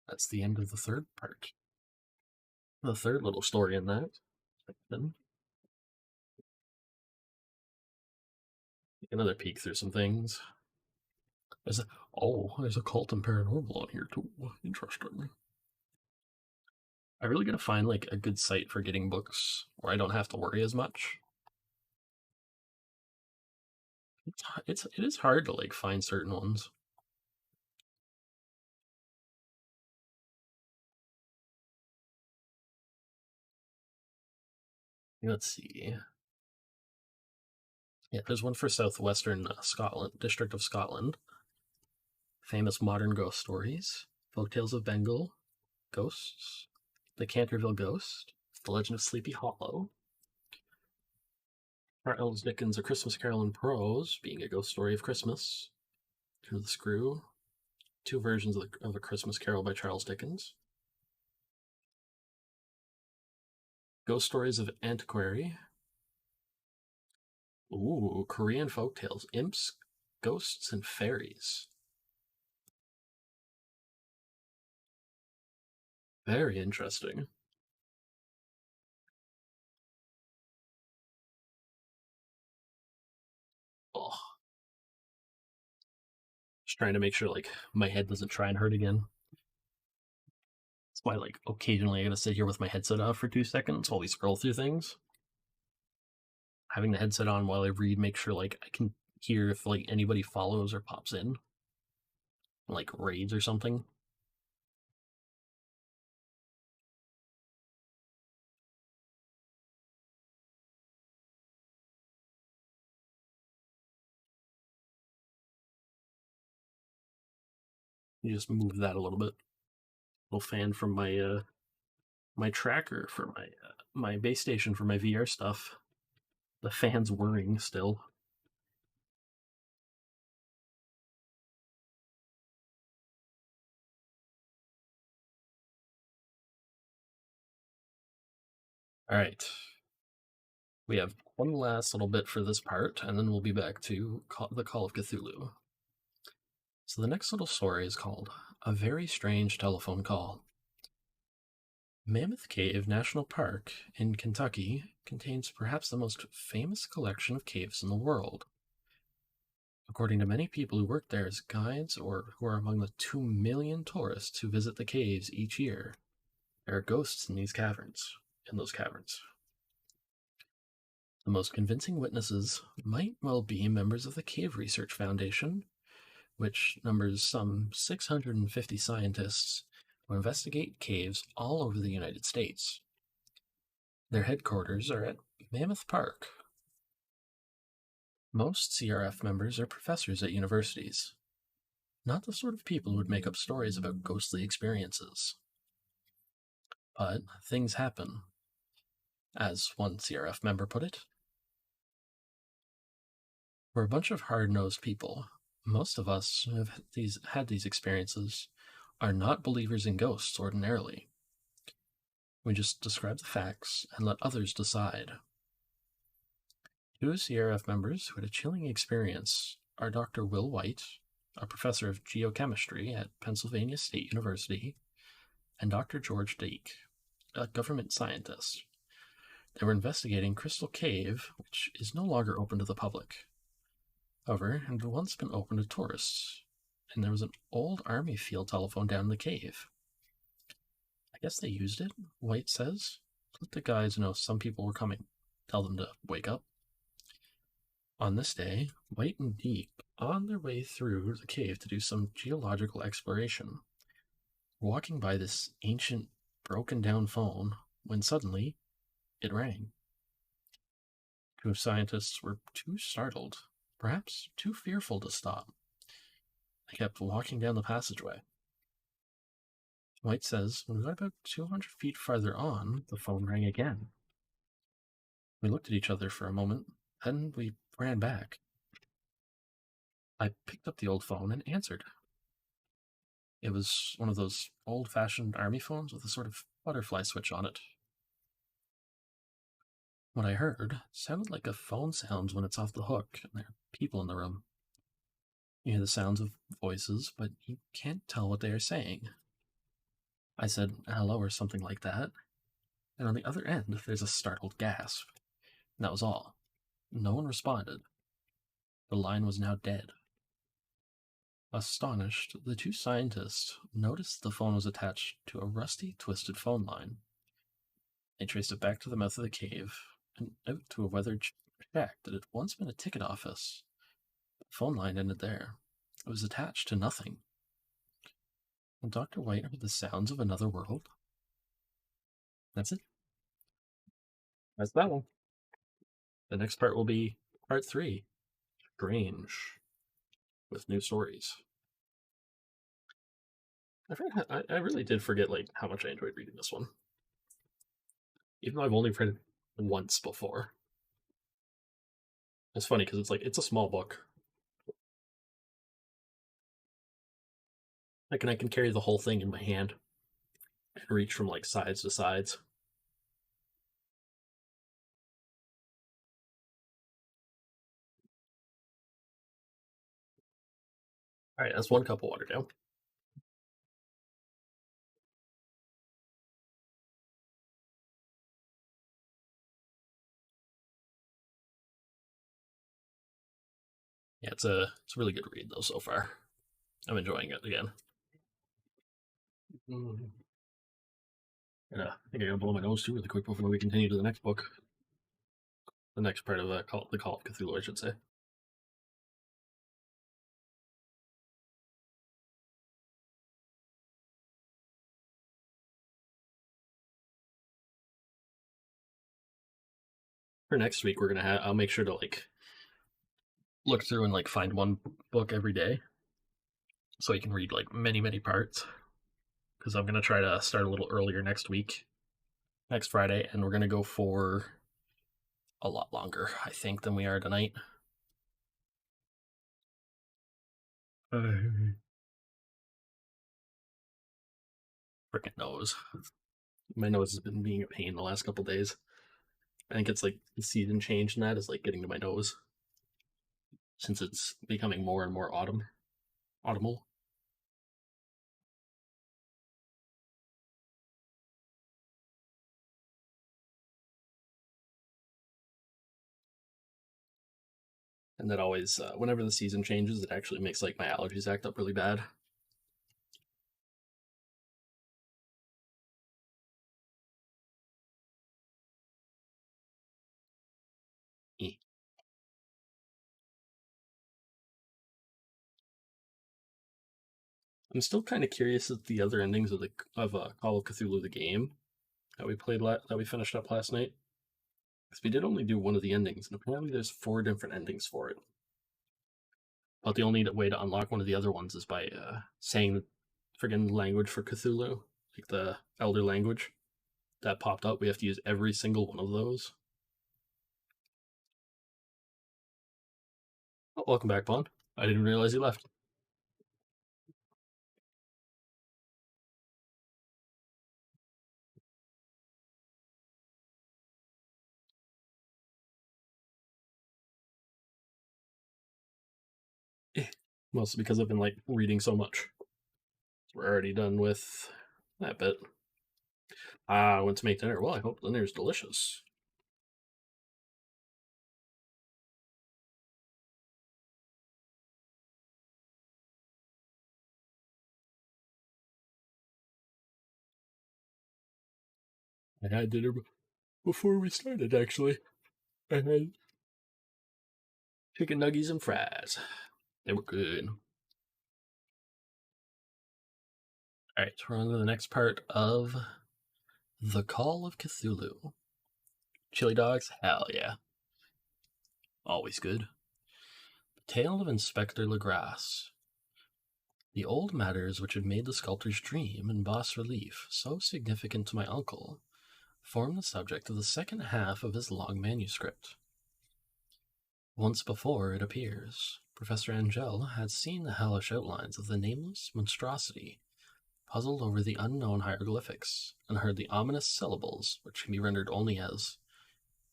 That's the end of the third part. The third little story in that section. Another peek through some things. There's a cult and paranormal on here too. Interesting. I really gotta find like a good site for getting books where I don't have to worry as much. It is hard to like find certain ones. Let's see. Yeah, there's one for southwestern Scotland, District of Scotland. Famous modern ghost stories, Folktales of Bengal, Ghosts, The Canterville Ghost, The Legend of Sleepy Hollow, Charles Dickens' A Christmas Carol in Prose, being a ghost story of Christmas, To the Screw, two versions of A Christmas Carol by Charles Dickens, Ghost Stories of Antiquary, Korean folktales, imps, ghosts, and fairies. Very interesting. Oh. Just trying to make sure like my head doesn't try and hurt again. That's why like occasionally I gotta sit here with my headset off for 2 seconds while we scroll through things. Having the headset on while I read, make sure like I can hear if like anybody follows or pops in. Like raids or something. You just move that a little bit. Little fan from my my tracker for my base station for my VR stuff. The fan's whirring still. All right. We have one last little bit for this part, and then we'll be back to the Call of Cthulhu. So the next little story is called A Very Strange Telephone Call. Mammoth Cave National Park in Kentucky contains perhaps the most famous collection of caves in the world. according to many people who work there as guides or who are among the 2 million tourists who visit the caves each year. There are ghosts in those caverns. The most convincing witnesses might well be members of the Cave Research Foundation, which numbers some 650 scientists who investigate caves all over the United States. Their headquarters are at Mammoth Park. Most CRF members are professors at universities, not the sort of people who would make up stories about ghostly experiences. But things happen, as one CRF member put it. We're a bunch of hard-nosed people. Most of us who have had these experiences are not believers in ghosts ordinarily. We just describe the facts and let others decide. Two CRF members who had a chilling experience are Dr. Will White, a professor of geochemistry at Pennsylvania State University, and Dr. George Dake, a government scientist. They were investigating Crystal Cave, which is no longer open to the public. However, it had once been open to tourists, and there was an old army field telephone down in the cave. I guess they used it, White says. Let the guys know some people were coming. Tell them to wake up. On this day, White and Deke on their way through the cave to do some geological exploration, walking by this ancient, broken-down phone, when suddenly, it rang. Two scientists were too startled, perhaps too fearful to stop. They kept walking down the passageway. White says, when we got about 200 feet farther on, the phone rang again. We looked at each other for a moment, then we ran back. I picked up the old phone and answered. It was one of those old-fashioned army phones with a sort of butterfly switch on it. What I heard sounded like a phone sounds when it's off the hook and there are people in the room. You hear the sounds of voices, but you can't tell what they are saying. I said hello or something like that, and on the other end there's a startled gasp. And that was all. No one responded. The line was now dead. Astonished, the two scientists noticed the phone was attached to a rusty, twisted phone line. They traced it back to the mouth of the cave and out to a weathered shack that had once been a ticket office. The phone line ended there. It was attached to nothing. And Dr. White heard the sounds of another world. That's it. That's that one. The next part will be part 3, Strange, with new stories. I really did forget how much I enjoyed reading this one. Even though I've only read it once before. It's funny because it's a small book. I can carry the whole thing in my hand and reach from sides to sides. Alright, that's 1 cup of water down. Yeah, it's a really good read though so far. I'm enjoying it again. And I think I gotta blow my nose too really quick before we continue to the next book. The next part of the Call of Cthulhu, I should say. For next week, I'll make sure to look through and find one book every day, so you can read many parts. Because I'm gonna try to start a little earlier next Friday, and we're gonna go for a lot longer, I think, than we are tonight. Freaking nose. My nose has been being a pain the last couple days. I think it's the season change and that is getting to my nose. Since it's becoming more and more autumnal. And that always, whenever the season changes, it actually makes like my allergies act up really bad. Eh. I'm still kind of curious at the other endings of Call of Cthulhu the game that we that we finished up last night. Because we did only do one of the endings, and apparently there's 4 different endings for it. But the only way to unlock one of the other ones is by saying the friggin' language for Cthulhu, like the Elder language that popped up. We have to use every single one of those. Oh, welcome back, Bond. I didn't realize you left. Mostly because I've been like reading so much. We're already done with that bit. I went to make dinner. Well, I hope dinner's delicious. I had dinner before we started, actually. I had chicken nuggies and fries. They were good. Alright, so we're on to the next part of The Call of Cthulhu. Chili dogs? Hell yeah. Always good. The Tale of Inspector Legrasse. The old matters which had made the sculptor's dream in bas relief so significant to my uncle form the subject of the second half of his long manuscript. Once before, it appears, Professor Angell had seen the hellish outlines of the nameless monstrosity, puzzled over the unknown hieroglyphics, and heard the ominous syllables which can be rendered only as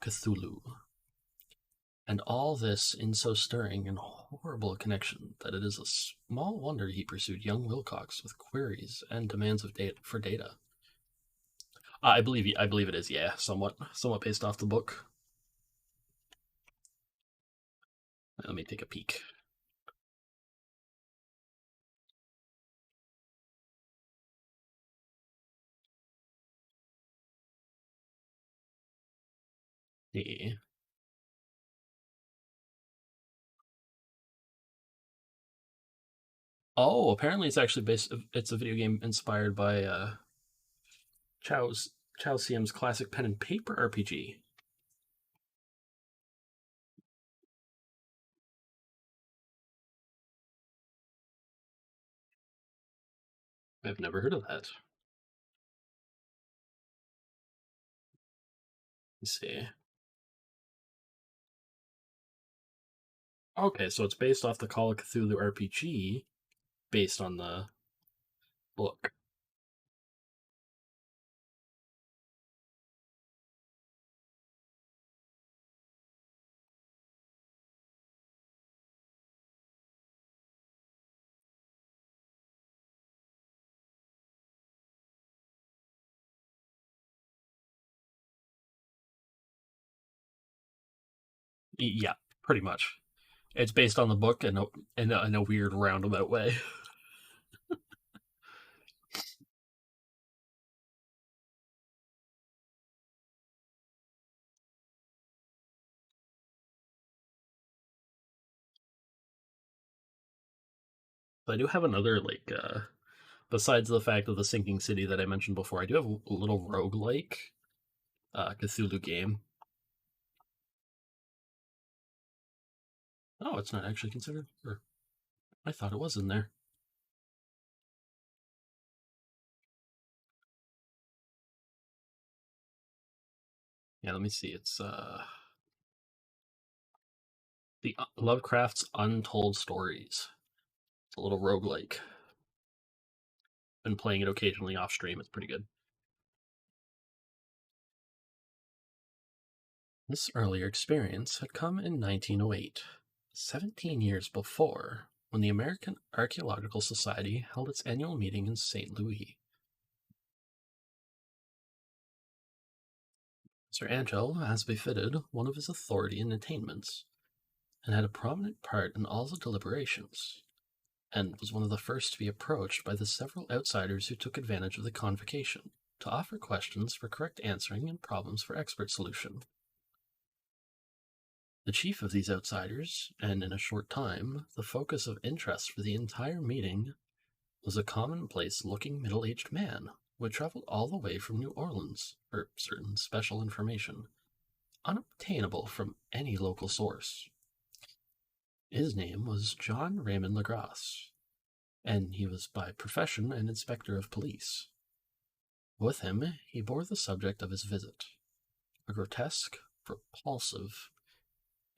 Cthulhu. And all this in so stirring and horrible a connection that it is a small wonder he pursued young Wilcox with queries and demands of for data. I believe it is, yeah, somewhat based off the book. Let me take a peek. Yeah. Oh, apparently it's actually based. It's a video game inspired by Chaosium's classic pen and paper RPG. I've never heard of that. Let's see. Okay, so it's based off the Call of Cthulhu RPG, based on the book. Yeah, pretty much. It's based on the book in a weird roundabout way. But I do have another besides the fact of the sinking city that I mentioned before, I do have a little roguelike Cthulhu game. Oh, it's not actually considered? Or I thought it was in there. Yeah, let me see. It's the Lovecraft's Untold Stories. It's a little roguelike. Been playing it occasionally off stream. It's pretty good. This earlier experience had come in 1908, 17 years before, when the American Archaeological Society held its annual meeting in St. Louis. Sir Angel, as befitted one of his authority and attainments, and had a prominent part in all the deliberations, and was one of the first to be approached by the several outsiders who took advantage of the convocation to offer questions for correct answering and problems for expert solution. The chief of these outsiders, and in a short time, the focus of interest for the entire meeting, was a commonplace-looking middle-aged man who had traveled all the way from New Orleans for certain special information, unobtainable from any local source. His name was John Raymond Legrasse, and he was by profession an inspector of police. With him, he bore the subject of his visit, a grotesque, repulsive,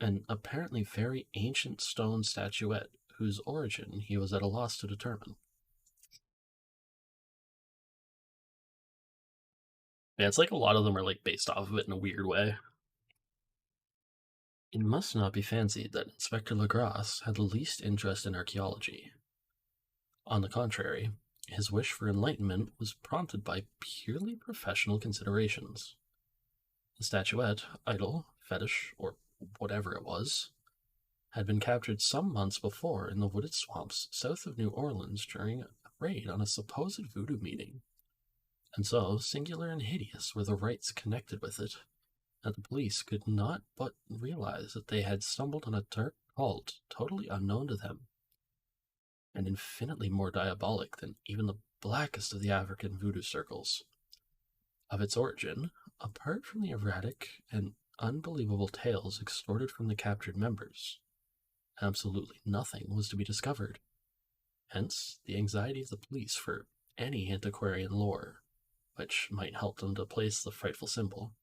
and apparently very ancient stone statuette whose origin he was at a loss to determine. Yeah, it's like a lot of them are like based off of it in a weird way. It must not be fancied that Inspector Legrasse had the least interest in archaeology. On the contrary, his wish for enlightenment was prompted by purely professional considerations. The statuette, idol, fetish, or whatever it was, had been captured some months before in the wooded swamps south of New Orleans during a raid on a supposed voodoo meeting, and so singular and hideous were the rites connected with it that the police could not but realize that they had stumbled on a dark cult totally unknown to them, and infinitely more diabolic than even the blackest of the African voodoo circles. Of its origin, apart from the erratic and unbelievable tales extorted from the captured members, absolutely nothing was to be discovered. Hence, the anxiety of the police for any antiquarian lore, which might help them to place the frightful symbol,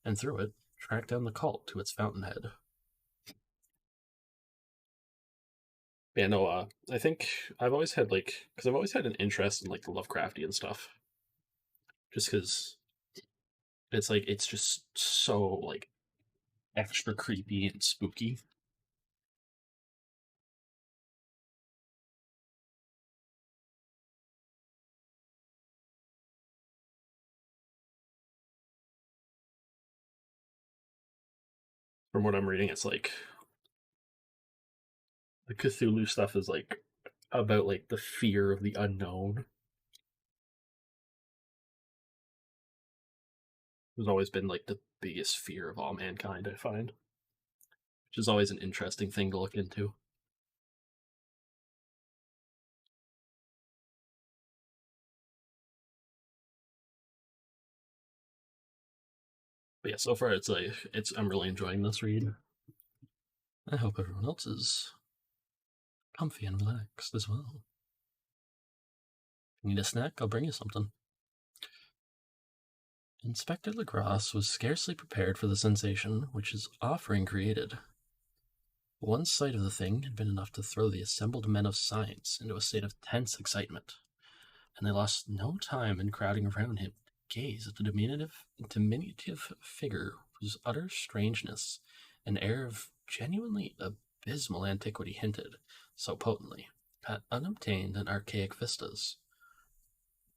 and through it, track down the cult to its fountainhead. Yeah, no, I think I've always had because I've always had an interest in like the Lovecraftian stuff, just because it's just so like extra creepy and spooky. From what I'm reading, it's like the Cthulhu stuff is like about like the fear of the unknown. Has always been like the biggest fear of all mankind, I find, which is always an interesting thing to look into. But yeah, so far it's I'm really enjoying this read. I hope everyone else is comfy and relaxed as well. Need a snack? I'll bring you something. Inspector Legrasse was scarcely prepared for the sensation which his offering created. One sight of the thing had been enough to throw the assembled men of science into a state of tense excitement, and they lost no time in crowding around him to gaze at the diminutive figure whose utter strangeness and air of genuinely abysmal antiquity hinted, so potently, at unobtained and archaic vistas.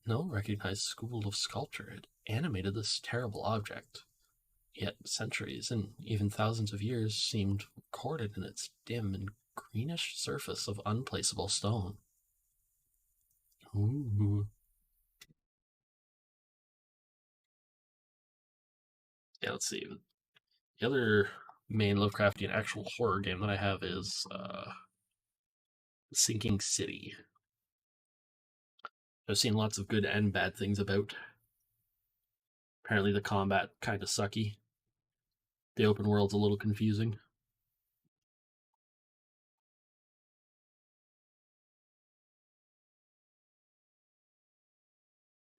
No recognized school of sculpture had animated this terrible object, yet centuries and even thousands of years seemed recorded in its dim and greenish surface of unplaceable stone. Ooh. Yeah, let's see. The other main Lovecraftian actual horror game that I have is Sinking City. I've seen lots of good and bad things about. Apparently the combat kind of sucky. The open world's a little confusing.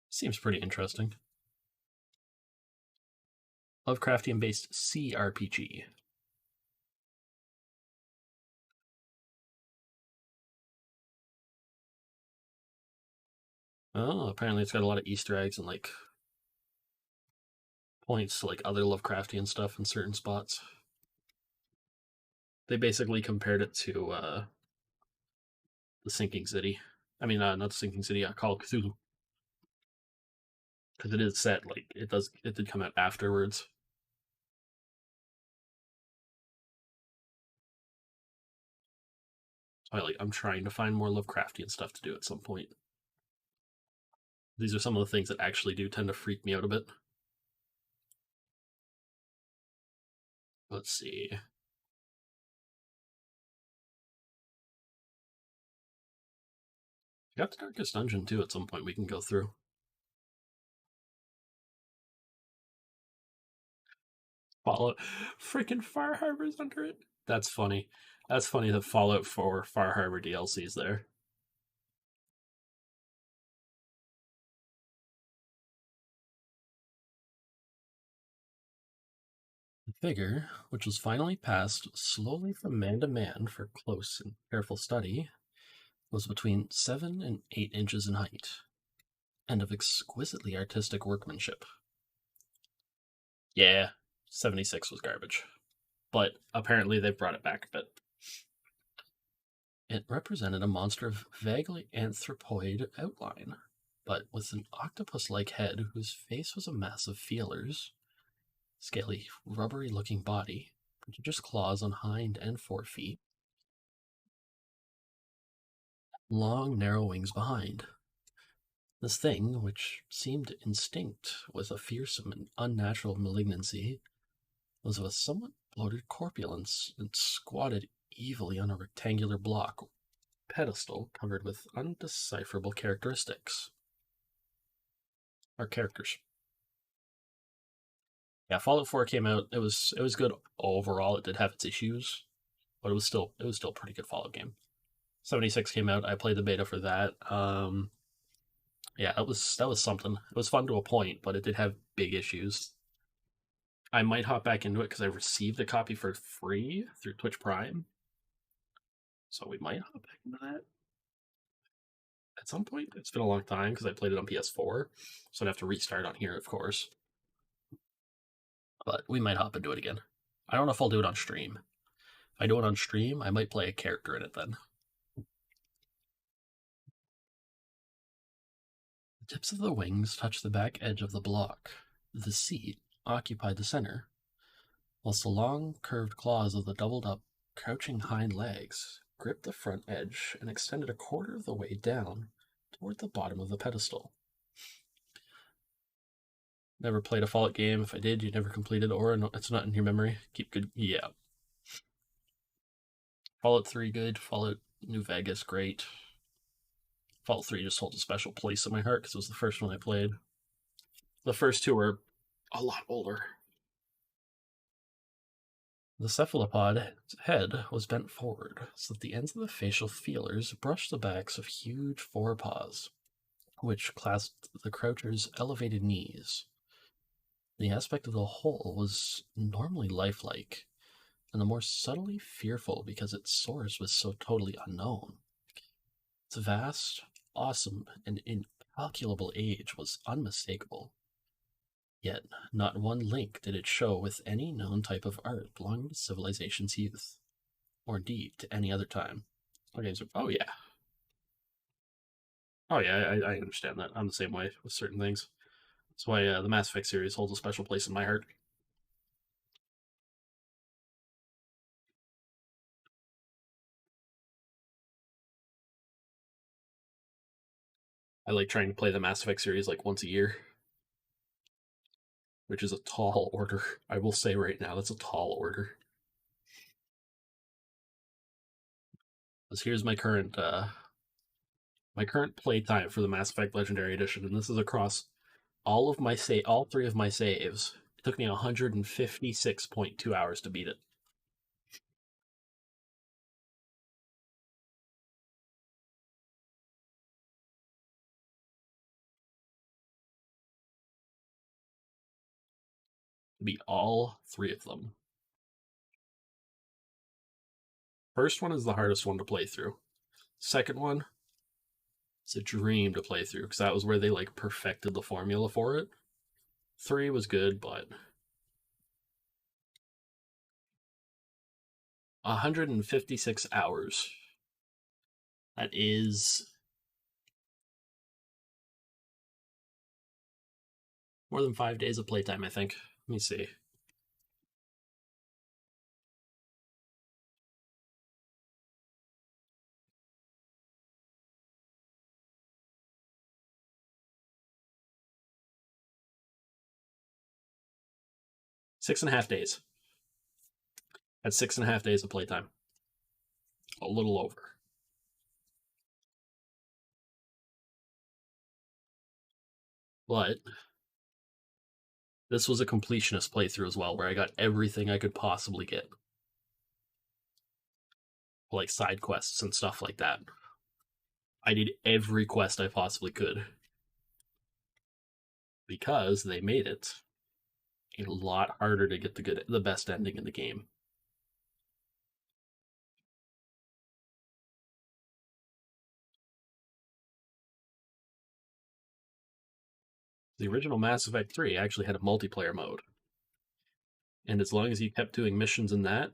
Seems pretty interesting. Lovecraftian based CRPG. Oh, apparently it's got a lot of Easter eggs and like points to like other Lovecraftian stuff in certain spots. They basically compared it to the Sinking City. I mean, not the Sinking City. Call of Cthulhu, because it is set like it did come out afterwards. I'm trying to find more Lovecraftian stuff to do at some point. These are some of the things that actually do tend to freak me out a bit. Let's see. Got the Darkest Dungeon too at some point we can go through. Fallout. Freaking Far Harbor's under it. That's funny. That's funny that Fallout 4 Far Harbor DLC's there. The figure, which was finally passed slowly from man to man for close and careful study, was between 7 and 8 inches in height, and of exquisitely artistic workmanship. Yeah, 76 was garbage. But apparently they've brought it back a bit. It represented a monster of vaguely anthropoid outline, but with an octopus-like head whose face was a mass of feelers, scaly, rubbery-looking body, prodigious claws on hind and forefeet, long, narrow wings behind. This thing, which seemed instinct with a fearsome and unnatural malignancy, was of a somewhat bloated corpulence and squatted evilly on a rectangular block pedestal covered with undecipherable characteristics. Or characters. Yeah, Fallout 4 came out. It was good overall. It did have its issues, but it was still a pretty good Fallout game. 76 came out. I played the beta for that. Yeah, that was something. It was fun to a point, but it did have big issues. I might hop back into it because I received a copy for free through Twitch Prime. So we might hop back into that at some point. It's been a long time because I played it on PS4, so I'd have to restart on here, of course. But we might hop into it again. I don't know if I'll do it on stream. If I do it on stream, I might play a character in it then. The tips of the wings touched the back edge of the block. The seat occupied the center, whilst the long, curved claws of the doubled-up, crouching hind legs gripped the front edge and extended a quarter of the way down toward the bottom of the pedestal. Never played a Fallout game. If I did, you never completed, or it's not in your memory. Keep good. Yeah. Fallout 3, good. Fallout New Vegas, great. Fallout 3 just holds a special place in my heart because it was the first one I played. The first two were a lot older. The cephalopod's head was bent forward so that the ends of the facial feelers brushed the backs of huge forepaws, which clasped the croucher's elevated knees. The aspect of the whole was normally lifelike, and the more subtly fearful because its source was so totally unknown. Its vast, awesome, and incalculable age was unmistakable. Yet not one link did it show with any known type of art belonging to civilization's youth, or indeed to any other time. Okay, so, oh yeah. Oh yeah, I understand that. I'm the same way with certain things. That's why the Mass Effect series holds a special place in my heart. I like trying to play the Mass Effect series like once a year, which is a tall order. I will say right now, that's a tall order. Because here's my current playtime for the Mass Effect Legendary Edition, and this is across all three of my saves. It took me 156.2 hours to beat it. Beat all three of them. First one is the hardest one to play through. Second one, it's a dream to play through because that was where they like perfected the formula for it. 3 was good, but 156 hours. That is more than 5 days of playtime, I think. Let me see. 6.5 days. Had 6.5 days of playtime. A little over. But this was a completionist playthrough as well, where I got everything I could possibly get. Like side quests and stuff like that. I did every quest I possibly could. Because they made it a lot harder to get the best ending in the game. The original Mass Effect 3 actually had a multiplayer mode. And as long as you kept doing missions in that,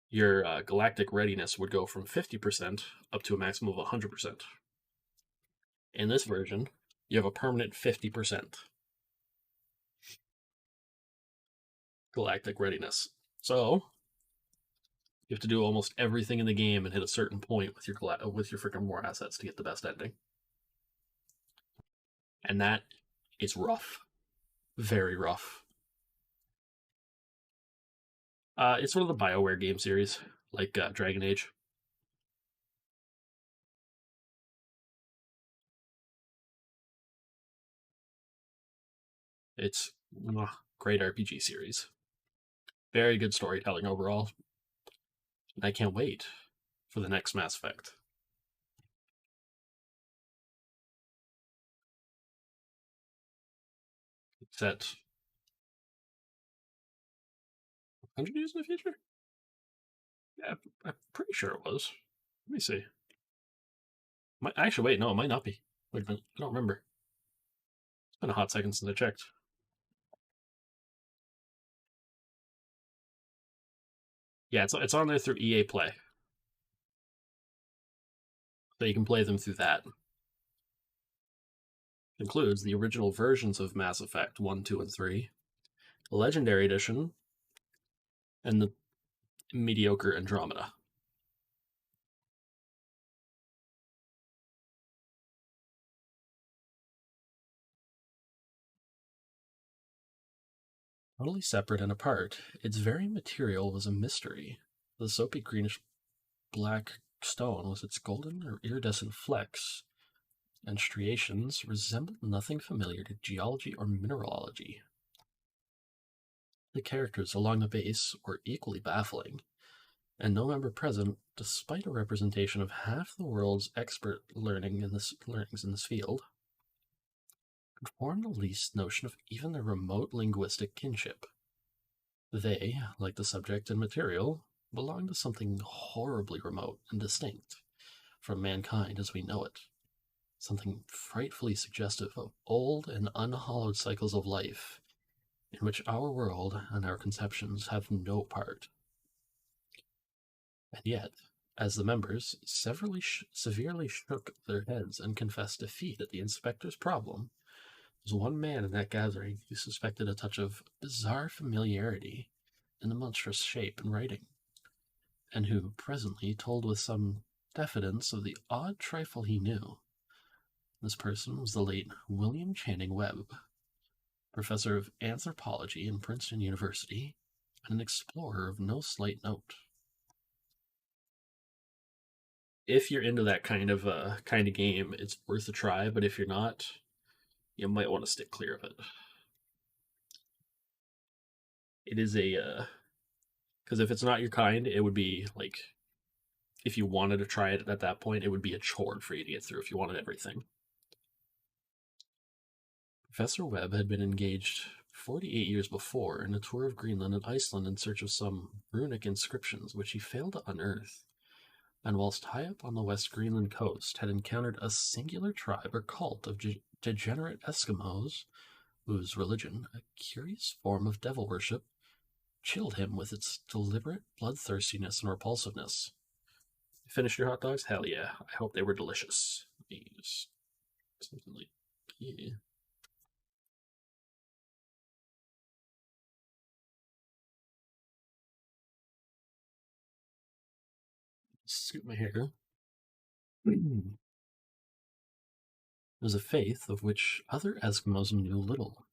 your galactic readiness would go from 50% up to a maximum of 100%. In this version, you have a permanent 50% galactic readiness. So, you have to do almost everything in the game and hit a certain point with your freaking war assets to get the best ending. And that is rough. Very rough. It's one of the BioWare game series, like Dragon Age. It's a great RPG series. Very good storytelling overall. And I can't wait for the next Mass Effect. It's set 100 years in the future? Yeah, I'm pretty sure it was. Let me see. Actually, wait, no, it might not be. Wait a minute, I don't remember. It's been a hot second since I checked. Yeah, it's on there through EA Play. So you can play them through that. It includes the original versions of Mass Effect 1, 2, and 3, the Legendary Edition, and the mediocre Andromeda. Totally separate and apart, its very material was a mystery. The soapy greenish black stone with its golden or iridescent flecks and striations resembled nothing familiar to geology or mineralogy. The characters along the base were equally baffling, and no member present, despite a representation of half the world's expert learnings in this field, could form the least notion of even their remote linguistic kinship. They, like the subject and material, belong to something horribly remote and distinct from mankind as we know it, something frightfully suggestive of old and unhallowed cycles of life in which our world and our conceptions have no part. And yet, as the members severely shook their heads and confessed defeat at the inspector's problem, there was one man in that gathering who suspected a touch of bizarre familiarity in the monstrous shape and writing, and who presently told with some diffidence of the odd trifle he knew. This person was the late William Channing Webb, professor of anthropology in Princeton University, and an explorer of no slight note. If you're into that kind of game, it's worth a try. But if you're not, you might want to stick clear of it. It is because if it's not your kind, it would be like, if you wanted to try it at that point, it would be a chore for you to get through if you wanted everything. Professor Webb had been engaged 48 years before in a tour of Greenland and Iceland in search of some runic inscriptions which he failed to unearth, and whilst high up on the West Greenland coast had encountered a singular tribe or cult of degenerate Eskimos, whose religion, a curious form of devil worship, chilled him with its deliberate bloodthirstiness and repulsiveness. You finished your hot dogs? Hell yeah. I hope they were delicious. Just something like, yeah. Scoop my hair. It was a faith of which other Eskimos knew little,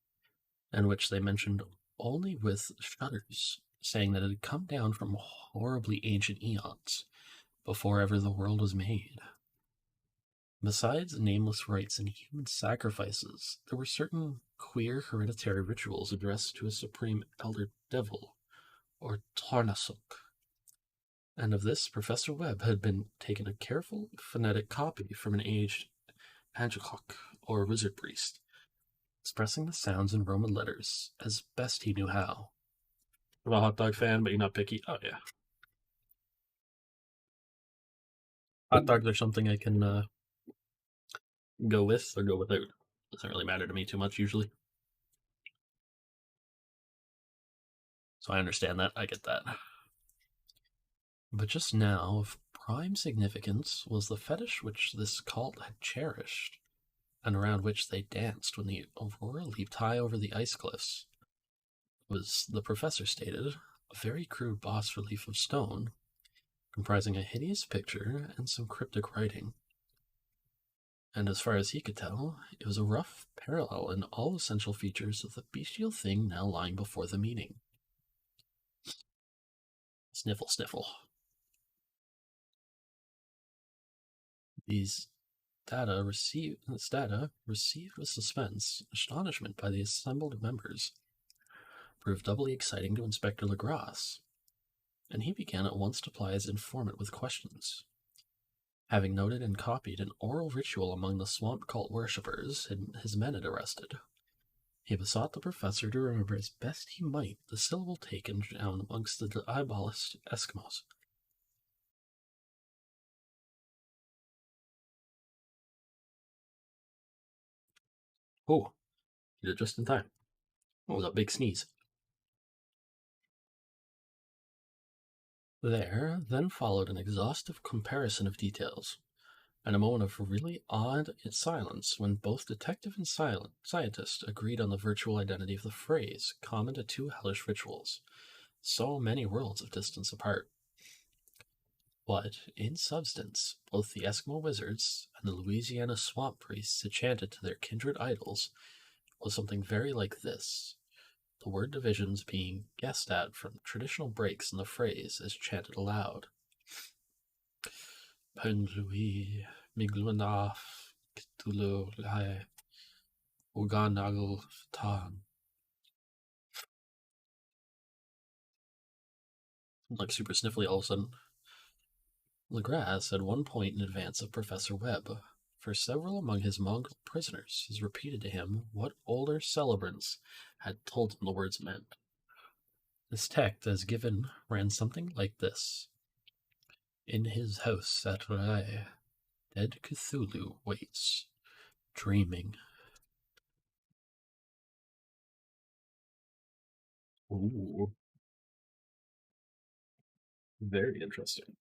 and which they mentioned only with shudders, saying that it had come down from horribly ancient eons, before ever the world was made. Besides nameless rites and human sacrifices, there were certain queer hereditary rituals addressed to a supreme elder devil, or Tarnasuk. And of this, Professor Webb had been taken a careful phonetic copy from an aged Angekok, or wizard priest, expressing the sounds in Roman letters as best he knew how. I'm a hot dog fan, but you're not picky. Oh, yeah. Hot dogs are something I can go with or go without. Doesn't really matter to me too much usually. So I understand that. I get that. But just now, of prime significance was the fetish which this cult had cherished, and around which they danced when the aurora leaped high over the ice cliffs. It was, the professor stated, a very crude bas relief of stone, comprising a hideous picture and some cryptic writing. And as far as he could tell, it was a rough parallel in all essential features of the bestial thing now lying before the meeting. Sniffle, sniffle. This data received with suspense, astonishment by the assembled members, proved doubly exciting to Inspector Legrasse, and he began at once to ply his informant with questions. Having noted and copied an oral ritual among the swamp cult worshippers his men had arrested, he besought the professor to remember as best he might the syllable taken down amongst the diabolist Eskimos. Oh, he did it just in time. What was a big sneeze? There then followed an exhaustive comparison of details, and a moment of really odd silence when both detective and scientist agreed on the virtual identity of the phrase, common to two hellish rituals, so many worlds of distance apart. But, in substance, both the Eskimo wizards and the Louisiana swamp priests had chanted to their kindred idols was something very like this, the word divisions being guessed at from traditional breaks in the phrase as chanted aloud. Penglui Migluanaf Cthulhu Lai Uganagl Tan. Like super sniffly all of a sudden. Legrasse had one point in advance of Professor Webb, for several among his mongrel prisoners has repeated to him what older celebrants had told him the words meant. This text, as given, ran something like this. In his house at R'ai, dead Cthulhu waits, dreaming. Ooh, very interesting.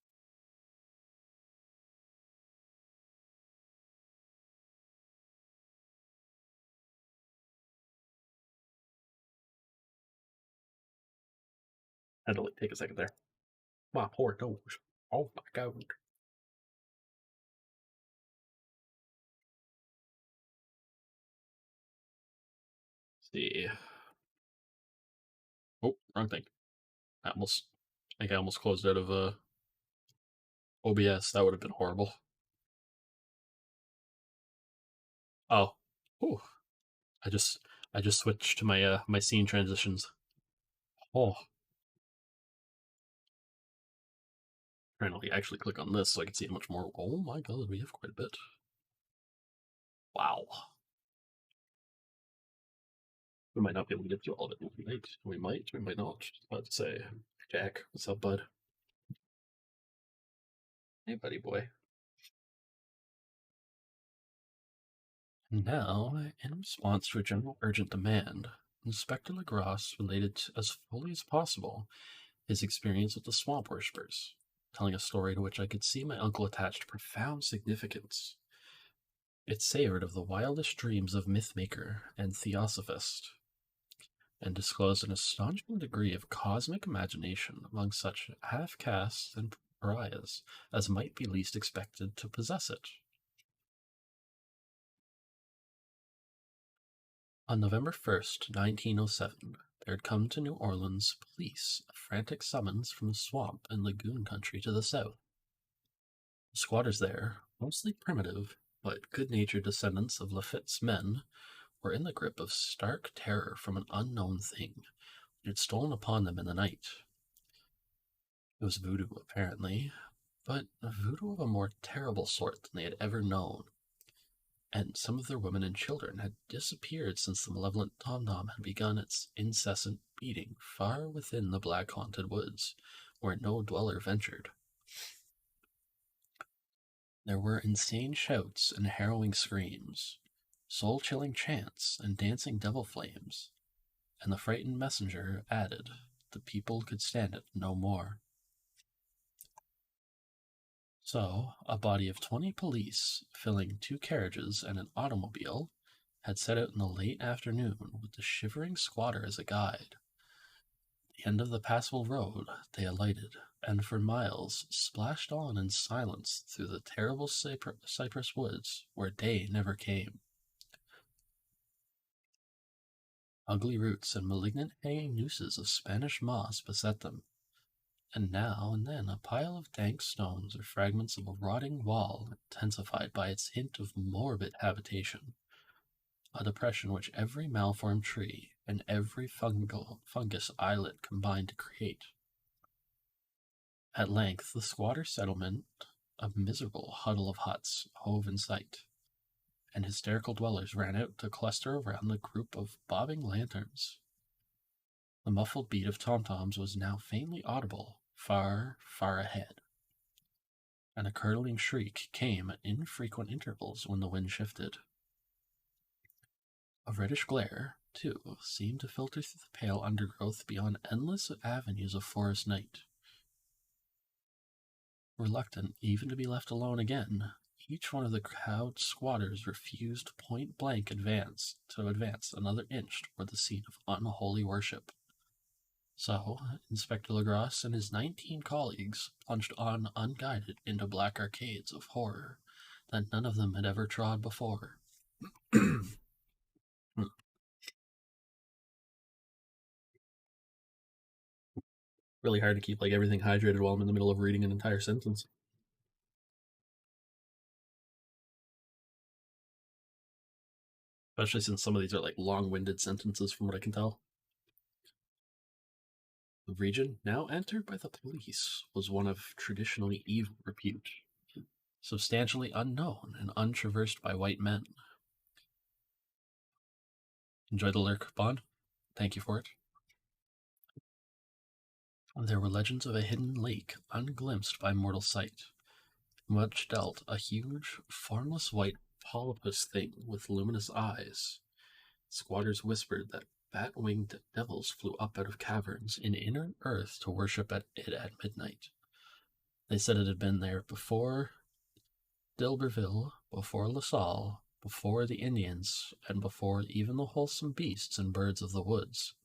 Had to like take a second there. My poor nose. Oh my god. See. Oh, wrong thing. I think I almost closed out of OBS. That would have been horrible. Oh. Ooh. I just switched to my my scene transitions. Oh. Trying to actually click on this so I can see how much more. Oh my god, we have quite a bit. Wow. We might not be able to get through all of it. We might not. About to say, Jack, what's up, bud? Hey, buddy boy. Now, in response to a general urgent demand, Inspector Legrasse related as fully as possible his experience with the swamp worshippers, telling a story to which I could see my uncle attached profound significance. It savored of the wildest dreams of mythmaker and theosophist, and disclosed an astonishing degree of cosmic imagination among such half-castes and pariahs as might be least expected to possess it. On November 1st, 1907, there had come to New Orleans police a frantic summons from the swamp and lagoon country to the south. The squatters there, mostly primitive but good-natured descendants of Lafitte's men, were in the grip of stark terror from an unknown thing which had stolen upon them in the night. It was voodoo, apparently, but a voodoo of a more terrible sort than they had ever known, and some of their women and children had disappeared since the malevolent tom-tom had begun its incessant beating far within the black haunted woods, where no dweller ventured. There were insane shouts and harrowing screams, soul-chilling chants and dancing devil flames, and the frightened messenger added, the people could stand it no more. So, a body of 20 police, filling 2 carriages and an automobile, had set out in the late afternoon with the shivering squatter as a guide. At the end of the passable road, they alighted, and for miles splashed on in silence through the terrible cypress woods where day never came. Ugly roots and malignant hanging nooses of Spanish moss beset them, and now and then a pile of dank stones or fragments of a rotting wall intensified by its hint of morbid habitation, a depression which every malformed tree and every fungus islet combined to create. At length the squatter settlement, a miserable huddle of huts, hove in sight, and hysterical dwellers ran out to cluster around the group of bobbing lanterns. The muffled beat of tom-toms was now faintly audible, far, far ahead, and a curdling shriek came at infrequent intervals when the wind shifted. A reddish glare, too, seemed to filter through the pale undergrowth beyond endless avenues of forest night. Reluctant even to be left alone again, each one of the cowed squatters refused point-blank advance another inch toward the scene of unholy worship. So, Inspector Legrasse and his 19 colleagues plunged on unguided into black arcades of horror that none of them had ever trod before. Really hard to keep everything hydrated while I'm in the middle of reading an entire sentence. Especially since some of these are long-winded sentences from what I can tell. The region now entered by the police was one of traditionally evil repute, substantially unknown and untraversed by white men. Enjoy the lurk, Bond. Thank you for it. There were legends of a hidden lake unglimpsed by mortal sight, in which dwelt a huge, formless white polypus thing with luminous eyes. Squatters whispered that bat-winged devils flew up out of caverns in inner earth to worship at it at midnight. They said it had been there before D'Iberville, before La Salle, before the Indians, and before even the wholesome beasts and birds of the woods.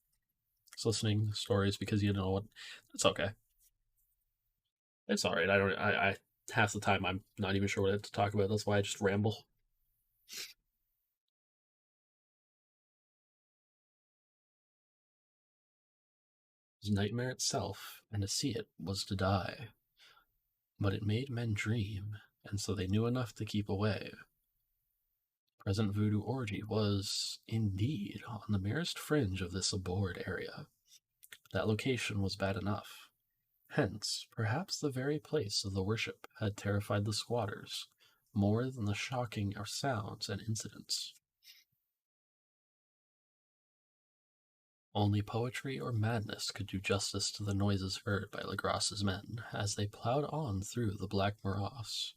Just listening to stories because you know what, it's okay. It's all right. I half the time I'm not even sure what I have to talk about. That's why I just ramble. It was nightmare itself, and to see it was to die. But it made men dream, and so they knew enough to keep away. Present voodoo orgy was, indeed, on the merest fringe of this abhorred area. That location was bad enough. Hence, perhaps the very place of the worship had terrified the squatters more than the shocking sounds and incidents. Only poetry or madness could do justice to the noises heard by Legrasse's men as they plowed on through the black morass,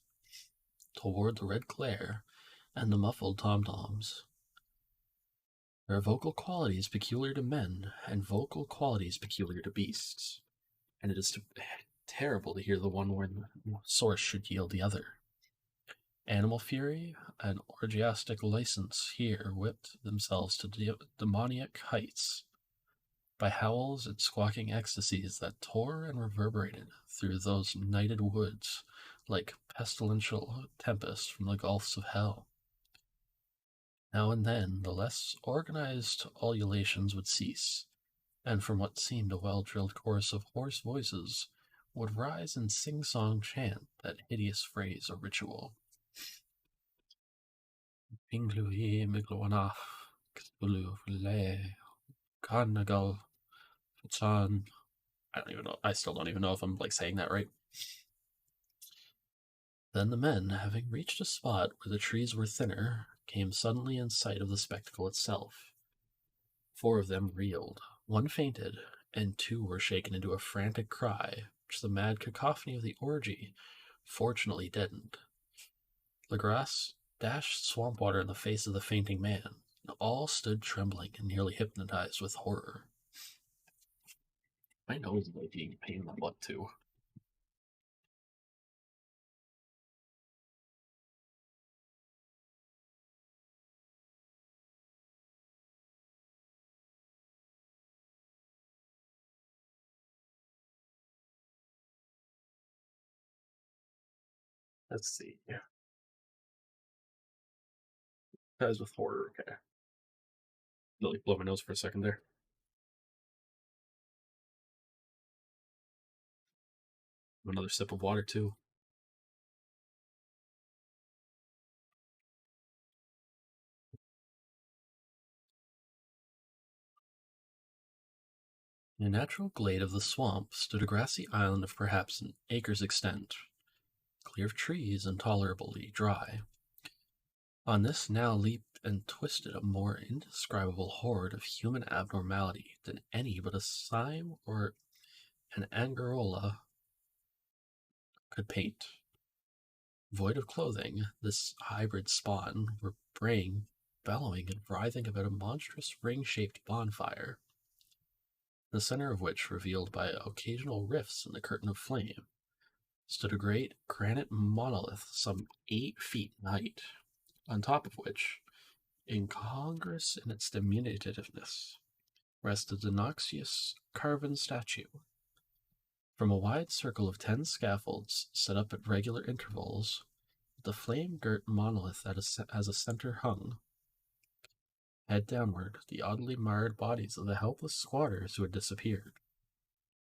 toward the red glare and the muffled tom-toms. There are vocal qualities peculiar to men and vocal qualities peculiar to beasts, and it is terrible to hear the one when source should yield the other. Animal fury and orgiastic license here whipped themselves to demoniac heights by howls and squawking ecstasies that tore and reverberated through those nighted woods like pestilential tempests from the gulfs of hell. Now and then the less organized ululations would cease, and from what seemed a well-drilled chorus of hoarse voices, would rise and sing-song chant that hideous phrase or ritual. Pingluhi migluanach, Cthulhu Relay, Carnagal, Fatan. I don't even know. I still don't even know if I'm saying that right. Then the men, having reached a spot where the trees were thinner, came suddenly in sight of the spectacle itself. 4 of them reeled, 1 fainted, and 2 were shaken into a frantic cry, which the mad cacophony of the orgy fortunately deadened. Legrasse dashed swamp water in the face of the fainting man, and all stood trembling and nearly hypnotized with horror. My nose is being a pain in the butt, too. Let's see. Yeah. Guys with horror, okay. Really blow my nose for a second there. Another sip of water, too. In a natural glade of the swamp stood a grassy island of perhaps an acre's extent, clear of trees and tolerably dry. On this now leaped and twisted a more indescribable horde of human abnormality than any but a Sime or an Angarola could paint. Void of clothing, this hybrid spawn were braying, bellowing, and writhing about a monstrous ring-shaped bonfire, the center of which, revealed by occasional rifts in the curtain of flame, stood a great granite monolith some 8 feet in height, on top of which, incongruous in its diminutiveness, rested the noxious carven statue. From a wide circle of 10 scaffolds set up at regular intervals, the flame-girt monolith as a center hung. Head downward, the oddly marred bodies of the helpless squatters who had disappeared.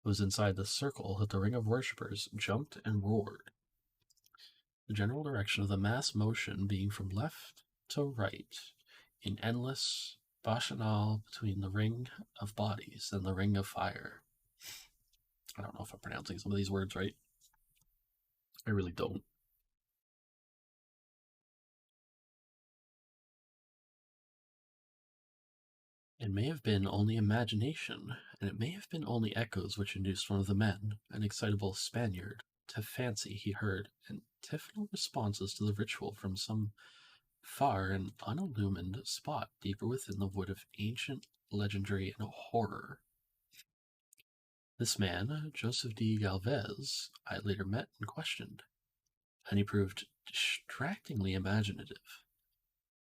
It was inside this circle that the ring of worshippers jumped and roared, the general direction of the mass motion being from left to right, in endless bacchanal between the ring of bodies and the ring of fire. I don't know if I'm pronouncing some of these words right. I really don't. It may have been only imagination, and it may have been only echoes which induced one of the men, an excitable Spaniard, to fancy he heard antiphonal responses to the ritual from some far and unillumined spot deeper within the wood of ancient legendary and horror. This man, Joseph D. Galvez, I later met and questioned, and he proved distractingly imaginative.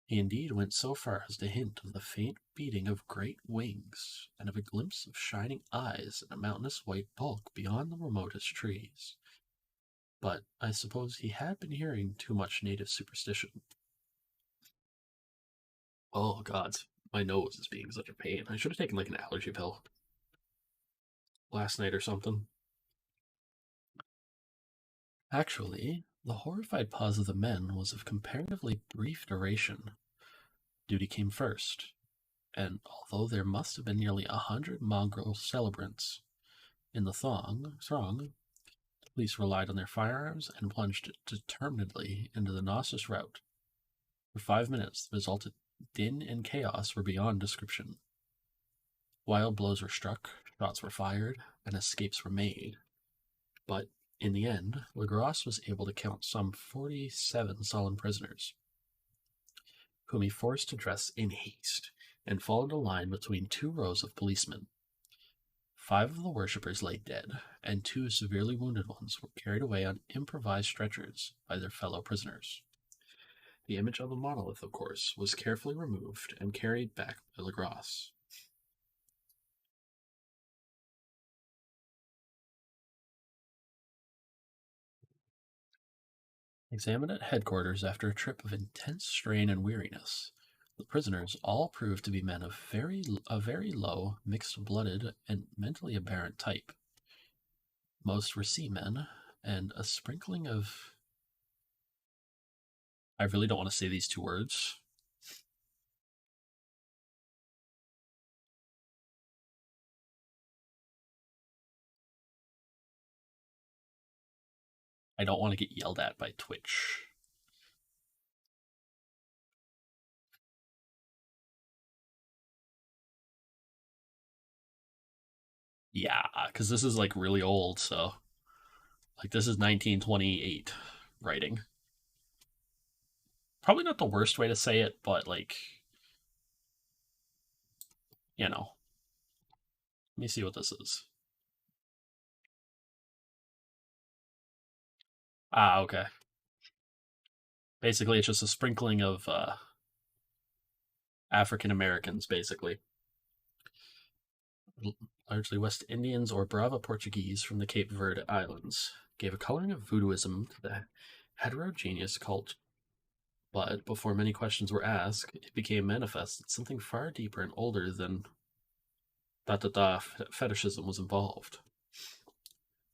He indeed went so far as to hint of the faint beating of great wings, and of a glimpse of shining eyes and a mountainous white bulk beyond the remotest trees. But I suppose he had been hearing too much native superstition. Oh god, my nose is being such a pain. I should have taken an allergy pill last night or something. Actually, the horrified pause of the men was of comparatively brief duration. Duty came first, and although there must have been nearly 100 mongrel celebrants in the throng, the police relied on their firearms and plunged determinedly into the nauseous rout. For 5 minutes, the resultant din and chaos were beyond description. Wild blows were struck, shots were fired, and escapes were made. But, in the end, Legrasse was able to count some 47 sullen prisoners, whom he forced to dress in haste and fall into line between 2 rows of policemen. 5 of the worshippers lay dead, and 2 severely wounded ones were carried away on improvised stretchers by their fellow prisoners. The image of the monolith, of course, was carefully removed and carried back by Legrasse. Examined at headquarters after a trip of intense strain and weariness, The prisoners all proved to be men of a very low, mixed-blooded, and mentally aberrant type. Most were seamen, and a sprinkling of... I really don't want to say these two words. I don't want to get yelled at by Twitch. Yeah, because this is like really old, so like this is 1928 writing. Probably not the worst way to say it, but like, you know. Let me see what this is. Ah, okay. Basically, it's just a sprinkling of African Americans, basically. Largely West Indians or Brava Portuguese from the Cape Verde Islands, gave a coloring of voodooism to the heterogeneous cult. But before many questions were asked, it became manifest that something far deeper and older than fetishism was involved.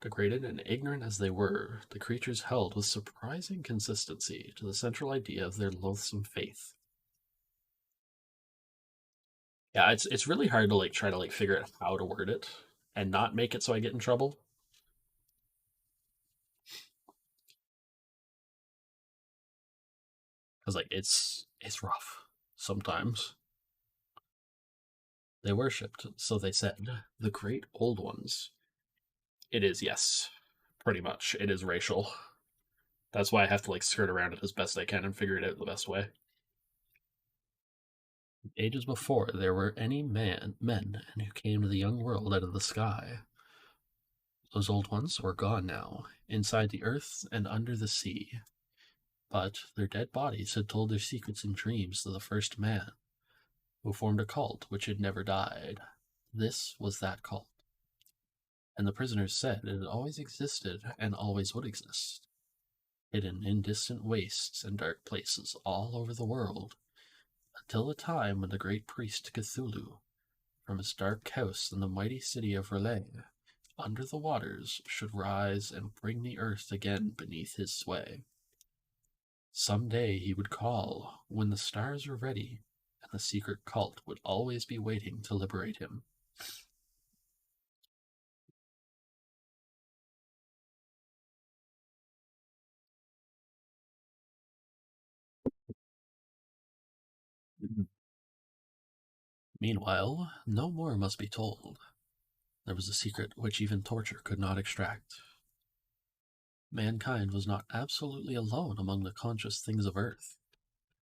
Degraded and ignorant as they were, the creatures held with surprising consistency to the central idea of their loathsome faith. Yeah, it's really hard to like try to like figure out how to word it and not make it so I get in trouble. Because like it's rough sometimes. They worshipped, so they said, the great old ones. It is, yes. Pretty much. It is racial. That's why I have to like skirt around it as best I can and figure it out the best way. Ages before there were any men who came to the young world out of the sky. Those old ones were gone now, inside the earth and under the sea. But their dead bodies had told their secrets in dreams to the first man, who formed a cult which had never died. This was that cult. And the prisoners said it had always existed and always would exist, hidden in distant wastes and dark places all over the world, until the time when the great priest Cthulhu, from his dark house in the mighty city of R'lyeh, under the waters, should rise and bring the earth again beneath his sway. Some day he would call when the stars were ready, and the secret cult would always be waiting to liberate him. Meanwhile, no more must be told. There was a secret which even torture could not extract. Mankind was not absolutely alone among the conscious things of earth.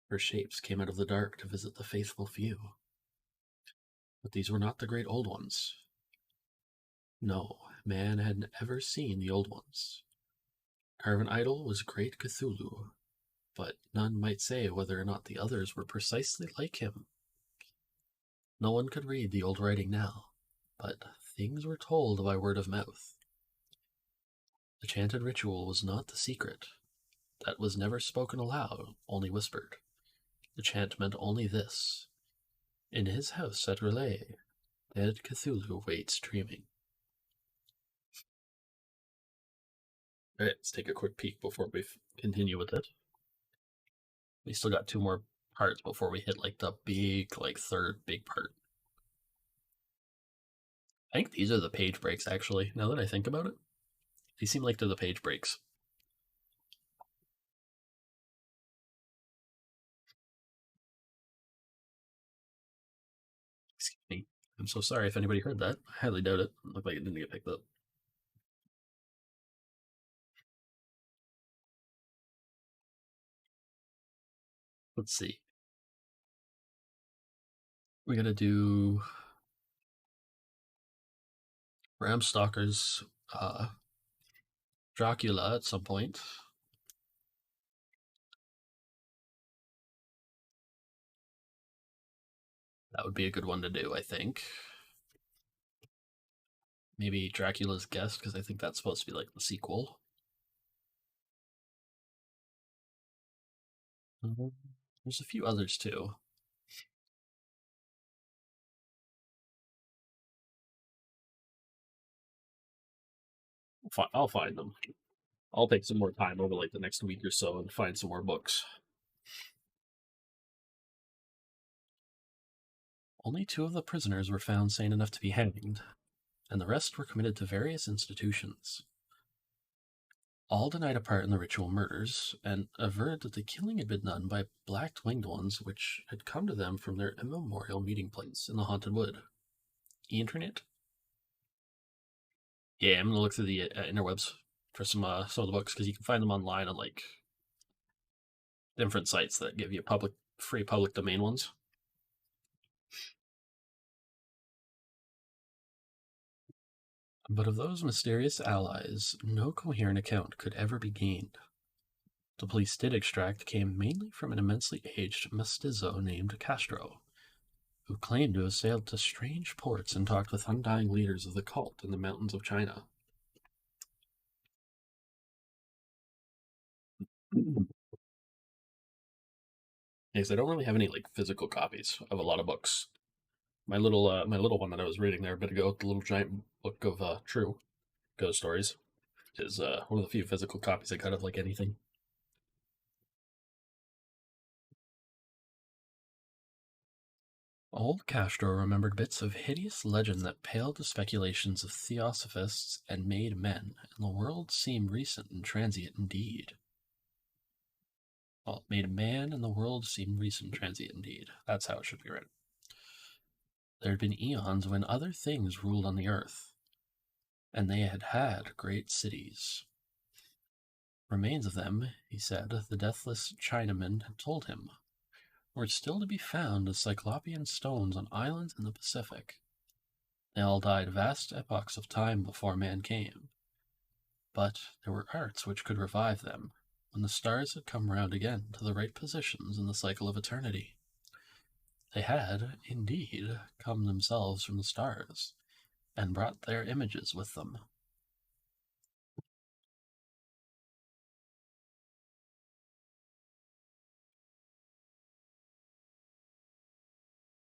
Her shapes came out of the dark to visit the faithful few. But these were not the great old ones. No, man had ever seen the old ones. Carven idol was great Cthulhu, but none might say whether or not the others were precisely like him. No one could read the old writing now, but things were told by word of mouth. The chanted ritual was not the secret. That was never spoken aloud, only whispered. The chant meant only this. In his house at R'lyeh, dead Cthulhu waits dreaming. Alright, let's take a quick peek before we continue with it. We still got 2 more parts before we hit like the big, like third big part. I think these are the page breaks actually, now that I think about it. These seem like they're the page breaks. Excuse me. I'm so sorry if anybody heard that. I highly doubt it. It looked like it didn't get picked up. Let's see. We gotta do Bram Stoker's Dracula at some point. That would be a good one to do, I think. Maybe Dracula's Guest, because I think that's supposed to be like the sequel. There's a few others too. I'll find them. I'll take some more time over like the next week or so and find some more books. Only 2 of the prisoners were found sane enough to be hanged, and the rest were committed to various institutions. All denied a part in the ritual murders, and averred that the killing had been done by black-winged ones which had come to them from their immemorial meeting place in the Haunted Wood. Internet? Yeah, I'm gonna look through the interwebs for some of the books, because you can find them online on like different sites that give you free public domain ones. But of those mysterious allies, no coherent account could ever be gained. The police did extract came mainly from an immensely aged mestizo named Castro, who claimed to have sailed to strange ports and talked with undying leaders of the cult in the mountains of China. Yes, I don't really have any like physical copies of a lot of books. My little one that I was reading there a bit ago, the little giant book of true ghost stories, is one of the few physical copies I got of like anything. Old Castro remembered bits of hideous legend that paled the speculations of theosophists and made men, and the world seemed recent and transient indeed. Well, made man and the world seem recent and transient indeed. That's how it should be written. There had been eons when other things ruled on the earth, and they had had great cities. Remains of them, he said, the deathless Chinaman had told him, were still to be found as cyclopean stones on islands in the Pacific. They all died vast epochs of time before man came. But there were arts which could revive them, when the stars had come round again to the right positions in the cycle of eternity. They had, indeed, come themselves from the stars, and brought their images with them.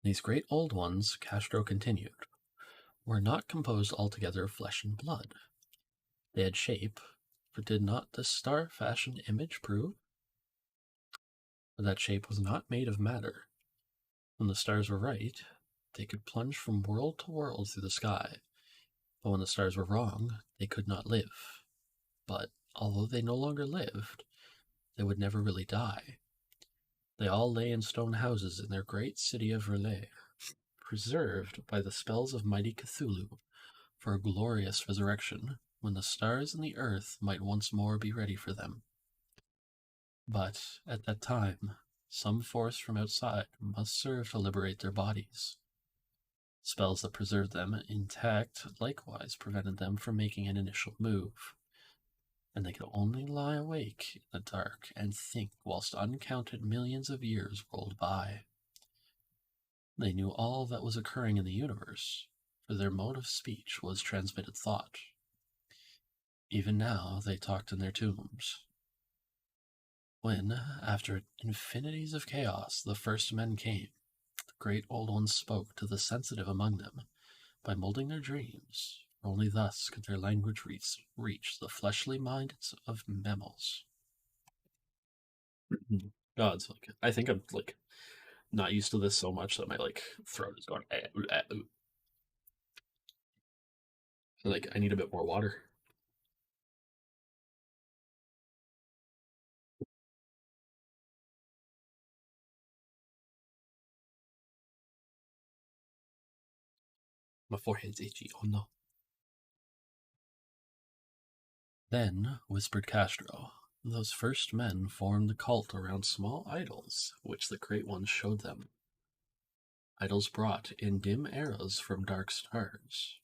These great old ones, Castro continued, were not composed altogether of flesh and blood. They had shape, but did not this star-fashioned image prove? For that shape was not made of matter. When the stars were right, they could plunge from world to world through the sky, but when the stars were wrong, they could not live. But, although they no longer lived, they would never really die. They all lay in stone houses in their great city of Relais, preserved by the spells of mighty Cthulhu, for a glorious resurrection, when the stars and the earth might once more be ready for them. But, at that time, some force from outside must serve to liberate their bodies. Spells that preserved them intact likewise prevented them from making an initial move, and they could only lie awake in the dark and think whilst uncounted millions of years rolled by. They knew all that was occurring in the universe, for their mode of speech was transmitted thought. Even now they talked in their tombs. When, after infinities of chaos, the first men came, the great old ones spoke to the sensitive among them by molding their dreams. Only thus could their language reach the fleshly minds of mammals. God's like, I think I'm like not used to this so much that my like throat is going. Like I need a bit more water. My forehead's itchy. Oh no. Then, whispered Castro, those first men formed the cult around small idols, which the Great Ones showed them. Idols brought in dim eras from dark stars.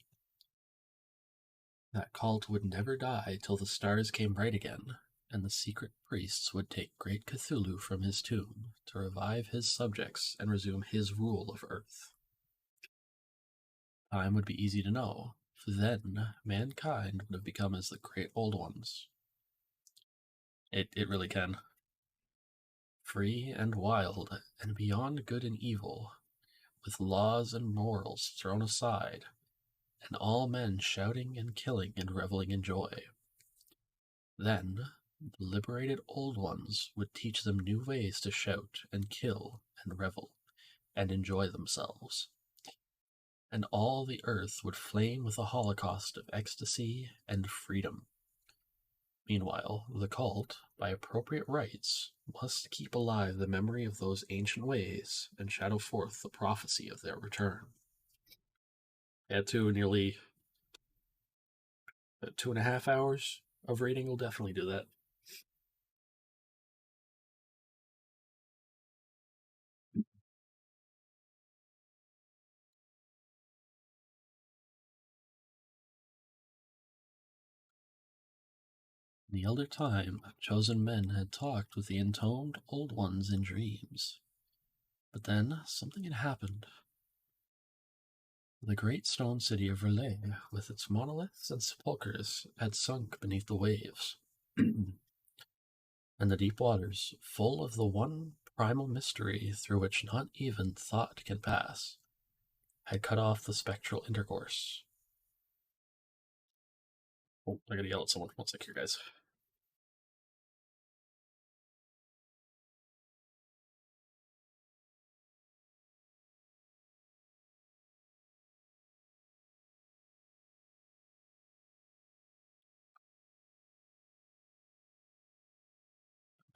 That cult would never die till the stars came bright again, and the secret priests would take great Cthulhu from his tomb to revive his subjects and resume his rule of Earth. Time would be easy to know, for then mankind would have become as the Great Old Ones. It really can. Free and wild, and beyond good and evil, with laws and morals thrown aside, and all men shouting and killing and reveling in joy. Then the liberated old ones would teach them new ways to shout and kill and revel and enjoy themselves. And all the earth would flame with a holocaust of ecstasy and freedom. Meanwhile, the cult, by appropriate rites, must keep alive the memory of those ancient ways and shadow forth the prophecy of their return. Yeah, nearly 2.5 hours of reading will definitely do that. In the elder time, chosen men had talked with the entombed old ones in dreams. But then something had happened. The great stone city of Relais, with its monoliths and sepulchres, had sunk beneath the waves. And the deep waters, full of the one primal mystery through which not even thought can pass, had cut off the spectral intercourse. Oh, I gotta yell at someone. One sec here, guys.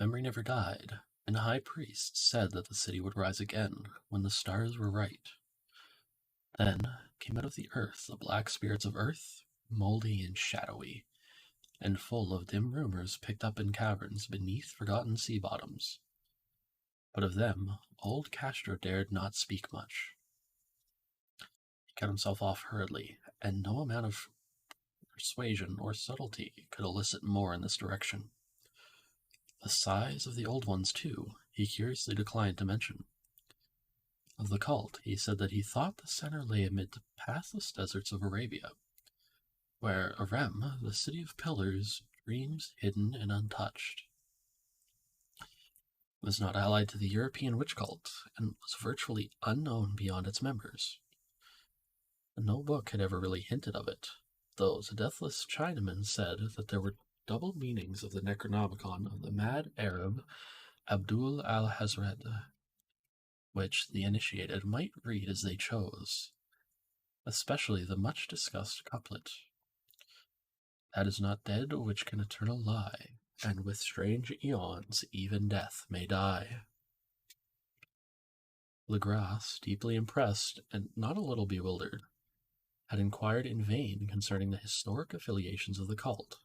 Memory never died, and the high priest said that the city would rise again when the stars were right. Then came out of the earth the black spirits of earth, moldy and shadowy, and full of dim rumors picked up in caverns beneath forgotten sea bottoms. But of them, old Castro dared not speak much. He cut himself off hurriedly, and no amount of persuasion or subtlety could elicit more in this direction. The size of the old ones, too, he curiously declined to mention. Of the cult, he said that he thought the center lay amid the pathless deserts of Arabia, where Arem, the city of pillars, dreams hidden and untouched. It was not allied to the European witch cult, and was virtually unknown beyond its members. No book had ever really hinted of it, though the deathless Chinaman said that there were double meanings of the Necronomicon of the mad Arab Abdul al-Hazred, which the initiated might read as they chose, especially the much-discussed couplet, "That is not dead which can eternal lie, and with strange eons even death may die." Legras, deeply impressed and not a little bewildered, had inquired in vain concerning the historic affiliations of the cult.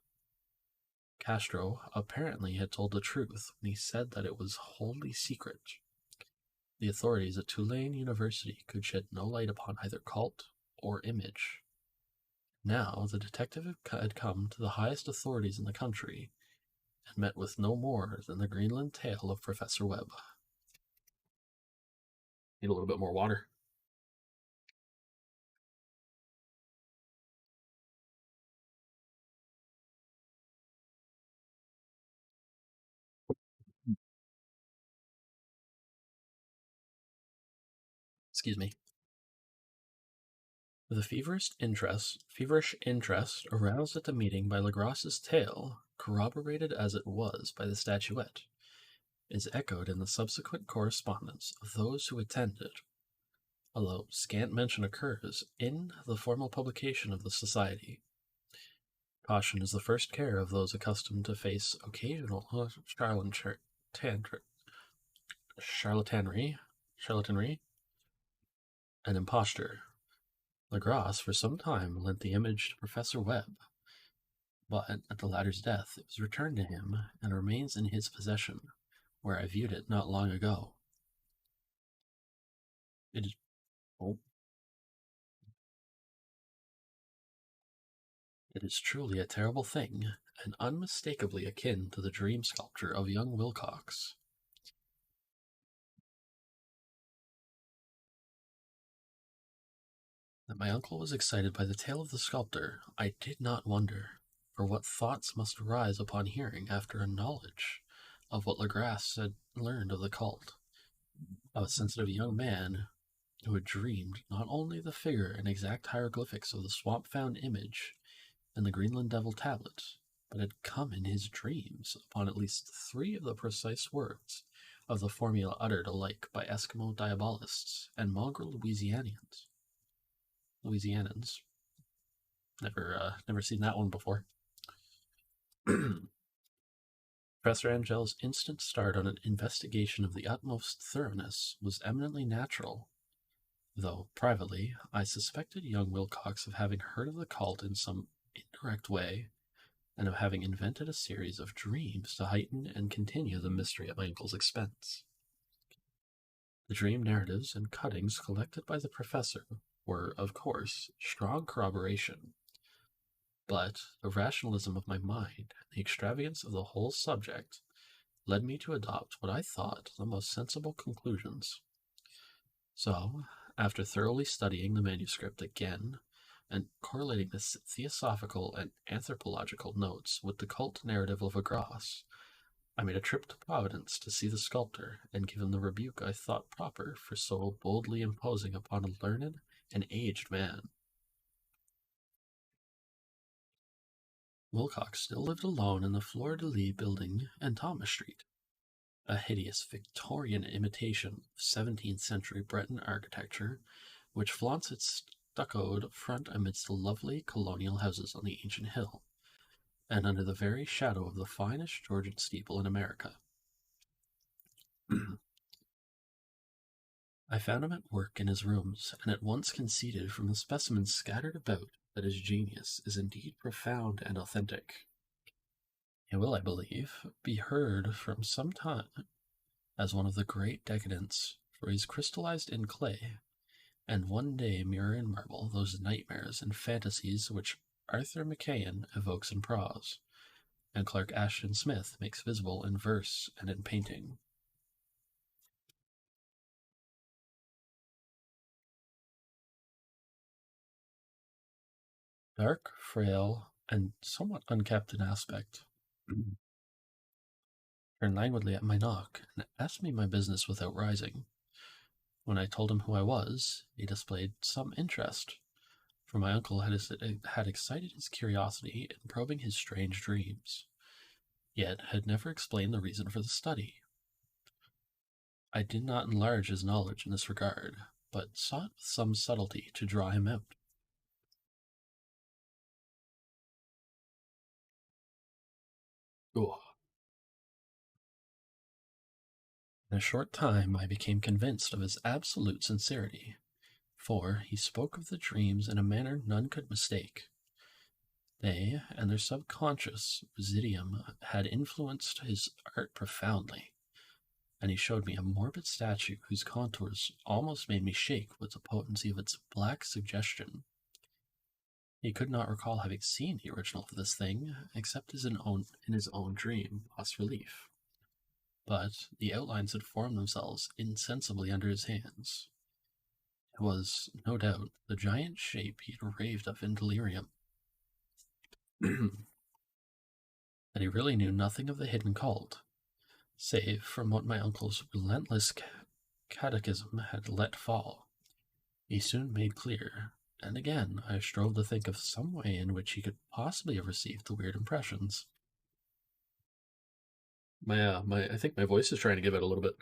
Castro apparently had told the truth when he said that it was wholly secret. The authorities at Tulane University could shed no light upon either cult or image. Now the detective had come to the highest authorities in the country and met with no more than the Greenland tale of Professor Webb. Need a little bit more water. Excuse me. The feverish interest aroused at the meeting by Legras's tale, corroborated as it was by the statuette, is echoed in the subsequent correspondence of those who attended, although scant mention occurs in the formal publication of the Society. Caution is the first care of those accustomed to face occasional charlatanry, and imposture. Legras for some time lent the image to Professor Webb, but at the latter's death it was returned to him and remains in his possession, where I viewed it not long ago. It is It is truly a terrible thing, and unmistakably akin to the dream sculpture of young Wilcox. That my uncle was excited by the tale of the sculptor, I did not wonder, for what thoughts must arise upon hearing after a knowledge of what Legras had learned of the cult. A sensitive young man who had dreamed not only the figure and exact hieroglyphics of the swamp found image and the Greenland Devil tablet, but had come in his dreams upon at least three of the precise words of the formula uttered alike by Eskimo diabolists and mongrel Louisianians. Never seen that one before. Professor Angel's instant start on an investigation of the utmost thoroughness was eminently natural, though, privately, I suspected young Wilcox of having heard of the cult in some indirect way, and of having invented a series of dreams to heighten and continue the mystery at my uncle's expense. The dream narratives and cuttings collected by the professor were, of course, strong corroboration, but the rationalism of my mind and the extravagance of the whole subject led me to adopt what I thought the most sensible conclusions. So, after thoroughly studying the manuscript again and correlating the theosophical and anthropological notes with the cult narrative of Agras, I made a trip to Providence to see the sculptor and give him the rebuke I thought proper for so boldly imposing upon a learned and aged man. Wilcox still lived alone in the Fleur de Lis building in Thomas Street, a hideous Victorian imitation of 17th century Breton architecture, which flaunts its stuccoed front amidst the lovely colonial houses on the ancient hill, and under the very shadow of the finest Georgian steeple in America. I found him at work in his rooms, and at once conceded from the specimens scattered about that his genius is indeed profound and authentic. It will, I believe, be heard from some time as one of the great decadents, for he's crystallized in clay, and one day mirror in marble those nightmares and fantasies which Arthur McCain evokes in prose, and Clark Ashton Smith makes visible in verse and in painting. Dark, frail, and somewhat unkempt in aspect, turned languidly at my knock and asked me my business without rising. When I told him who I was, he displayed some interest, for my uncle had excited his curiosity in probing his strange dreams, yet had never explained the reason for the study. I did not enlarge his knowledge in this regard, but sought with some subtlety to draw him out. Oh. In a short time I became convinced of his absolute sincerity, for he spoke of the dreams in a manner none could mistake. They and their subconscious residuum had influenced his art profoundly, and he showed me a morbid statue whose contours almost made me shake with the potency of its black suggestion. He could not recall having seen the original of this thing, except in his own dream bas relief. But the outlines had formed themselves insensibly under his hands. It was, no doubt, the giant shape he had raved of in delirium. That he really knew nothing of the hidden cult, save from what my uncle's relentless catechism had let fall. He soon made clear, and again I strove to think of some way in which he could possibly have received the weird impressions. I think my voice is trying to give out a little bit.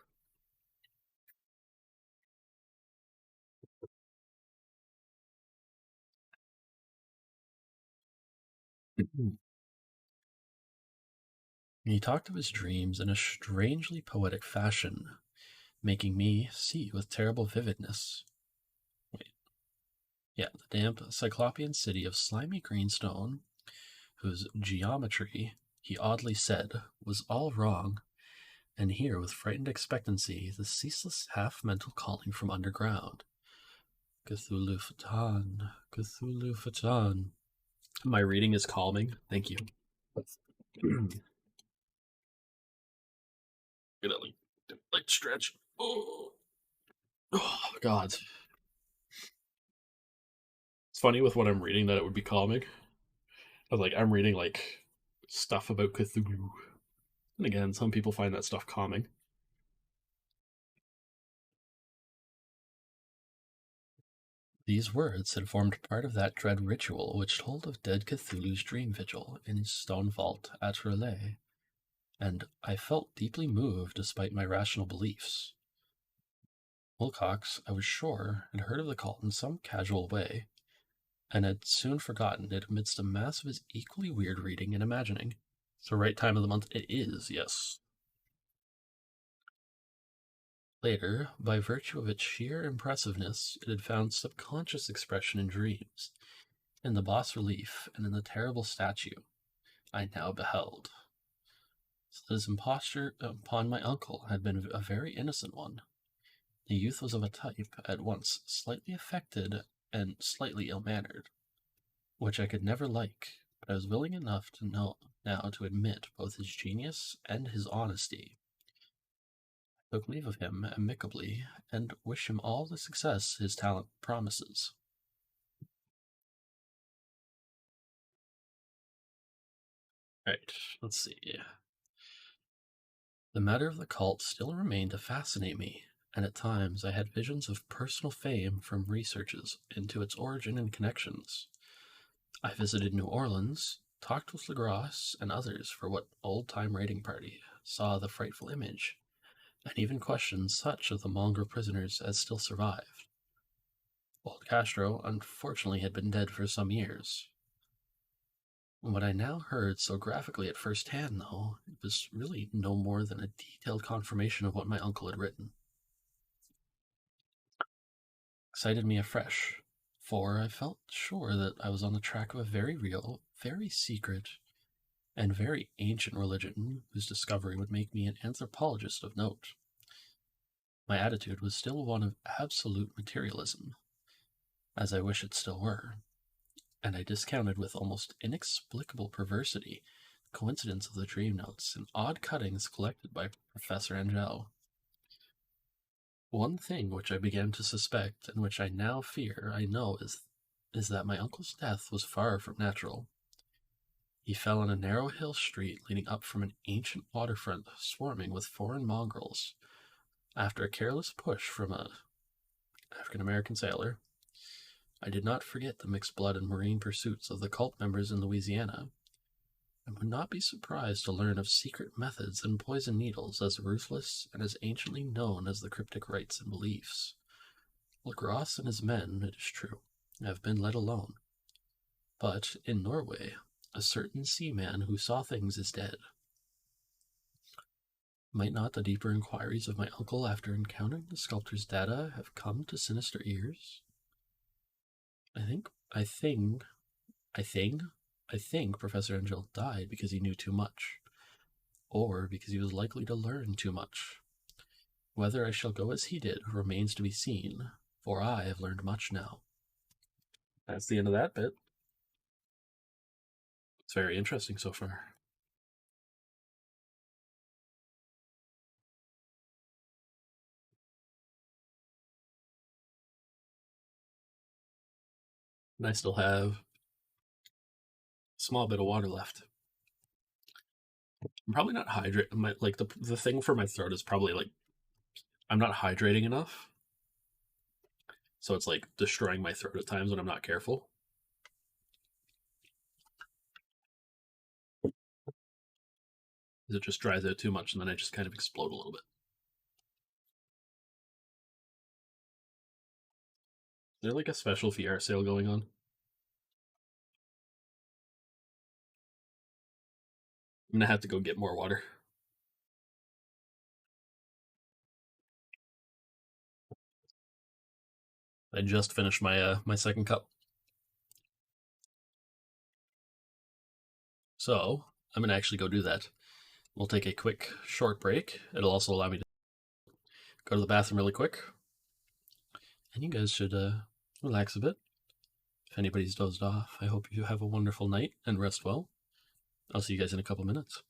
He talked of his dreams in a strangely poetic fashion, making me see with terrible vividness. The damp cyclopean city of slimy greenstone, whose geometry, he oddly said, was all wrong, and hear with frightened expectancy the ceaseless half-mental calling from underground. Cthulhu Fatan, Cthulhu Fatan. My reading is calming. Thank you. Gonna like stretch. Oh God. It's funny with what I'm reading that it would be calming. But I'm reading like stuff about Cthulhu. And again, some people find that stuff calming. These words had formed part of that dread ritual which told of dead Cthulhu's dream vigil in his stone vault at Relais, and I felt deeply moved despite my rational beliefs. Wilcox, I was sure, had heard of the cult in some casual way, and had soon forgotten it amidst a mass of his equally weird reading and imagining. It's the right time of the month. It is, yes. Later, by virtue of its sheer impressiveness, it had found subconscious expression in dreams, in the bas relief, and in the terrible statue I now beheld. So that his imposture upon my uncle had been a very innocent one. The youth was of a type at once slightly affected and slightly ill-mannered, which I could never like, but I was willing enough to know now to admit both his genius and his honesty. I took leave of him amicably, and wish him all the success his talent promises. Right, let's see. The matter of the cult still remained to fascinate me, and at times I had visions of personal fame from researches into its origin and connections. I visited New Orleans, talked with Legrasse and others for what old-time raiding party, saw the frightful image, and even questioned such of the mongrel prisoners as still survived. Old Castro, unfortunately, had been dead for some years. What I now heard so graphically at first hand, though, was really no more than a detailed confirmation of what my uncle had written. Excited me afresh, for I felt sure that I was on the track of a very real, very secret, and very ancient religion whose discovery would make me an anthropologist of note. My attitude was still one of absolute materialism, as I wish it still were, and I discounted with almost inexplicable perversity the coincidence of the dream notes and odd cuttings collected by Professor Angell. One thing which I began to suspect, and which I now fear I know, is that my uncle's death was far from natural. He fell on a narrow hill street leading up from an ancient waterfront swarming with foreign mongrels, after a careless push from a African-American sailor. I did not forget the mixed blood and marine pursuits of the cult members in Louisiana, and would not be surprised to learn of secret methods and poison needles as ruthless and as anciently known as the cryptic rites and beliefs. Legrasse and his men, it is true, have been let alone. But in Norway, a certain seaman who saw things is dead. Might not the deeper inquiries of my uncle after encountering the sculptor's data have come to sinister ears? I think Professor Angell died because he knew too much, or because he was likely to learn too much. Whether I shall go as he did remains to be seen, for I have learned much now. That's the end of that bit. It's very interesting so far. And I still have a small bit of water left. I'm probably not hydrating. Like the thing for my throat is probably like I'm not hydrating enough, so it's like destroying my throat at times when I'm not careful. It just dries out too much, and then I just kind of explode a little bit. Is there like a special VR sale going on? I'm gonna have to go get more water. I just finished my second cup. So I'm gonna actually go do that. We'll take a quick short break. It'll also allow me to go to the bathroom really quick. And you guys should relax a bit. If anybody's dozed off, I hope you have a wonderful night and rest well. I'll see you guys in a couple minutes.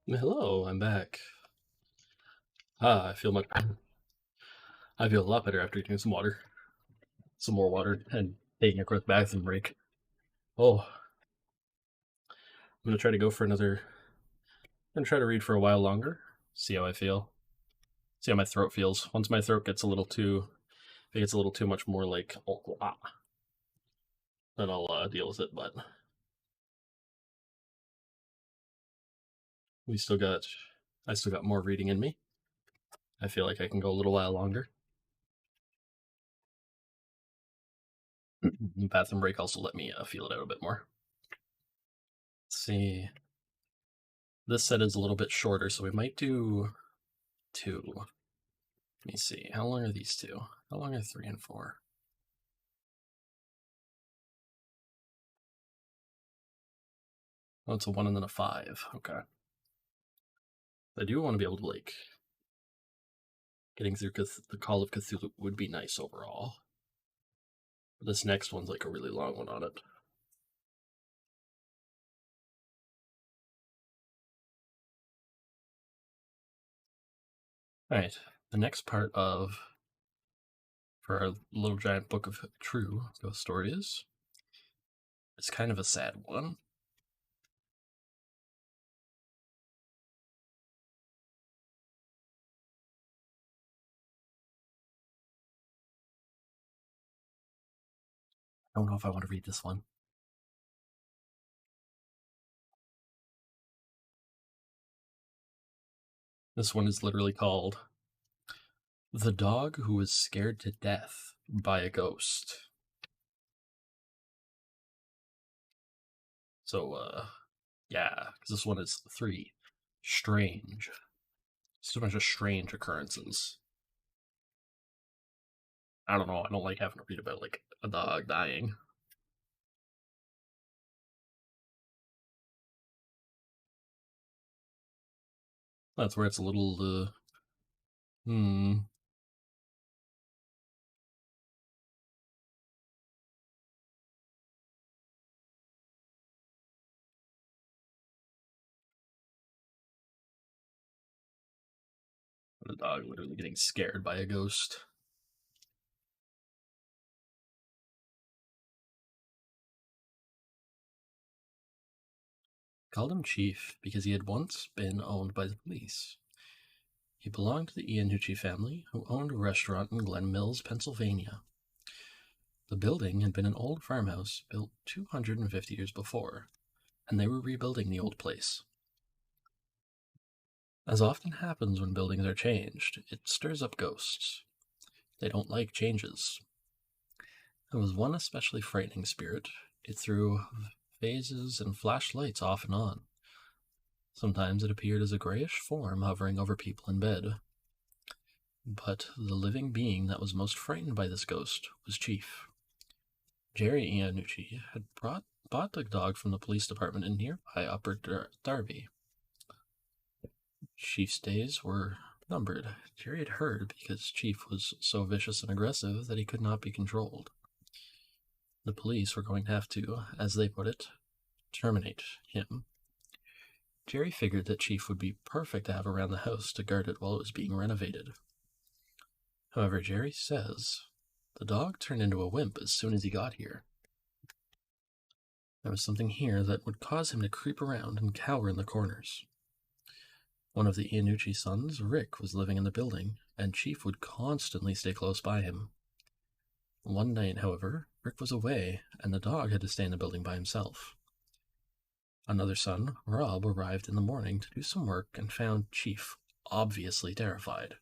Hello, I'm back. I feel much. I feel a lot better after eating some more water, and taking a quick bathroom break. Oh, I'm gonna try to go for another. I'm gonna try to read for a while longer. See how I feel. See how my throat feels. Once my throat gets a little too, if it gets a little too much more like then I'll deal with it. But we still got. I still got more reading in me. I feel like I can go a little while longer. Bathroom break also let me feel it out a bit more. Let's see. This set is a little bit shorter, so we might do two. Let me see. How long are these two? How long are 3 and 4? Oh, it's a 1 and then a 5. Okay. I do want to be able to, like, getting through the Call of Cthulhu would be nice overall. But this next one's like a really long one on it. Alright, the next part for our Little Giant Book of True Ghost Stories, it's kind of a sad one. I don't know if I want to read this one. This one is literally called The Dog Who Was Scared to Death by a Ghost. So, yeah, because this one is 3. Strange. It's a bunch of strange occurrences. I don't know, I don't like having to read about, like, a dog dying. That's where it's a little, The dog literally getting scared by a ghost. Called him Chief because he had once been owned by the police. He belonged to the Iannucci family, who owned a restaurant in Glen Mills, Pennsylvania. The building had been an old farmhouse built 250 years before, and they were rebuilding the old place. As often happens when buildings are changed, it stirs up ghosts. They don't like changes. There was one especially frightening spirit. It threw phases and flashed lights off and on. Sometimes it appeared as a grayish form hovering over people in bed. But the living being that was most frightened by this ghost was Chief. Jerry Iannucci had bought the dog from the police department in nearby Upper Darby. Chief's days were numbered. Jerry had heard because Chief was so vicious and aggressive that he could not be controlled. The police were going to have to, as they put it, terminate him. Jerry figured that Chief would be perfect to have around the house to guard it while it was being renovated. However, Jerry says the dog turned into a wimp as soon as he got here. There was something here that would cause him to creep around and cower in the corners. One of the Iannucci sons, Rick, was living in the building, and Chief would constantly stay close by him. One night, however, Rick was away, and the dog had to stay in the building by himself. Another son, Rob, arrived in the morning to do some work and found Chief obviously terrified.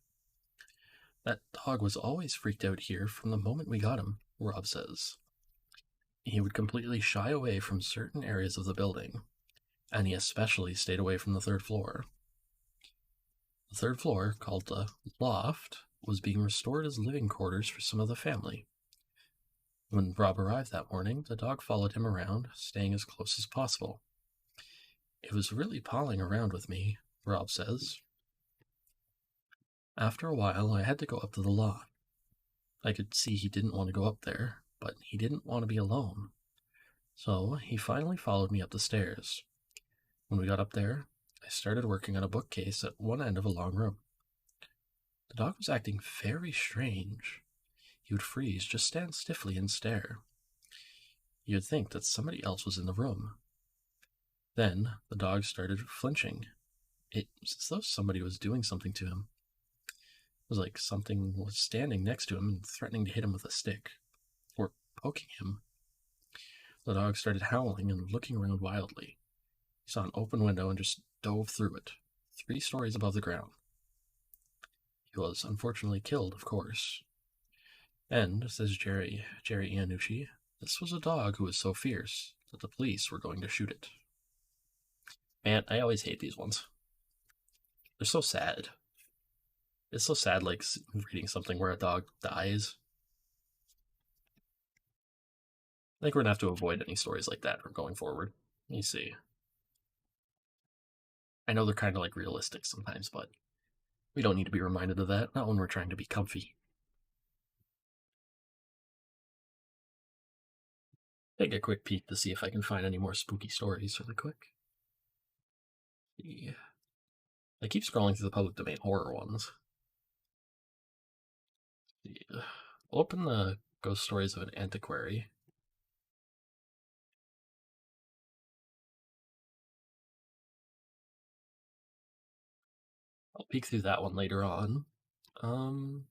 That dog was always freaked out here from the moment we got him, Rob says. He would completely shy away from certain areas of the building, and he especially stayed away from the 3rd floor. The 3rd floor, called the loft, was being restored as living quarters for some of the family. When Rob arrived that morning, the dog followed him around, staying as close as possible. It was really pawing around with me, Rob says. After a while, I had to go up to the loft. I could see he didn't want to go up there, but he didn't want to be alone. So he finally followed me up the stairs. When we got up there, I started working on a bookcase at one end of a long room. The dog was acting very strange. He would freeze, just stand stiffly and stare. You'd think that somebody else was in the room. Then the dog started flinching. It was as though somebody was doing something to him. It was like something was standing next to him and threatening to hit him with a stick, or poking him. The dog started howling and looking around wildly. He saw an open window and just dove through it, 3 stories above the ground. He was unfortunately killed, of course. And, says Jerry Iannucci, this was a dog who was so fierce that the police were going to shoot it. Man, I always hate these ones. They're so sad. It's so sad, like, reading something where a dog dies. I think we're going to have to avoid any stories like that from going forward. Let me see. I know they're kind of, like, realistic sometimes, but we don't need to be reminded of that, not when we're trying to be comfy. Take a quick peek to see if I can find any more spooky stories really quick. Yeah. I keep scrolling through the public domain horror ones. Yeah. Open the Ghost Stories of an Antiquary. I'll peek through that one later on. The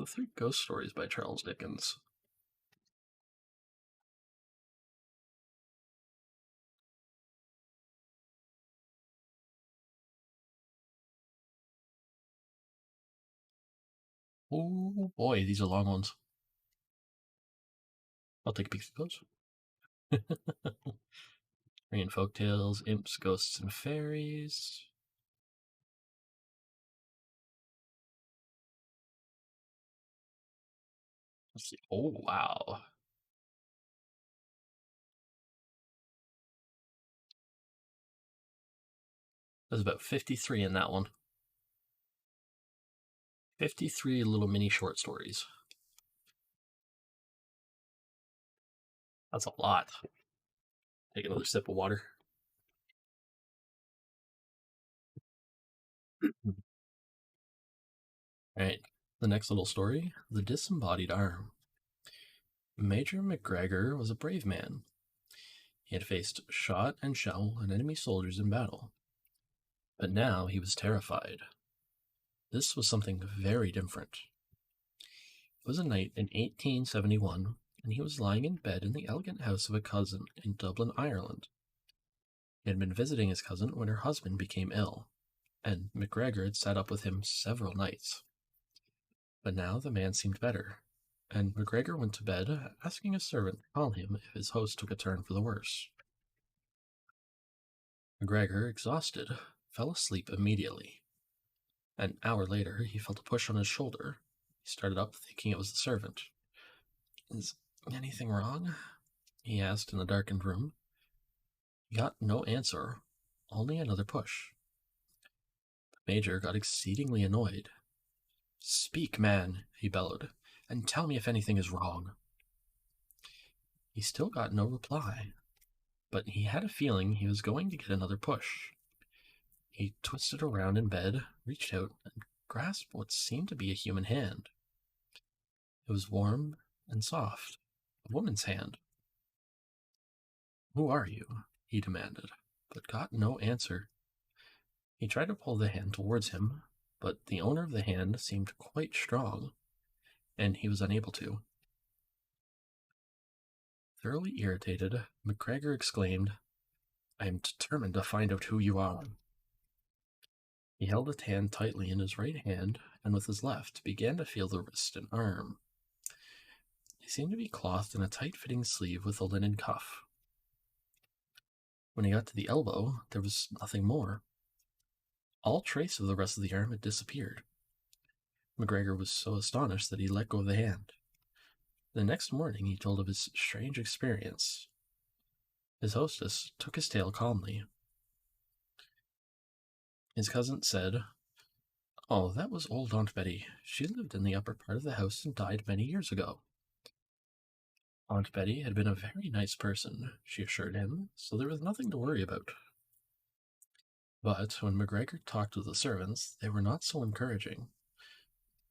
3 Ghost Stories by Charles Dickens. Oh boy, these are long ones. I'll take a peek through those. Korean folktales, imps, ghosts, and fairies. Let's see. Oh, wow. There's about 53 in that one. 53 little mini short stories. That's a lot. Take another sip of water. Alright, the next little story, The Disembodied Arm. Major McGregor was a brave man. He had faced shot and shell and enemy soldiers in battle. But now he was terrified. This was something very different. It was a night in 1871, and he was lying in bed in the elegant house of a cousin in Dublin, Ireland. He had been visiting his cousin when her husband became ill, and McGregor had sat up with him several nights. But now the man seemed better, and McGregor went to bed, asking a servant to call him if his host took a turn for the worse. McGregor, exhausted, fell asleep immediately. An hour later, he felt a push on his shoulder. He started up, thinking it was the servant. Is anything wrong? He asked in the darkened room. He got no answer, only another push. The major got exceedingly annoyed. Speak, man, he bellowed, and tell me if anything is wrong. He still got no reply, but he had a feeling he was going to get another push. He twisted around in bed, reached out, and grasped what seemed to be a human hand. It was warm and soft, a woman's hand. Who are you? He demanded, but got no answer. He tried to pull the hand towards him, but the owner of the hand seemed quite strong, and he was unable to. Thoroughly irritated, McGregor exclaimed, I am determined to find out who you are. He held the hand tightly in his right hand, and with his left began to feel the wrist and arm. They seemed to be clothed in a tight-fitting sleeve with a linen cuff. When he got to the elbow, there was nothing more. All trace of the rest of the arm had disappeared. McGregor was so astonished that he let go of the hand. The next morning he told of his strange experience. His hostess took his tale calmly. His cousin said, Oh, that was old Aunt Betty. She lived in the upper part of the house and died many years ago. Aunt Betty had been a very nice person, she assured him, so there was nothing to worry about. But when McGregor talked with the servants, they were not so encouraging.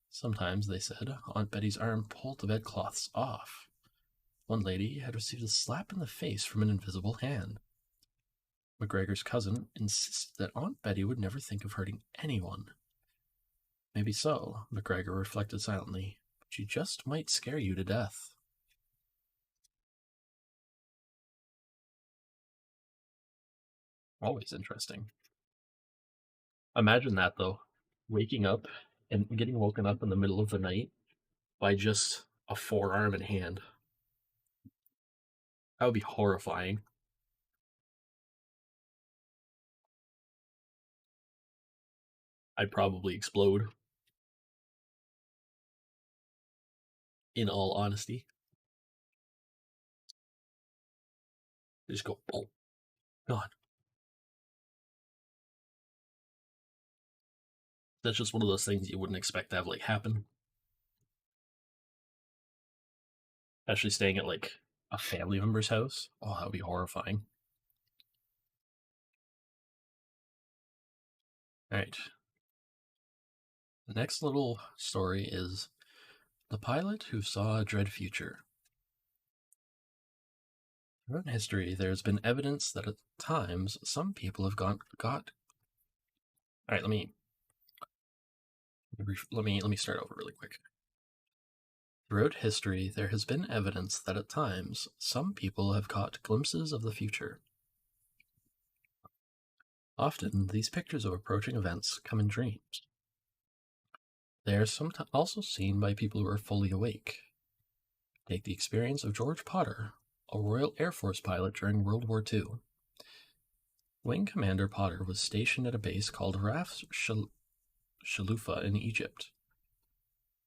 Sometimes, they said, Aunt Betty's arm pulled the bedclothes off. One lady had received a slap in the face from an invisible hand. McGregor's cousin insisted that Aunt Betty would never think of hurting anyone. Maybe so, McGregor reflected silently, but she just might scare you to death. Always interesting. Imagine that, though. Waking up and getting woken up in the middle of the night by just a forearm and hand. That would be horrifying. I'd probably explode. In all honesty. Just go, oh, God. That's just one of those things you wouldn't expect to have, like, happen. Especially staying at, like, a family member's house. Oh, that would be horrifying. Alright. The next little story is The Pilot Who Saw a Dread Future. Throughout history, there's been evidence that at times some people have got. Alright, let me start over really quick. Throughout history, there has been evidence that at times some people have caught glimpses of the future. Often, these pictures of approaching events come in dreams. They are sometimes also seen by people who are fully awake. Take the experience of George Potter, a Royal Air Force pilot during World War II. Wing Commander Potter was stationed at a base called Ras Shalufa in Egypt.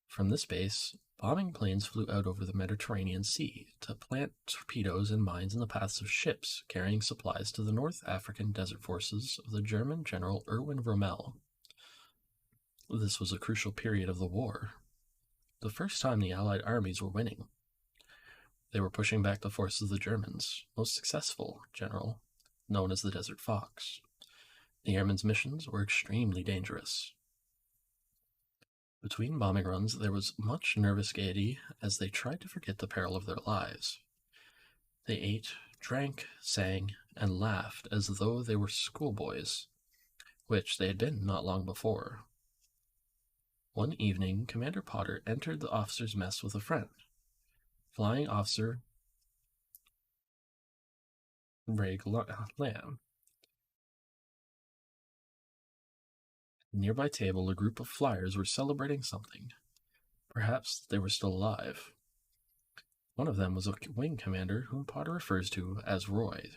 From this base, bombing planes flew out over the Mediterranean Sea to plant torpedoes and mines in the paths of ships carrying supplies to the North African desert forces of the German General Erwin Rommel. This was a crucial period of the war, the first time the Allied armies were winning. They were pushing back the forces of the Germans' most successful general, known as the Desert Fox. The airmen's missions were extremely dangerous. Between bombing runs, there was much nervous gaiety as they tried to forget the peril of their lives. They ate, drank, sang, and laughed as though they were schoolboys, which they had been not long before. One evening, Commander Potter entered the officers' mess with a friend, Flying Officer Ray Lamb. At the nearby table, a group of flyers were celebrating something. Perhaps they were still alive. One of them was a wing commander whom Potter refers to as Roy.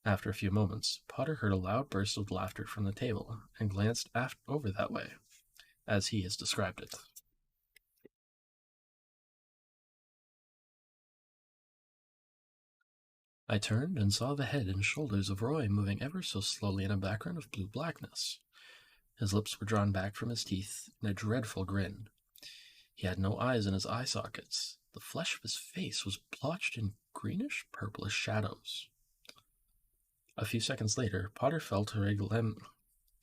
After a few moments, Potter heard a loud burst of laughter from the table and glanced over that way, as he has described it. I turned and saw the head and shoulders of Roy moving ever so slowly in a background of blue blackness. His lips were drawn back from his teeth in a dreadful grin. He had no eyes in his eye sockets. The flesh of his face was blotched in greenish-purplish shadows. A few seconds later, Potter felt Ray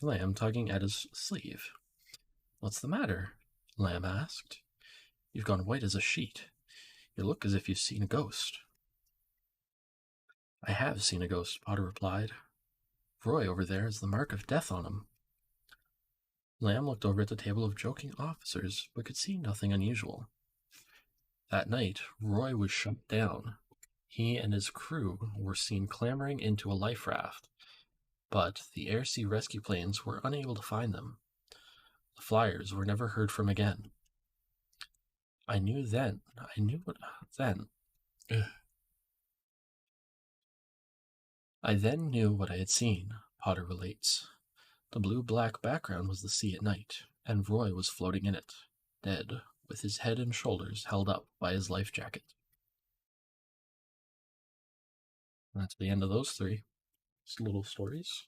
Lamb tugging at his sleeve. "What's the matter?" Lamb asked. "You've gone white as a sheet. You look as if you've seen a ghost." "I have seen a ghost," Potter replied. "Roy over there has the mark of death on him." Lamb looked over at the table of joking officers, but could see nothing unusual. That night, Roy was shut down. He and his crew were seen clambering into a life raft, but the air-sea rescue planes were unable to find them. The flyers were never heard from again. I then knew what I had seen, Potter relates. The blue-black background was the sea at night, and Roy was floating in it, dead, with his head and shoulders held up by his life jacket. And that's the end of those three little stories.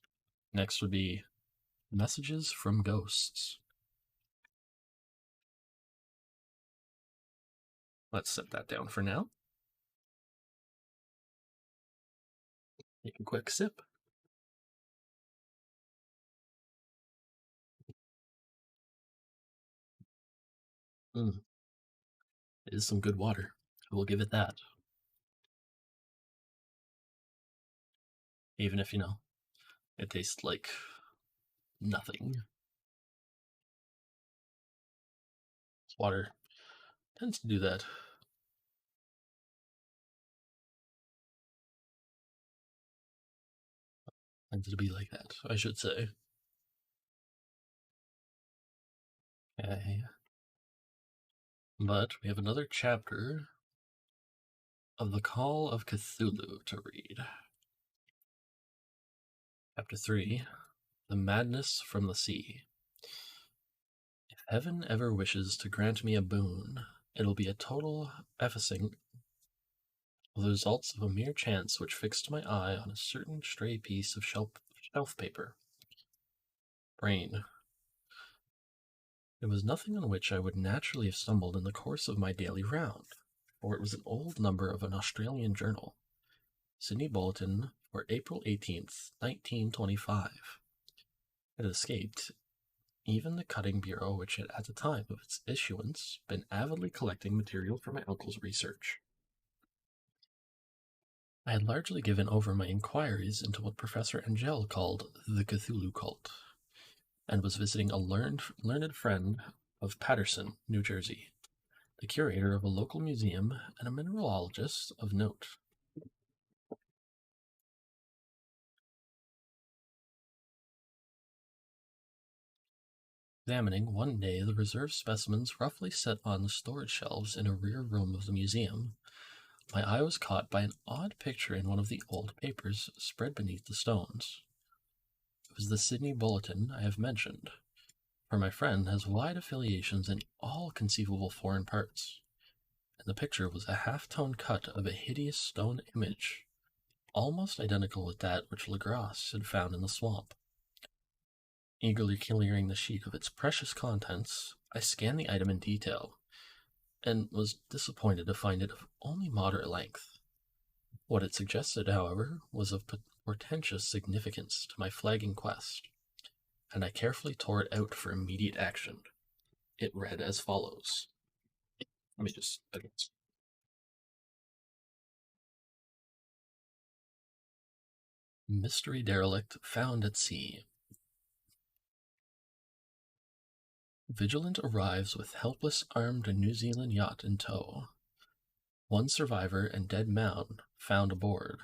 Next would be Messages from Ghosts. Let's set that down for now. Take a quick sip. Mm. It is some good water. I will give it that. Even if, it tastes like nothing. Water tends to do that. Tends to be like that, I should say. Okay. But we have another chapter of The Call of Cthulhu to read. Chapter 3, The Madness from the Sea. If heaven ever wishes to grant me a boon, it'll be a total effacing of the results of a mere chance which fixed my eye on a certain stray piece of shelf paper. Brain. It was nothing on which I would naturally have stumbled in the course of my daily round, for it was an old number of an Australian journal, Sydney Bulletin for April 18th, 1925. It had escaped even the cutting bureau which had at the time of its issuance been avidly collecting material for my uncle's research. I had largely given over my inquiries into what Professor Angell called the Cthulhu cult, and was visiting a learned friend of Paterson, New Jersey, the curator of a local museum and a mineralogist of note. Examining one day the reserve specimens roughly set on the storage shelves in a rear room of the museum, my eye was caught by an odd picture in one of the old papers spread beneath the stones. It was the Sydney Bulletin I have mentioned, for my friend has wide affiliations in all conceivable foreign parts, and the picture was a half-tone cut of a hideous stone image, almost identical with that which Legras had found in the swamp. Eagerly clearing the sheet of its precious contents, I scanned the item in detail, and was disappointed to find it of only moderate length. What it suggested, however, was of portentous significance to my flagging quest, and I carefully tore it out for immediate action. It read as follows. Let me just advance. Mystery derelict found at sea. Vigilant arrives with helpless armed New Zealand yacht in tow. One survivor and dead man found aboard.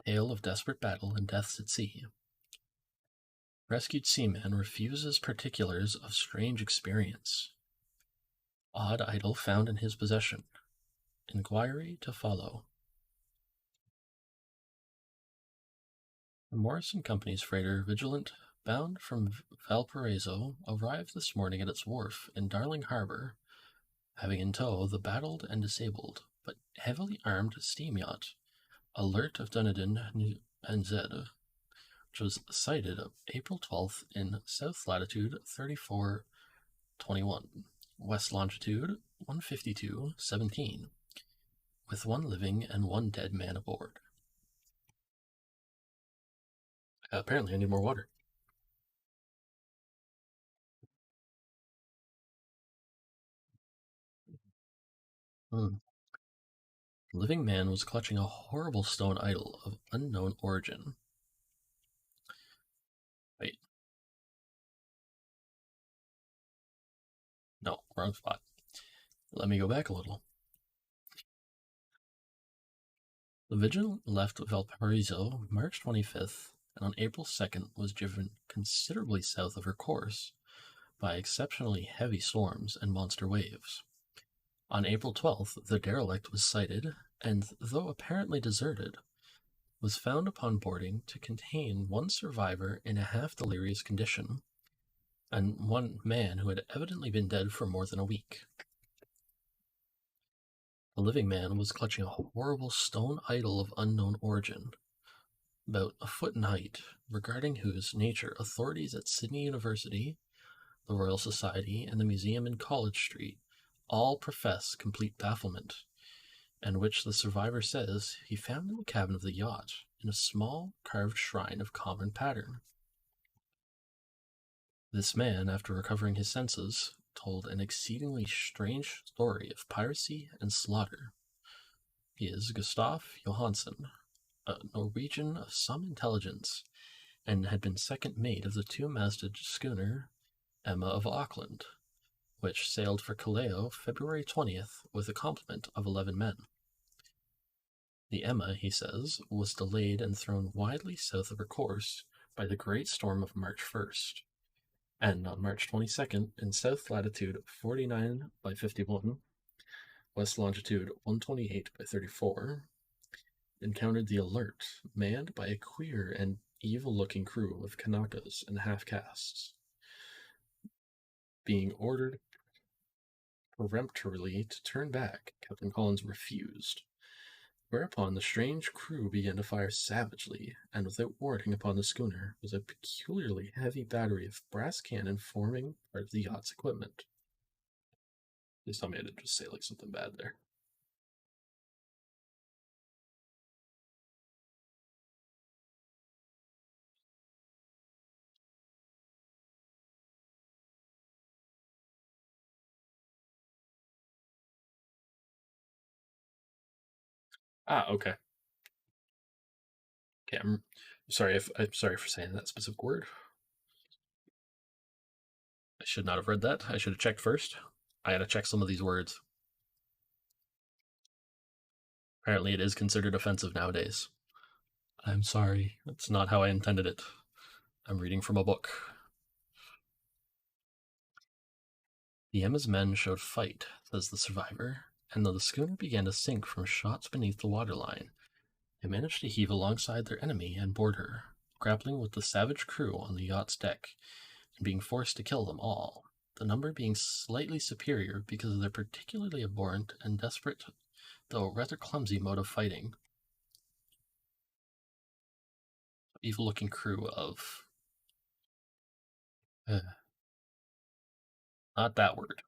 Tale of desperate battle and deaths at sea. Rescued seaman refuses particulars of strange experience. Odd idol found in his possession. Inquiry to follow. The Morrison Company's freighter Vigilant, bound from Valparaiso, arrived this morning at its wharf in Darling Harbor, having in tow the battled and disabled, but heavily armed steam yacht, Alert of Dunedin NZ, which was sighted April 12th in south latitude 3421, west longitude 152.17, with one living and one dead man aboard. Apparently I need more water. The living man was clutching a horrible stone idol of unknown origin. Wait. No, wrong spot. Let me go back a little. The Vigilant left Valparaiso March 25th, and on April 2nd was driven considerably south of her course by exceptionally heavy storms and monster waves. On April 12th, the derelict was sighted, and though apparently deserted, was found upon boarding to contain one survivor in a half-delirious condition, and one man who had evidently been dead for more than a week. The living man was clutching a horrible stone idol of unknown origin, about a foot in height, regarding whose nature authorities at Sydney University, the Royal Society, and the museum in College Street all profess complete bafflement, and which the survivor says he found in the cabin of the yacht in a small carved shrine of common pattern. This man, after recovering his senses, told an exceedingly strange story of piracy and slaughter. He is Gustav Johansen, a Norwegian of some intelligence, and had been second mate of the two-masted schooner Emma of Auckland, which sailed for Callao February 20th with a complement of 11 men. The Emma, he says, was delayed and thrown widely south of her course by the great storm of March 1st, and on March 22nd, in south latitude 49 by 51, west longitude 128 by 34, encountered the Alert, manned by a queer and evil-looking crew of Kanakas and half-castes. Being ordered peremptorily to turn back, Captain Collins refused, whereupon the strange crew began to fire savagely and without warning upon the schooner with a peculiarly heavy battery of brass cannon forming part of the yacht's equipment. Please tell me I didn't just say like something bad there. Okay. Okay, I'm sorry for saying that specific word. I should not have read that. I should have checked first. I gotta check some of these words. Apparently it is considered offensive nowadays. I'm sorry. That's not how I intended it. I'm reading from a book. The Emma's men showed fight, says the survivor, and though the schooner began to sink from shots beneath the waterline, they managed to heave alongside their enemy and board her, grappling with the savage crew on the yacht's deck, and being forced to kill them all, the number being slightly superior because of their particularly abhorrent and desperate, though rather clumsy mode of fighting. Evil-looking crew of... not that word.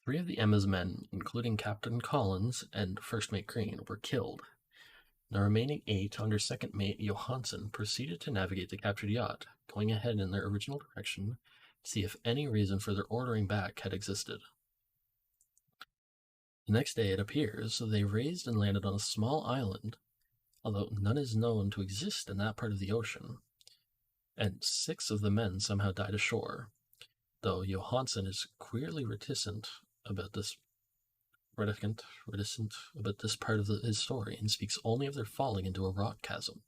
3 of the Emma's men, including Captain Collins and First Mate Green, were killed. The remaining 8 under Second Mate Johansen proceeded to navigate the captured yacht, going ahead in their original direction to see if any reason for their ordering back had existed. The next day, it appears, they raised and landed on a small island, although none is known to exist in that part of the ocean, and 6 of the men somehow died ashore, though Johansen is queerly reticent about this part of his story and speaks only of their falling into a rock chasm.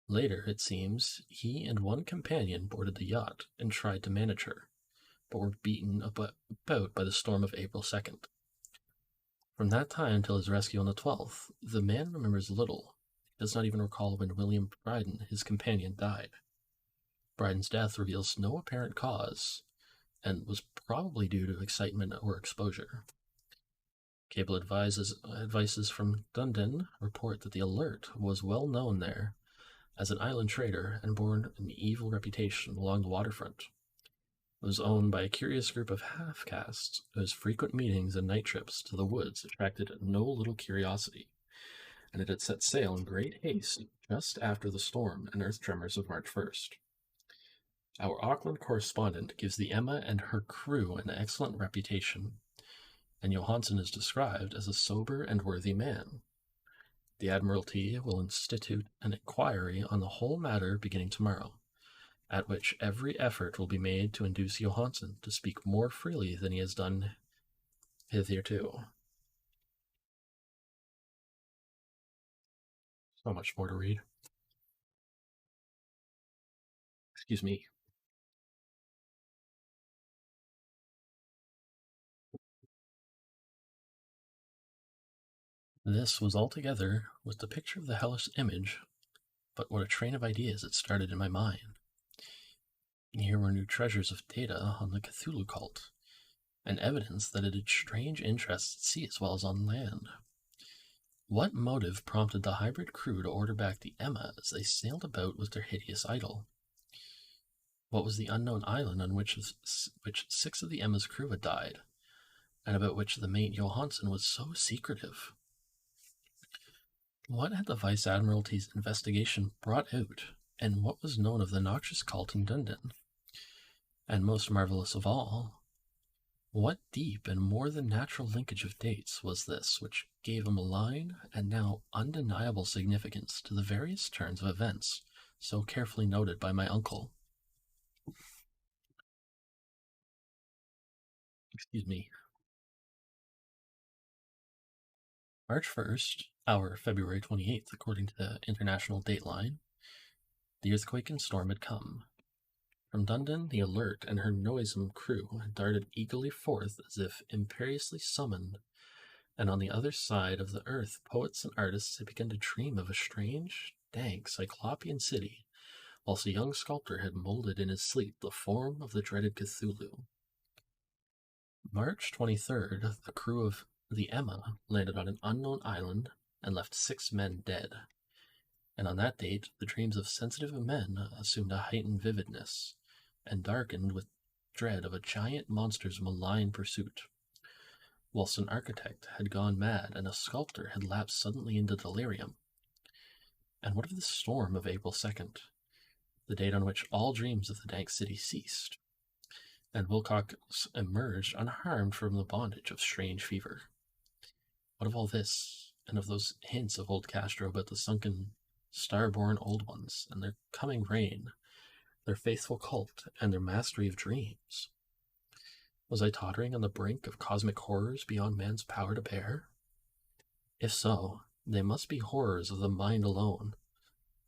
Later, it seems, he and one companion boarded the yacht and tried to manage her, but were beaten about by the storm of April 2nd. From that time until his rescue on the 12th, the man remembers little. He does not even recall when William Bryden, his companion, died. Bryden's death reveals no apparent cause, and was probably due to excitement or exposure. Cable advices from Dunedin report that the Alert was well known there as an island trader and bore an evil reputation along the waterfront. It was owned by a curious group of half-castes whose frequent meetings and night trips to the woods attracted no little curiosity, and it had set sail in great haste just after the storm and earth tremors of March 1st. Our Auckland correspondent gives the Emma and her crew an excellent reputation, and Johansen is described as a sober and worthy man. The Admiralty will institute an inquiry on the whole matter beginning tomorrow, at which every effort will be made to induce Johansen to speak more freely than he has done hitherto. So much more to read. Excuse me. This was altogether with the picture of the hellish image, but what a train of ideas it started in my mind. Here were new treasures of data on the Cthulhu cult, and evidence that it had strange interests at sea as well as on land. What motive prompted the hybrid crew to order back the Emma as they sailed about with their hideous idol? What was the unknown island on which 6 of the Emma's crew had died, and about which the mate Johansen was so secretive? What had the Vice Admiralty's investigation brought out, and what was known of the noxious cult in Dunedin? And most marvelous of all, what deep and more than natural linkage of dates was this which gave a malign and now undeniable significance to the various turns of events so carefully noted by my uncle? Excuse me. March 1st, our February 28th, according to the international dateline, the earthquake and storm had come. From Dundon, the Alert and her noisome crew had darted eagerly forth as if imperiously summoned, and on the other side of the earth poets and artists had begun to dream of a strange, dank, cyclopean city, whilst a young sculptor had moulded in his sleep the form of the dreaded Cthulhu. March 23rd, the crew of the Emma landed on an unknown island and left 6 men dead. And on that date, the dreams of sensitive men assumed a heightened vividness, and darkened with dread of a giant monster's malign pursuit. Whilst an architect had gone mad and a sculptor had lapsed suddenly into delirium. And what of the storm of April 2nd, the date on which all dreams of the dank city ceased, and Wilcox emerged unharmed from the bondage of strange fever? What of all this, and of those hints of old Castro about the sunken, star-born old ones, and their coming reign, their faithful cult, and their mastery of dreams? Was I tottering on the brink of cosmic horrors beyond man's power to bear? If so, they must be horrors of the mind alone,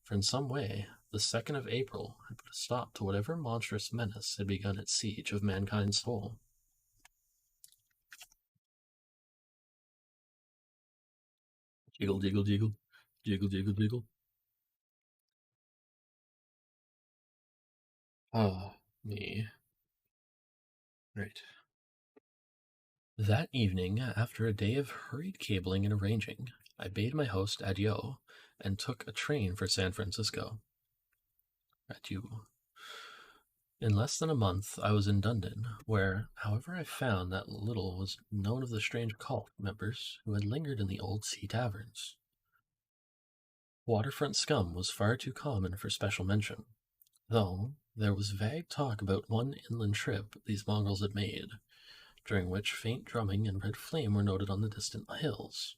for in some way the 2nd of April had put a stop to whatever monstrous menace had begun its siege of mankind's soul. Jiggle, jiggle, jiggle. Jiggle, jiggle, jiggle. Ah, me. Right. That evening, after a day of hurried cabling and arranging, I bade my host adieu and took a train for San Francisco. Adieu. In less than a month, I was in Dundon, where, however, I found that little was known of the strange cult members who had lingered in the old sea taverns. Waterfront scum was far too common for special mention, though there was vague talk about one inland trip these mongrels had made, during which faint drumming and red flame were noted on the distant hills.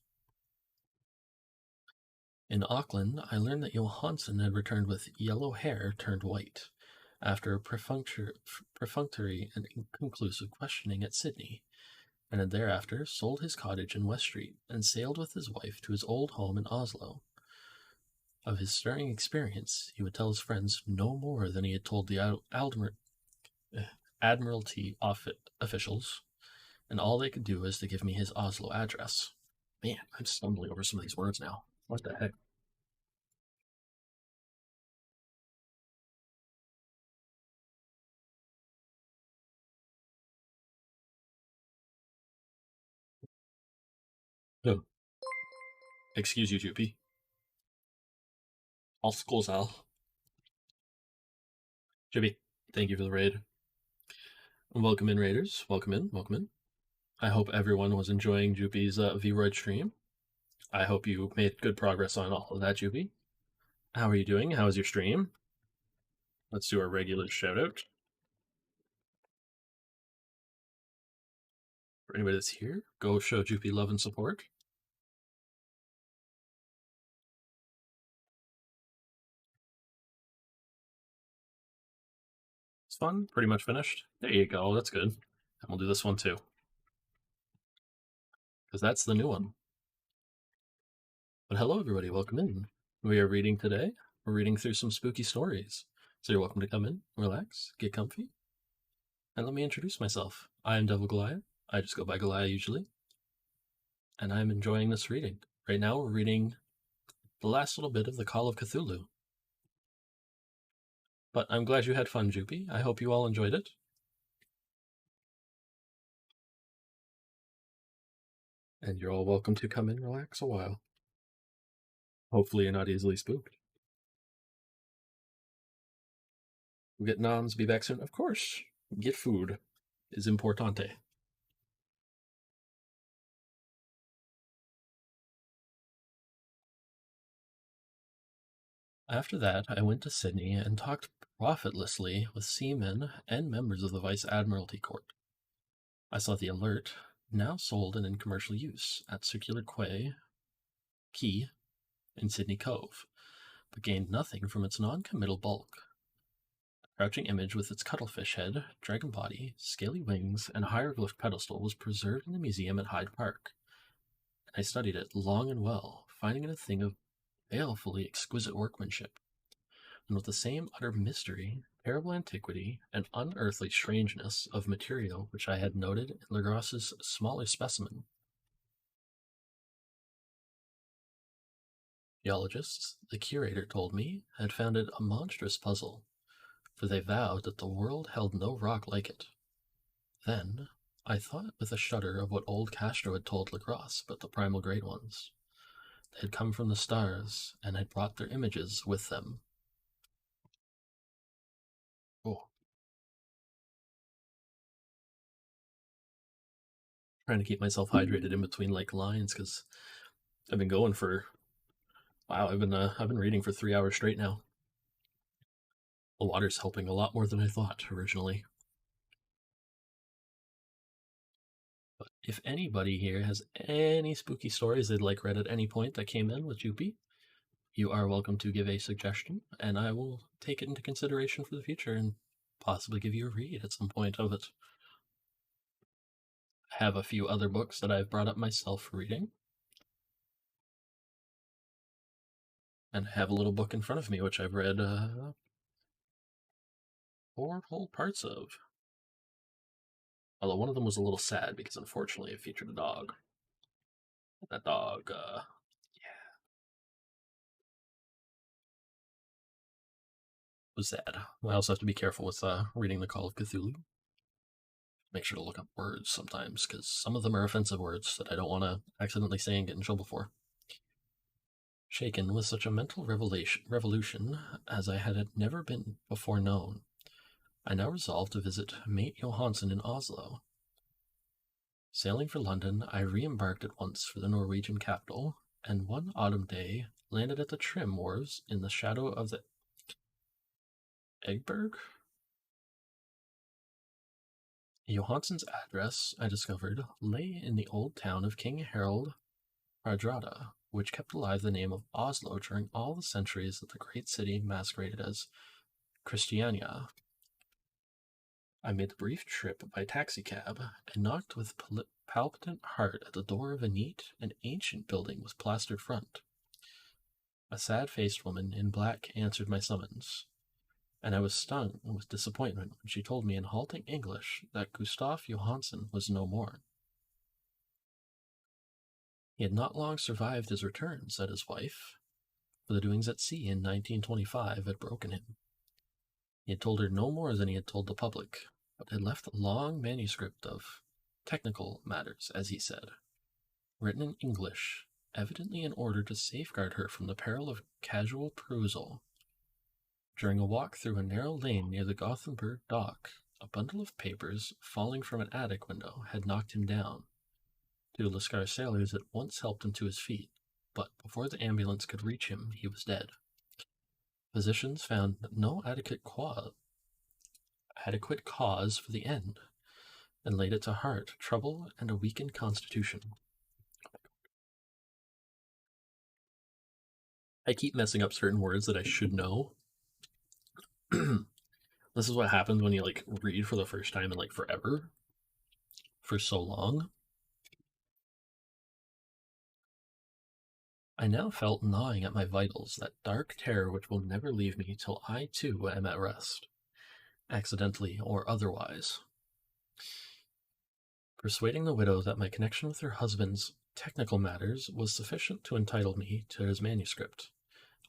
In Auckland, I learned that Johansson had returned with yellow hair turned white, after a perfunctory and inconclusive questioning at Sydney, and had thereafter sold his cottage in West Street and sailed with his wife to his old home in Oslo. Of his stirring experience, he would tell his friends no more than he had told the Admiralty officials, and all they could do is to give me his Oslo address. Man, I'm stumbling over some of these words now. What the heck? No. Excuse you, Jupy. All schools Al. Jupy, thank you for the raid. Welcome in, Raiders. Welcome in, welcome in. I hope everyone was enjoying Jupy's Vroid stream. I hope you made good progress on all of that, Jupy. How are you doing? How is your stream? Let's do our regular shout out. For anybody that's here, go show Jupy love and support. It's fun. Pretty much finished. There you go. That's good. And we'll do this one too, because that's the new one. But hello, everybody. Welcome in. We are reading today. We're reading through some spooky stories. So you're welcome to come in, relax, get comfy. And let me introduce myself. I am Devil Goliath. I just go by Goliath usually. And I'm enjoying this reading. Right now we're reading the last little bit of the Call of Cthulhu. But I'm glad you had fun, Jupy. I hope you all enjoyed it. And you're all welcome to come in, relax a while. Hopefully you're not easily spooked. We'll get noms, be back soon. Of course, get food is importante. After that, I went to Sydney and talked profitlessly with seamen and members of the Vice Admiralty Court. I saw the Alert, now sold and in commercial use, at Circular Quay in Sydney Cove, but gained nothing from its non-committal bulk. The crouching image with its cuttlefish head, dragon body, scaly wings, and hieroglyph pedestal was preserved in the museum at Hyde Park. I studied it long and well, finding it a thing of balefully exquisite workmanship, and with the same utter mystery, terrible antiquity, and unearthly strangeness of material which I had noted in Legras's smaller specimen. Geologists, the curator told me, had found it a monstrous puzzle, for they vowed that the world held no rock like it. Then I thought with a shudder of what old Castro had told Legras about the primal great ones. They had come from the stars and had brought their images with them. Oh. Trying to keep myself hydrated in between like lines because I've been going for I've been reading for 3 hours straight now. The water's helping a lot more than I thought originally. But if anybody here has any spooky stories they'd like read at any point that came in with Jupi, you are welcome to give a suggestion, and I will take it into consideration for the future and possibly give you a read at some point of it. I have a few other books that I've brought up myself for reading. And I have a little book in front of me which I've read 4 whole parts of. Although one of them was a little sad because unfortunately it featured a dog. That dog, was sad. I also have to be careful with reading the Call of Cthulhu. Make sure to look up words sometimes, because some of them are offensive words that I don't want to accidentally say and get in trouble for. Shaken with such a mental revolution as I had never been before known, I now resolved to visit Mate Johansen in Oslo. Sailing for London, I re-embarked at once for the Norwegian capital, and one autumn day landed at the Trim wharves in the shadow of the Eggberg. Johansen's address, I discovered, lay in the old town of King Harald Hardrada, which kept alive the name of Oslo during all the centuries that the great city masqueraded as Christiania. I made the brief trip by taxicab and knocked with palpitant heart at the door of a neat and ancient building with plastered front. A sad-faced woman in black answered my summons, and I was stung with disappointment when she told me in halting English that Gustav Johansen was no more. He had not long survived his return, said his wife, for the doings at sea in 1925 had broken him. He had told her no more than he had told the public, but had left a long manuscript of technical matters, as he said, written in English, evidently in order to safeguard her from the peril of casual perusal. During a walk through a narrow lane near the Gothenburg dock, a bundle of papers falling from an attic window had knocked him down. 2 Lascar sailors at once helped him to his feet, but before the ambulance could reach him, he was dead. Physicians found no adequate cause for the end, and laid it to heart trouble and a weakened constitution. I keep messing up certain words that I should know. This is what happens when you read for the first time in forever, for so long. I now felt gnawing at my vitals that dark terror which will never leave me till I too am at rest, accidentally or otherwise. Persuading the widow that my connection with her husband's technical matters was sufficient to entitle me to his manuscript,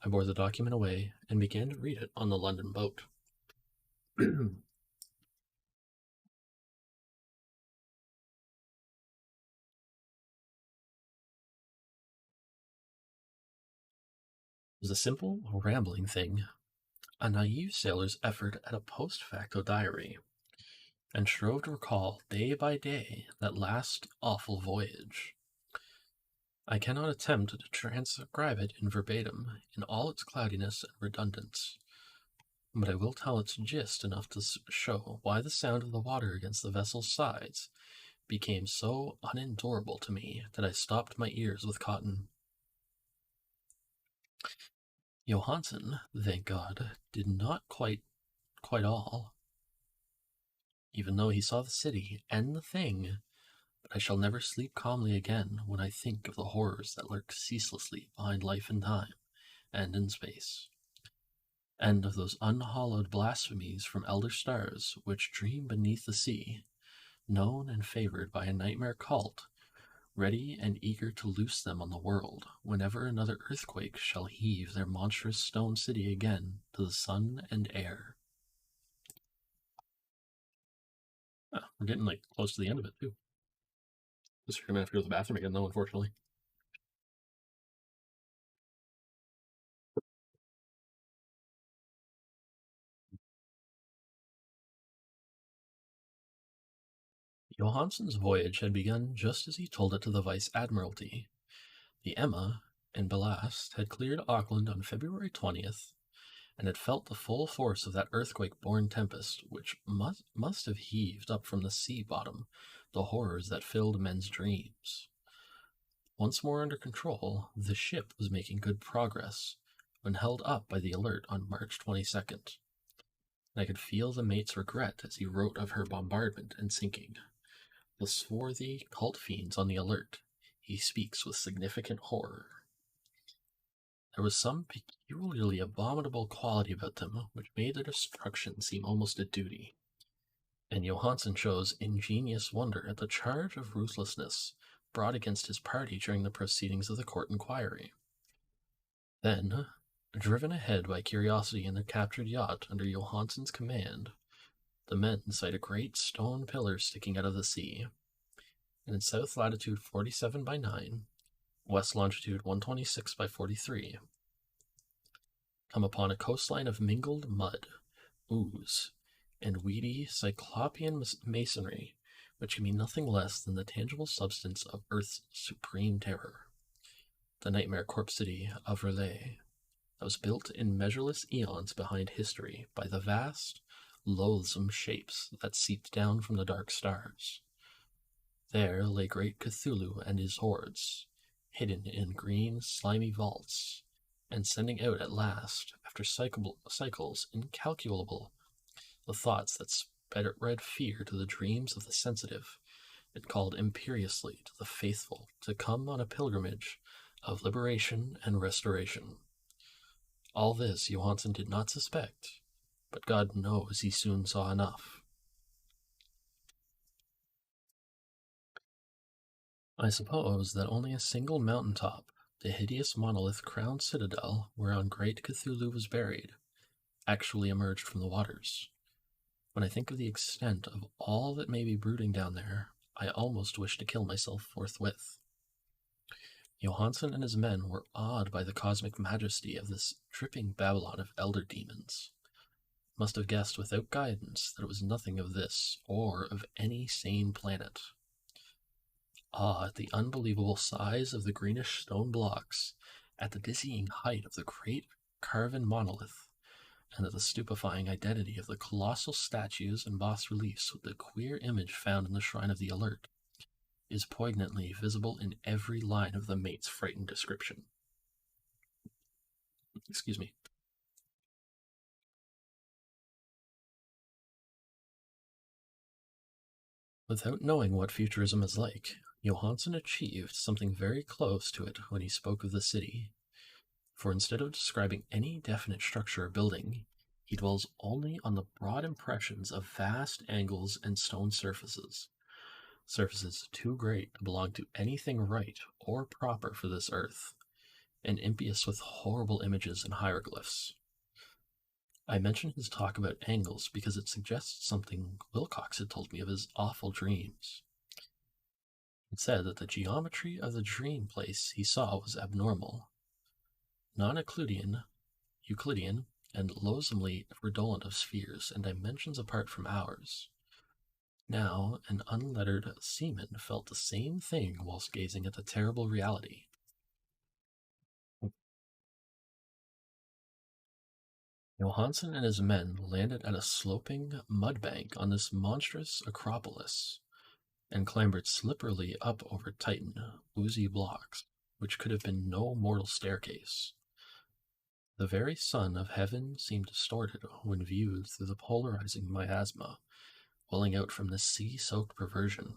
I bore the document away and began to read it on the London boat. It was a simple, rambling thing, a naive sailor's effort at a post facto diary, and strove to recall day by day that last awful voyage. I cannot attempt to transcribe it in verbatim in all its cloudiness and redundance, but I will tell its gist enough to show why the sound of the water against the vessel's sides became so unendurable to me that I stopped my ears with cotton. Johansen, thank God, did not quite all, even though he saw the city and the thing. But I shall never sleep calmly again when I think of the horrors that lurk ceaselessly behind life and time, and in space, and of those unhallowed blasphemies from elder stars which dream beneath the sea, known and favored by a nightmare cult, ready and eager to loose them on the world whenever another earthquake shall heave their monstrous stone city again to the sun and air. We're getting close to the end of it too. Just gonna have to go to the bathroom again, though, unfortunately. Johansen's voyage had begun just as he told it to the Vice Admiralty. The Emma and Ballast had cleared Auckland on February 20th, and had felt the full force of that earthquake-born tempest which must have heaved up from the sea bottom the horrors that filled men's dreams. Once more under control, the ship was making good progress when held up by the Alert on March 22nd. And I could feel the mate's regret as he wrote of her bombardment and sinking. The swarthy cult fiends on the Alert, he speaks with significant horror. There was some peculiarly abominable quality about them which made their destruction seem almost a duty, and Johansen shows ingenious wonder at the charge of ruthlessness brought against his party during the proceedings of the court inquiry. Then, driven ahead by curiosity in their captured yacht under Johansen's command, the men sight a great stone pillar sticking out of the sea, and in south latitude 47 by 9, west longitude 126 by 43, come upon a coastline of mingled mud, ooze, and weedy cyclopean masonry, which can be nothing less than the tangible substance of Earth's supreme terror, the nightmare corpse city of R'lyeh, that was built in measureless eons behind history by the vast, loathsome shapes that seeped down from the dark stars. There lay great Cthulhu and his hordes, hidden in green, slimy vaults, and sending out at last, after cycles incalculable, the thoughts that spread fear to the dreams of the sensitive, and called imperiously to the faithful to come on a pilgrimage of liberation and restoration. All this Johansen did not suspect, but God knows he soon saw enough. I suppose that only a single mountaintop, the hideous monolith-crowned citadel whereon great Cthulhu was buried, actually emerged from the waters. When I think of the extent of all that may be brooding down there, I almost wish to kill myself forthwith. Johansen and his men were awed by the cosmic majesty of this dripping Babylon of elder demons. Must have guessed without guidance that it was nothing of this or of any sane planet. Awe at the unbelievable size of the greenish stone blocks, at the dizzying height of the great carven monolith, and at the stupefying identity of the colossal statues and bas-reliefs with the queer image found in the Shrine of the Alert, is poignantly visible in every line of the mate's frightened description. Excuse me. Without knowing what futurism is like, Johansen achieved something very close to it when he spoke of the city. For instead of describing any definite structure or building, he dwells only on the broad impressions of vast angles and stone surfaces too great to belong to anything right or proper for this earth, and impious with horrible images and hieroglyphs. I mention his talk about angles because it suggests something Wilcox had told me of his awful dreams. It said that the geometry of the dream place he saw was abnormal, non-Euclidean, and loathsomely redolent of spheres and dimensions apart from ours. Now, an unlettered seaman felt the same thing whilst gazing at the terrible reality. Johansen and his men landed at a sloping mud bank on this monstrous acropolis and clambered slipperily up over titan, oozy blocks, which could have been no mortal staircase. The very sun of heaven seemed distorted when viewed through the polarizing miasma welling out from this sea-soaked perversion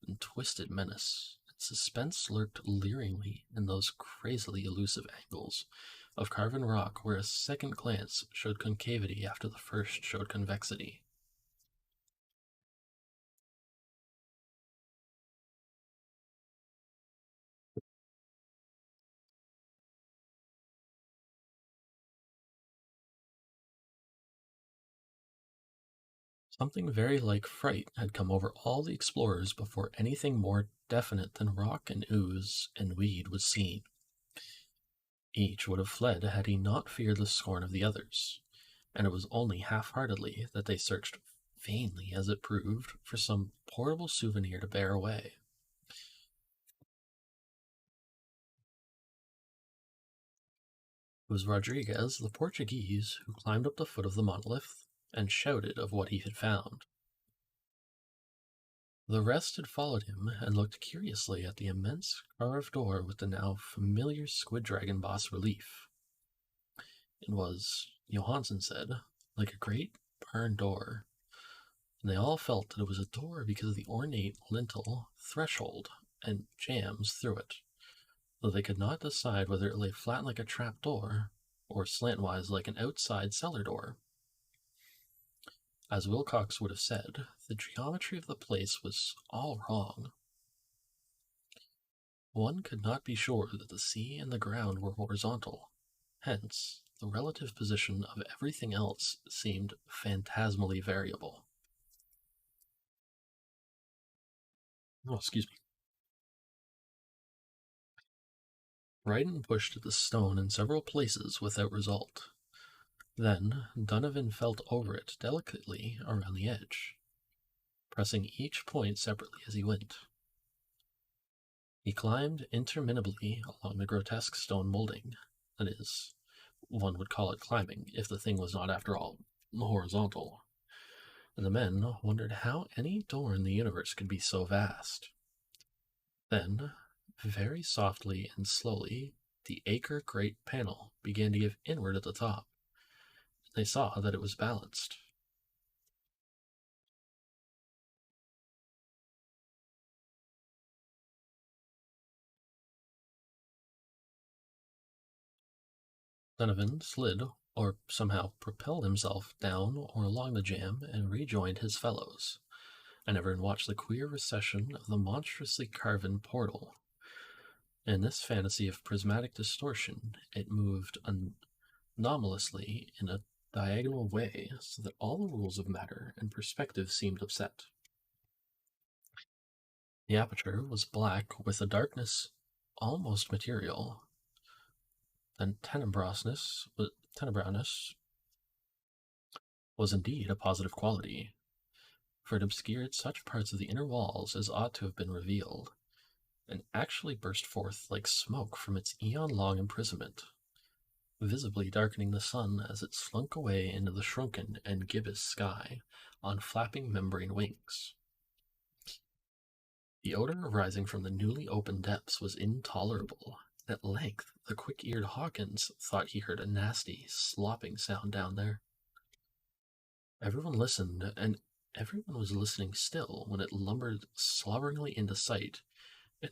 and twisted menace. And suspense lurked leeringly in those crazily elusive angles of carven rock where a second glance showed concavity after the first showed convexity. Something very like fright had come over all the explorers before anything more definite than rock and ooze and weed was seen. Each would have fled had he not feared the scorn of the others, and it was only half-heartedly that they searched, vainly as it proved, for some portable souvenir to bear away. It was Rodriguez, the Portuguese, who climbed up the foot of the monolith and shouted of what he had found. The rest had followed him and looked curiously at the immense carved door with the now familiar squid dragon bas relief. It was, Johansen said, like a great barn door, and they all felt that it was a door because of the ornate lintel, threshold, and jambs through it, though they could not decide whether it lay flat like a trap door or slantwise like an outside cellar door. As Wilcox would have said, the geometry of the place was all wrong. One could not be sure that the sea and the ground were horizontal. Hence, the relative position of everything else seemed phantasmally variable. Oh, excuse me. Ryden pushed at the stone in several places without result. Then Donovan felt over it delicately around the edge, pressing each point separately as he went. He climbed interminably along the grotesque stone molding. That is, one would call it climbing if the thing was not, after all, horizontal. And the men wondered how any door in the universe could be so vast. Then, very softly and slowly, the acre great panel began to give inward at the top. They saw that it was balanced. Donovan slid, or somehow propelled himself down or along the jamb and rejoined his fellows, and everyone watched the queer recession of the monstrously carven portal. In this fantasy of prismatic distortion, it moved anomalously in a diagonal way so that all the rules of matter and perspective seemed upset. The aperture was black with a darkness almost material, and tenebrosness was indeed a positive quality, for it obscured such parts of the inner walls as ought to have been revealed, and actually burst forth like smoke from its eon-long imprisonment, visibly darkening the sun as it slunk away into the shrunken and gibbous sky on flapping membrane wings. The odor arising from the newly opened depths was intolerable. At length, the quick-eared Hawkins thought he heard a nasty, slopping sound down there. Everyone listened, and everyone was listening still when it lumbered slobberingly into sight and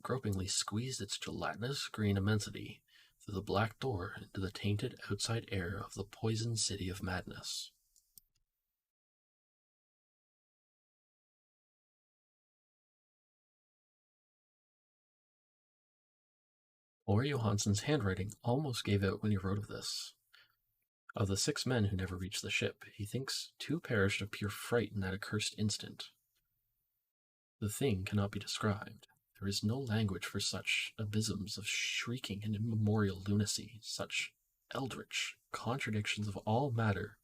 gropingly squeezed its gelatinous green immensity through the black door into the tainted outside air of the poisoned city of madness. Poor Johansen's handwriting almost gave out when he wrote of this. Of the 6 men who never reached the ship, he thinks 2 perished of pure fright in that accursed instant. The thing cannot be described. There is no language for such abysms of shrieking and immemorial lunacy, such eldritch contradictions of all matter,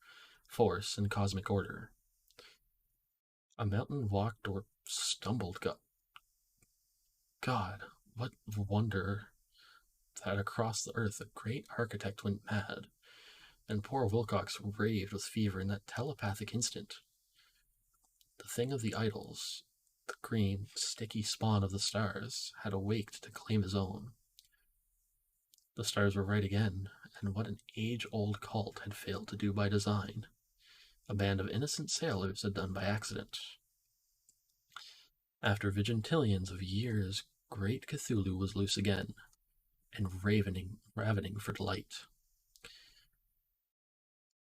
force, and cosmic order. A mountain walked or stumbled. God, what wonder that across the earth a great architect went mad, and poor Wilcox raved with fever in that telepathic instant. The thing of the idols, the green, sticky spawn of the stars, had awaked to claim his own. The stars were right again, and what an age-old cult had failed to do by design, a band of innocent sailors had done by accident. After vigintillions of years, great Cthulhu was loose again, and ravening for delight.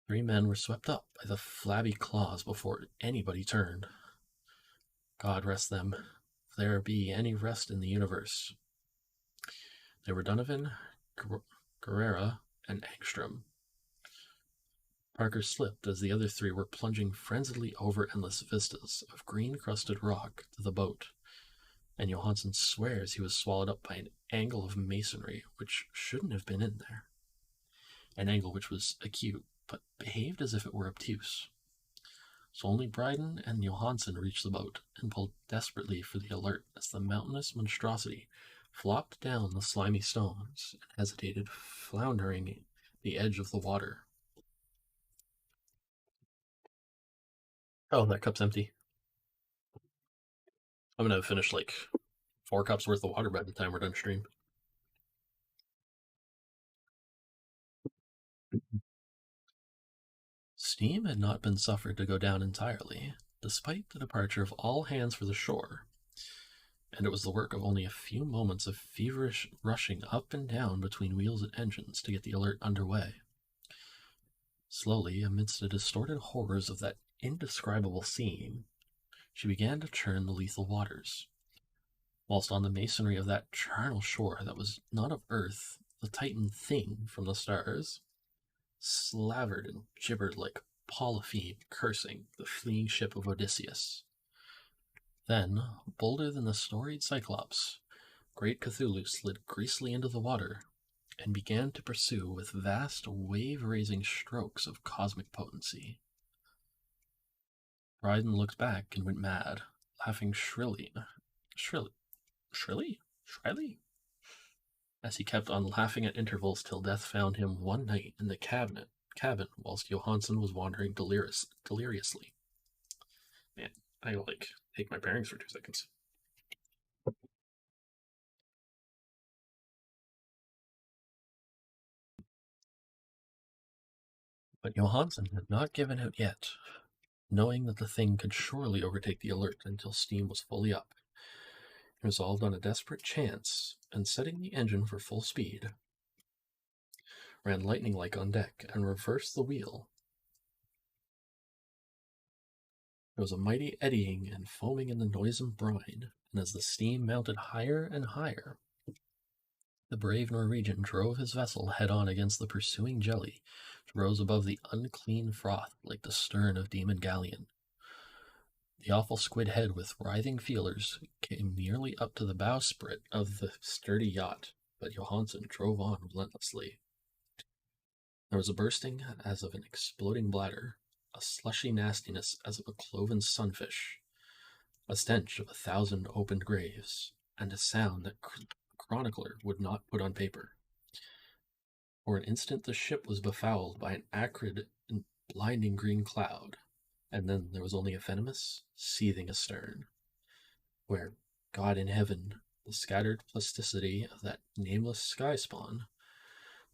3 men were swept up by the flabby claws before anybody turned. God rest them, if there be any rest in the universe. They were Donovan, Guerrera, and Angstrom. Parker slipped as the other 3 were plunging frenziedly over endless vistas of green-crusted rock to the boat, and Johansen swears he was swallowed up by an angle of masonry which shouldn't have been in there. An angle which was acute, but behaved as if it were obtuse. So only Bryden and Johansen reached the boat and pulled desperately for the alert as the mountainous monstrosity flopped down the slimy stones and hesitated, floundering the edge of the water. Oh, that cup's empty. I'm gonna finish like 4 cups worth of water by the time we're done stream. Steam had not been suffered to go down entirely, despite the departure of all hands for the shore, and it was the work of only a few moments of feverish rushing up and down between wheels and engines to get the alert underway. Slowly, amidst the distorted horrors of that indescribable scene, she began to churn the lethal waters, whilst on the masonry of that charnel shore that was not of earth, the Titan thing from the stars slavered and gibbered like Polypheme cursing the fleeing ship of Odysseus. Then, bolder than the storied Cyclops, great Cthulhu slid greasily into the water and began to pursue with vast wave-raising strokes of cosmic potency. Bryden looked back and went mad, laughing shrilly, as he kept on laughing at intervals till death found him one night in the cabin whilst Johansen was wandering deliriously. Man, I take my bearings for 2 seconds. But Johansen had not given out yet. Knowing that the thing could surely overtake the alert until steam was fully up, he resolved on a desperate chance, and setting the engine for full speed, ran lightning-like on deck and reversed the wheel. There was a mighty eddying and foaming in the noisome brine, and as the steam mounted higher and higher, the brave Norwegian drove his vessel head-on against the pursuing jelly, which rose above the unclean froth like the stern of demon galleon. The awful squid head with writhing feelers came nearly up to the bowsprit of the sturdy yacht, but Johansen drove on relentlessly. There was a bursting as of an exploding bladder, a slushy nastiness as of a cloven sunfish, a stench of 1,000 opened graves, and a sound that chronicler would not put on paper. For an instant the ship was befouled by an acrid and blinding green cloud, and then there was only a venomous, seething astern, where, God in heaven, the scattered plasticity of that nameless sky spawn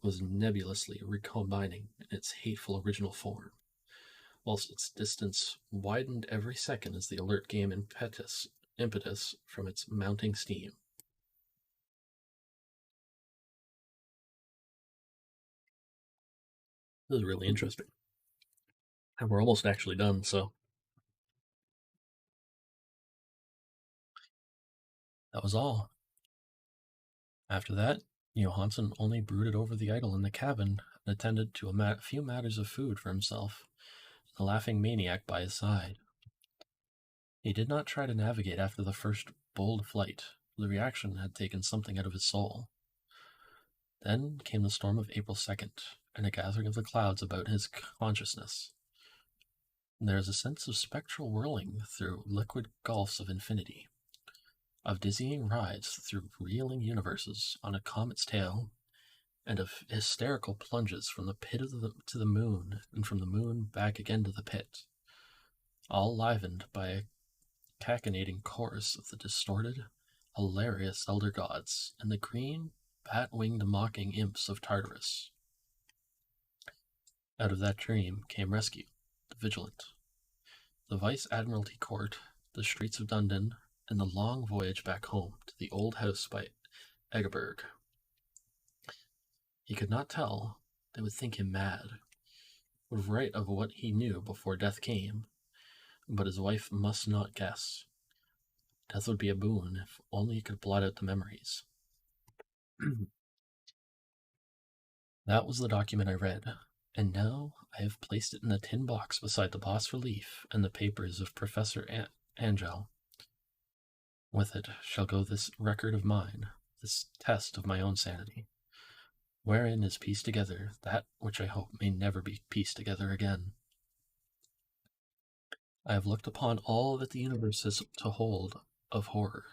was nebulously recombining in its hateful original form, whilst its distance widened every second as the alert gained impetus from its mounting steam. This is really interesting. And we're almost actually done, so that was all. After that, Johansen only brooded over the idol in the cabin and attended to a few matters of food for himself, the laughing maniac by his side. He did not try to navigate after the first bold flight, for the reaction had taken something out of his soul. Then came the storm of April 2nd, and a gathering of the clouds about his consciousness. And there is a sense of spectral whirling through liquid gulfs of infinity, of dizzying rides through reeling universes on a comet's tail, and of hysterical plunges from the pit to the moon, and from the moon back again to the pit, all livened by a cachinnating chorus of the distorted, hilarious elder gods and the green, bat-winged mocking imps of Tartarus. Out of that dream came rescue, the Vigilant, the Vice Admiralty Court, the streets of Dundon, and the long voyage back home to the old house by Egeberg. He could not tell. They would think him mad, would write of what he knew before death came, but his wife must not guess. Death would be a boon if only he could blot out the memories. That was the document I read, and now I have placed it in a tin box beside the bas relief and the papers of Professor Angel. With it shall go this record of mine, this test of my own sanity, wherein is pieced together that which I hope may never be pieced together again. I have looked upon all that the universe has to hold of horror,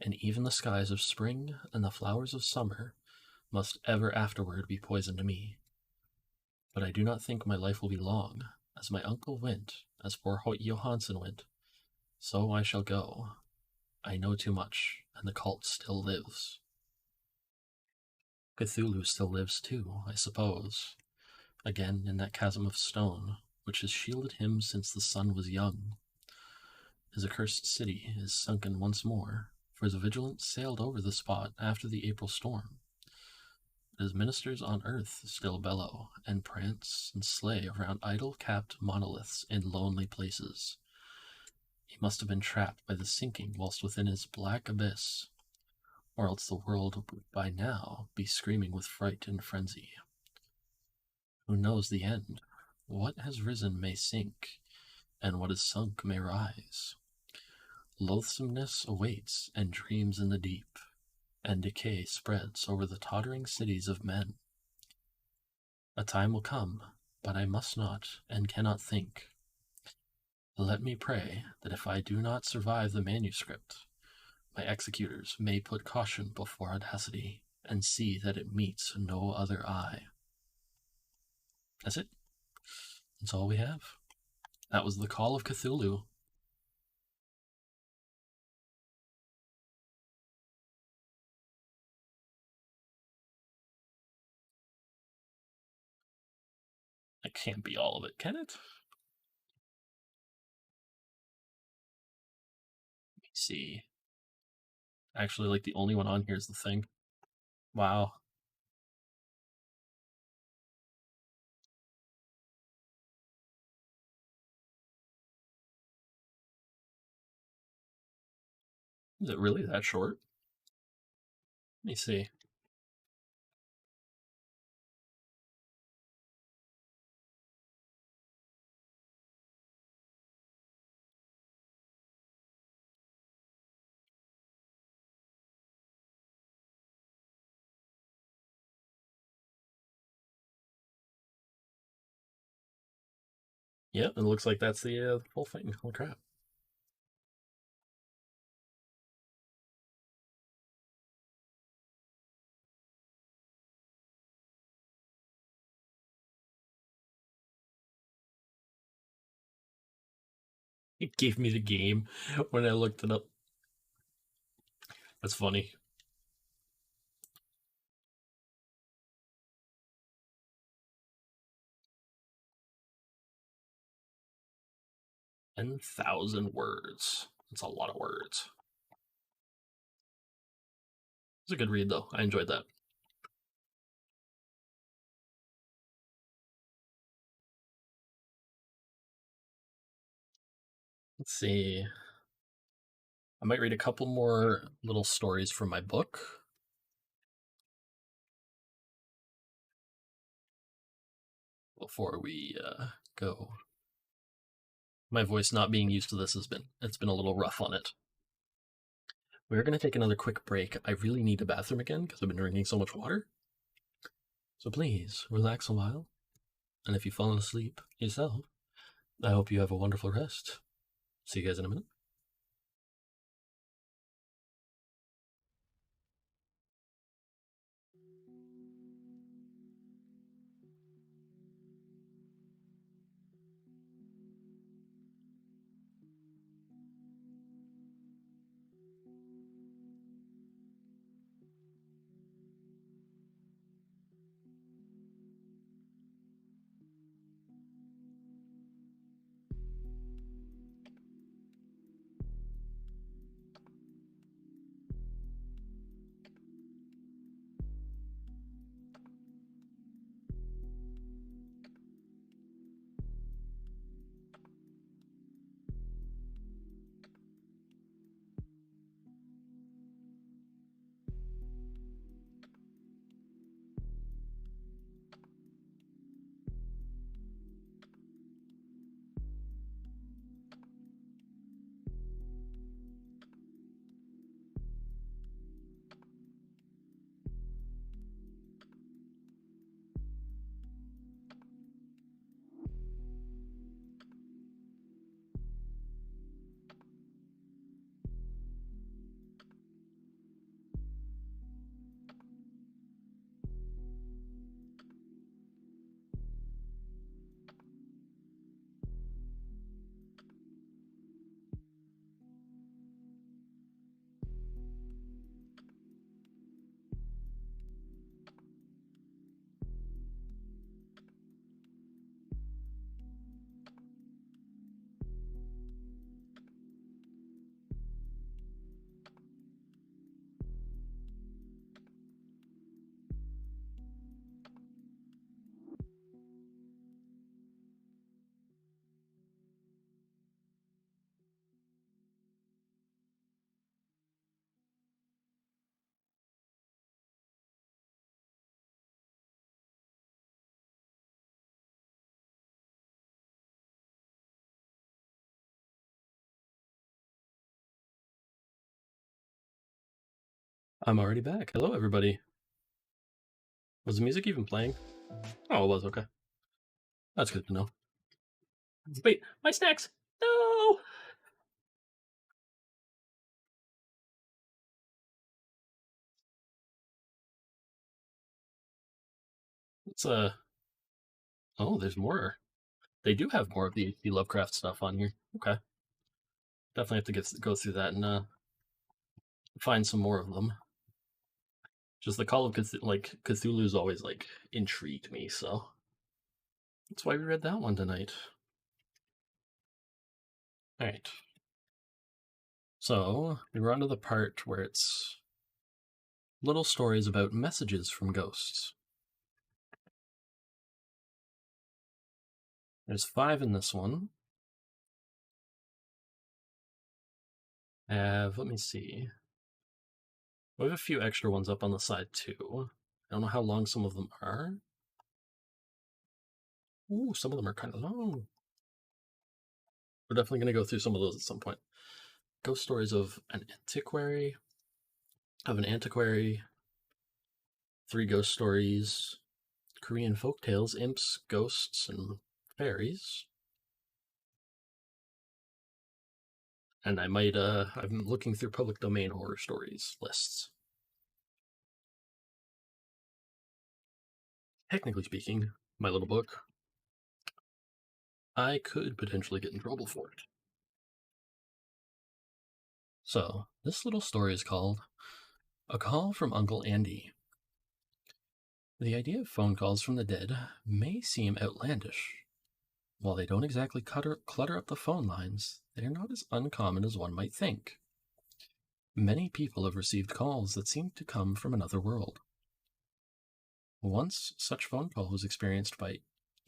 and even the skies of spring and the flowers of summer must ever afterward be poison to me. But I do not think my life will be long. As my uncle went, as poor Johansen went, so I shall go. I know too much, and the cult still lives. Cthulhu still lives too, I suppose, again in that chasm of stone, which has shielded him since the sun was young. His accursed city is sunken once more, for his Vigilant sailed over the spot after the April storm. His ministers on earth still bellow, and prance and slay around idol-capped monoliths in lonely places. He must have been trapped by the sinking whilst within his black abyss, or else the world would by now be screaming with fright and frenzy. Who knows the end? What has risen may sink, and what is sunk may rise. Loathsomeness awaits and dreams in the deep, and decay spreads over the tottering cities of men. A time will come, but I must not and cannot think. Let me pray that if I do not survive the manuscript, my executors may put caution before audacity, and see that it meets no other eye. That's it. That's all we have. That was The Call of Cthulhu. It can't be all of it, can it? Let me see. Actually, like, the only one on here is The Thing. Wow. Is it really that short? Let me see. Yep, it looks like that's the whole thing. Holy crap. It gave me the game when I looked it up. That's funny. $10,000 words. That's a lot of words. It's a good read, though. I enjoyed that. Let's see. I might read a couple more little stories from my book. Before we go. My voice not being used to this it's been a little rough on it. We're going to take another quick break. I really need a bathroom again because I've been drinking so much water. So please, relax a while. And if you've fallen asleep yourself, I hope you have a wonderful rest. See you guys in a minute. I'm already back. Hello, everybody. Was the music even playing? Oh, it was. Okay. That's good to know. Wait, my snacks! No! It's oh, there's more. They do have more of the H.P. Lovecraft stuff on here. Okay. Definitely have to go through that and find some more of them. Just the Call of Cthulhu's always like intrigued me, so that's why we read that one tonight. All right. So we're on to the part where it's little stories about messages from ghosts. There's 5 in this one. Let me see. We have a few extra ones up on the side too. I don't know how long some of them are. Ooh, some of them are kind of long. We're definitely going to go through some of those at some point. Ghost stories of an antiquary, 3 ghost stories, Korean folk tales, imps, ghosts, and fairies. And I might, I'm looking through public domain horror stories lists. Technically speaking, my little book, I could potentially get in trouble for it. So, this little story is called A Call from Uncle Andy. The idea of phone calls from the dead may seem outlandish. While they don't exactly clutter up the phone lines, they are not as uncommon as one might think. Many people have received calls that seem to come from another world. Once such phone call was experienced by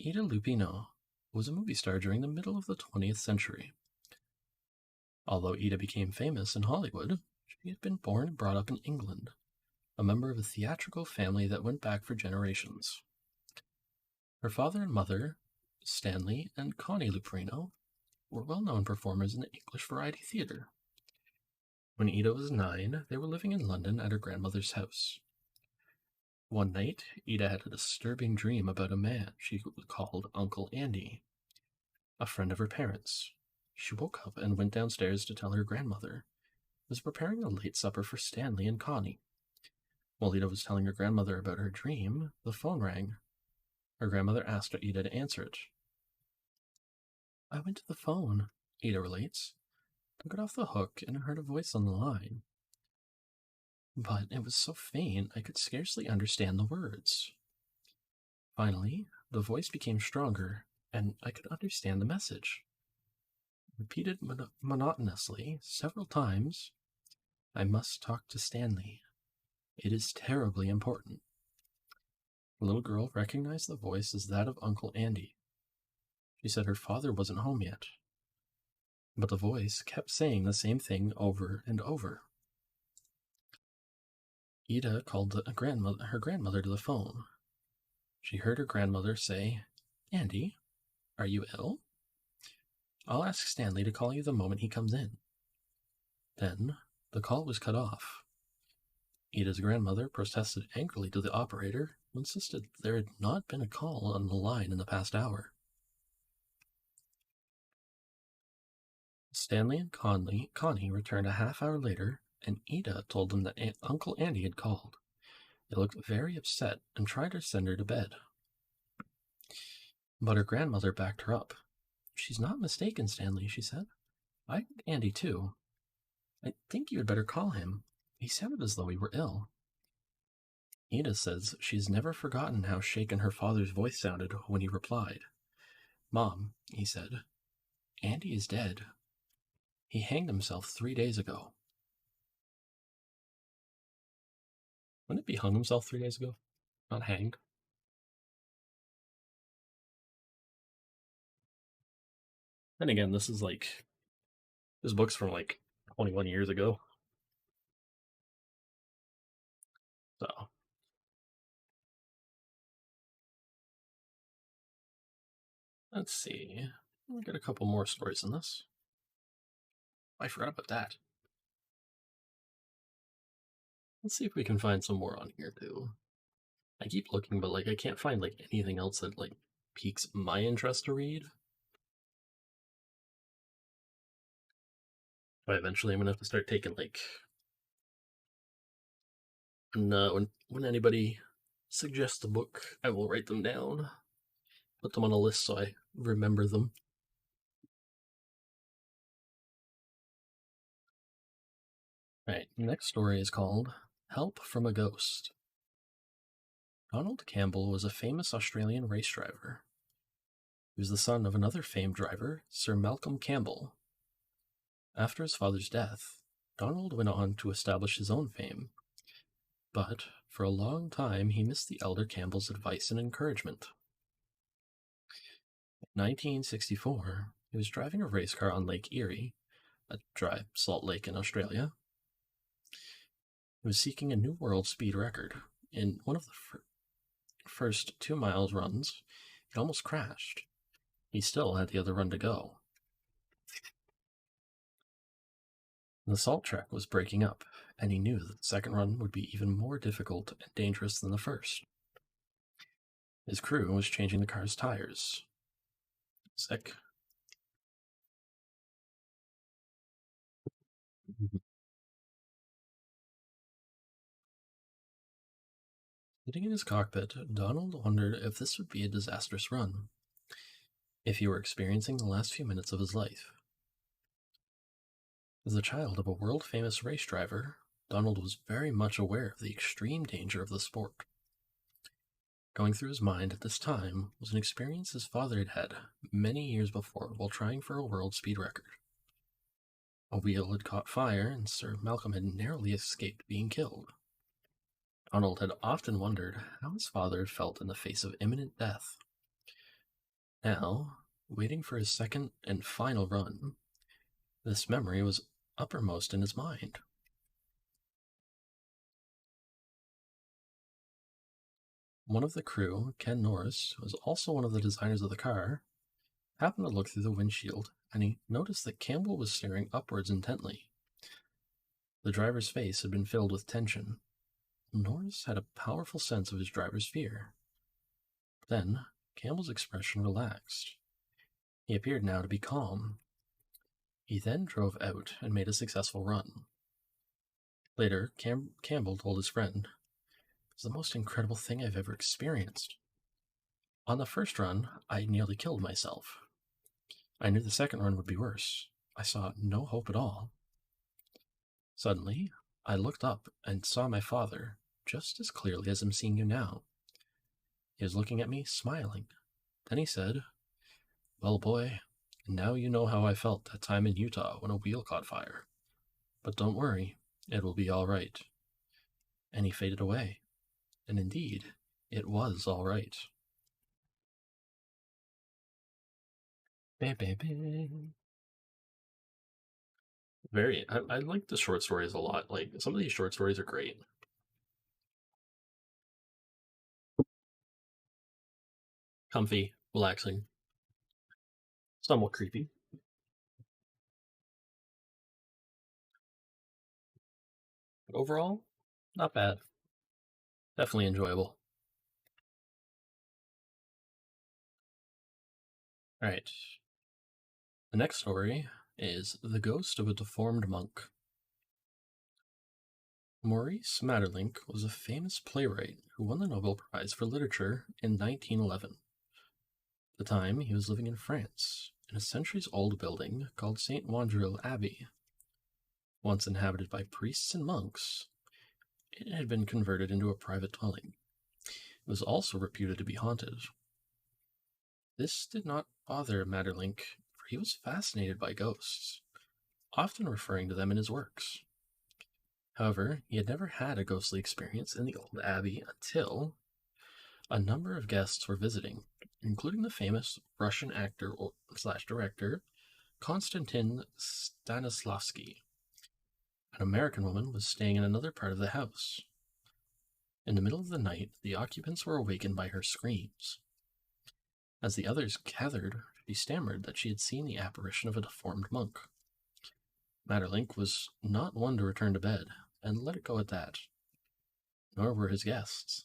Ida Lupino, who was a movie star during the middle of the 20th century. Although Ida became famous in Hollywood, she had been born and brought up in England, a member of a theatrical family that went back for generations. Her father and mother, Stanley and Connie Luprino, were well-known performers in the English variety theatre. When Ida was 9, they were living in London at her grandmother's house. One night, Ida had a disturbing dream about a man she called Uncle Andy, a friend of her parents. She woke up and went downstairs to tell her grandmother was preparing a late supper for Stanley and Connie. While Ida was telling her grandmother about her dream, the phone rang. Her grandmother asked Ida to answer it. I went to the phone, Ida relates, took it off the hook, and heard a voice on the line. But it was so faint I could scarcely understand the words. Finally, the voice became stronger, and I could understand the message. Repeated monotonously several times, I must talk to Stanley. It is terribly important. The little girl recognized the voice as that of Uncle Andy. She said her father wasn't home yet. But the voice kept saying the same thing over and over. Ida called her grandmother to the phone. She heard her grandmother say, Andy, are you ill? I'll ask Stanley to call you the moment he comes in. Then the call was cut off. Ida's grandmother protested angrily to the operator, who insisted there had not been a call on the line in the past hour. Stanley and Connie returned a half hour later, and Ida told them that Uncle Andy had called. They looked very upset and tried to send her to bed. But her grandmother backed her up. She's not mistaken, Stanley, she said. I like Andy too. I think you had better call him. He sounded as though he were ill. Ida says she's never forgotten how shaken her father's voice sounded when he replied. Mom, he said, Andy is dead. He hanged himself 3 days ago. Wouldn't it be hung himself 3 days ago? Not hanged. Then again, this book's from 21 years ago. So, let's see. We'll get a couple more stories in this. I forgot about that. Let's see if we can find some more on here too. I keep looking, but like I can't find like anything else that like piques my interest to read. But eventually I'm gonna have to start taking like when anybody suggests a book, I will write them down, put them on a list so I remember them. Alright, next story is called Help from a Ghost. Donald Campbell was a famous Australian race driver. He was the son of another famed driver, Sir Malcolm Campbell. After his father's death, Donald went on to establish his own fame. But for a long time, he missed the elder Campbell's advice and encouragement. In 1964, he was driving a race car on Lake Erie, a dry salt lake in Australia. He was seeking a new world speed record. In one of the first 2 miles runs, he almost crashed. He still had the other run to go. The salt track was breaking up, and he knew that the second run would be even more difficult and dangerous than the first. His crew was changing the car's tires. Sick. Sitting in his cockpit, Donald wondered if this would be a disastrous run, if he were experiencing the last few minutes of his life. As the child of a world-famous race driver, Donald was very much aware of the extreme danger of the sport. Going through his mind at this time was an experience his father had had many years before while trying for a world speed record. A wheel had caught fire, and Sir Malcolm had narrowly escaped being killed. Donald had often wondered how his father had felt in the face of imminent death. Now, waiting for his second and final run, this memory was uppermost in his mind. One of the crew, Ken Norris, who was also one of the designers of the car, happened to look through the windshield, and he noticed that Campbell was staring upwards intently. The driver's face had been filled with tension. Norris had a powerful sense of his driver's fear. Then, Campbell's expression relaxed. He appeared now to be calm. He then drove out and made a successful run. Later, Campbell told his friend, "It's the most incredible thing I've ever experienced. On the first run, I nearly killed myself. I knew the second run would be worse. I saw no hope at all. Suddenly, I looked up and saw my father, just as clearly as I'm seeing you now. He was looking at me, smiling. Then he said, 'Well, boy, now you know how I felt that time in Utah when a wheel caught fire. But don't worry, it will be all right.' And he faded away. And indeed, it was all right." I like the short stories a lot. Like, some of these short stories are great. Comfy, relaxing, somewhat creepy. But overall, not bad. Definitely enjoyable. Alright. The next story is The Ghost of a Deformed Monk. Maurice Maeterlinck was a famous playwright who won the Nobel Prize for Literature in 1911. At the time, he was living in France, in a centuries-old building called St. Wandrille Abbey. Once inhabited by priests and monks, it had been converted into a private dwelling. It was also reputed to be haunted. This did not bother Maeterlinck, for he was fascinated by ghosts, often referring to them in his works. However, he had never had a ghostly experience in the old abbey until a number of guests were visiting, including the famous Russian actor / director Konstantin Stanislavski. An American woman was staying in another part of the house. In the middle of the night, the occupants were awakened by her screams. As the others gathered, she stammered that she had seen the apparition of a deformed monk. Maeterlinck was not one to return to bed, and let it go at that. nor were his guests.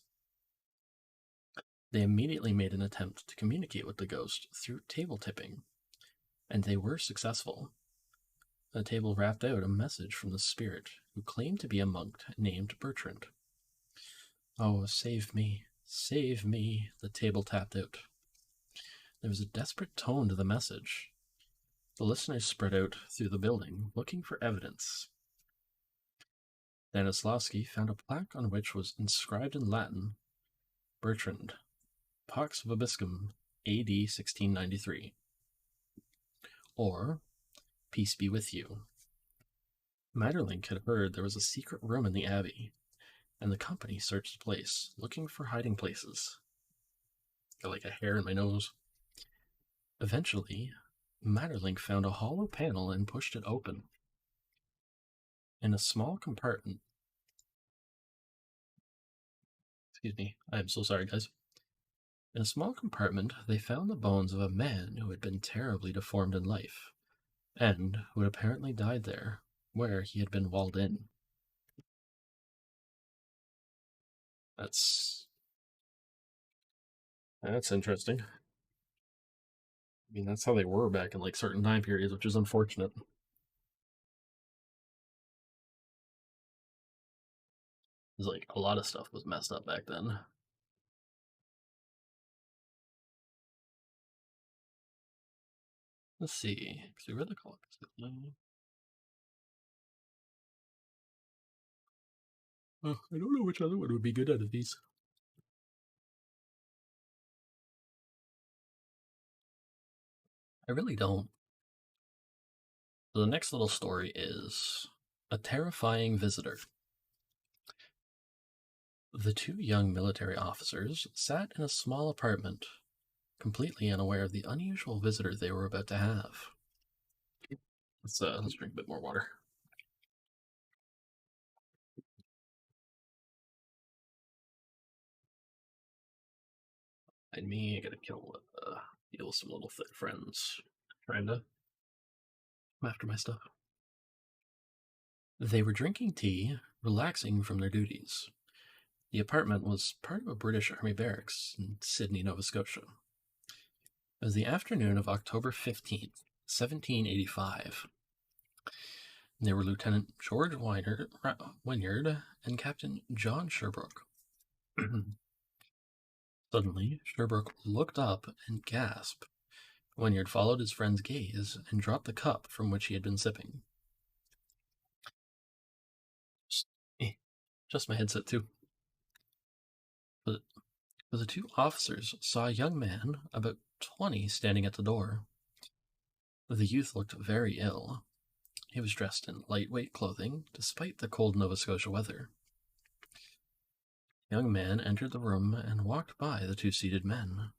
They immediately made an attempt to communicate with the ghost through table tipping, and they were successful. The table rapped out a message from the spirit, who claimed to be a monk named Bertrand. "Oh, save me, the table tapped out. There was a desperate tone to the message. The listeners spread out through the building, looking for evidence. Stanislavski found a plaque on which was inscribed in Latin, Bertrand, Pax Vobiscum, A.D. 1693, or Peace be with you. Maeterlinck had heard there was a secret room in the abbey, and the company searched the place, looking for hiding places. Got like a hair in my nose. Eventually, Maeterlinck found a hollow panel and pushed it open. In a small compartment, excuse me, I'm so sorry, guys. In a small compartment, they found the bones of a man who had been terribly deformed in life, and who had apparently died there, where he had been walled in. That's interesting. I mean, that's how they were back in like certain time periods, which is unfortunate. It's like a lot of stuff was messed up back then. Let's see. Because we read the comics. I don't know which other one would be good out of these. I really don't. So the next little story is A Terrifying Visitor. The two young military officers sat in a small apartment, completely unaware of the unusual visitor they were about to have. Let's drink a bit more water. And me, I gotta deal with some little thick friends trying to come after my stuff. They were drinking tea, relaxing from their duties. The apartment was part of a British Army barracks in Sydney, Nova Scotia. It was the afternoon of October 15th, 1785. They were Lieutenant George Wynyard and Captain John Sherbrooke. Suddenly, Sherbrooke looked up and gasped. Wynyard followed his friend's gaze and dropped the cup from which he had been sipping. Just my headset, too. But the two officers saw a young man, about 20, standing at the door. The youth looked very ill. He was dressed in lightweight clothing, despite the cold Nova Scotia weather. The young man entered the room and walked by the two seated men.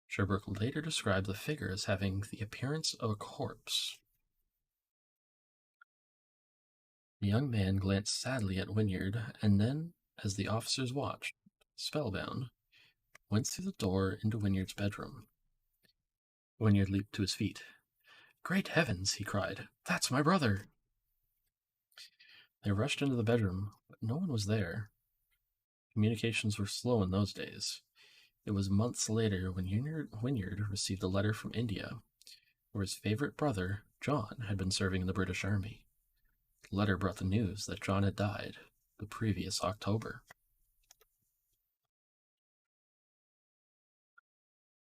Sherbrooke later described the figure as having the appearance of a corpse. The young man glanced sadly at Wynyard, and then, as the officers watched, spellbound, went through the door into Wynyard's bedroom. Wynyard leaped to his feet. "Great heavens!" he cried. "That's my brother!" They rushed into the bedroom, but no one was there. Communications were slow in those days. It was months later when Wynyard received a letter from India, where his favorite brother, John, had been serving in the British Army. The letter brought the news that John had died the previous October.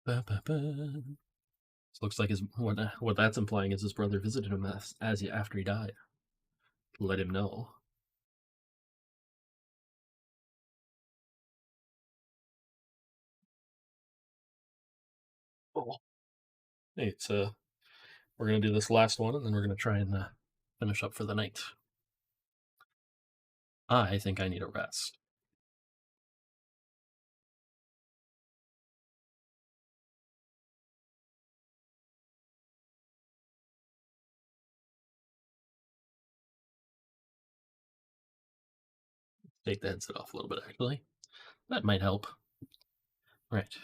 Ba, ba, ba. So looks like what that's implying is his brother visited him after he died. Let him know. Oh. Hey, we're gonna do this last one, and then we're gonna try and finish up for the night. I think I need a rest. Take the headset off a little bit, actually. That might help. Right.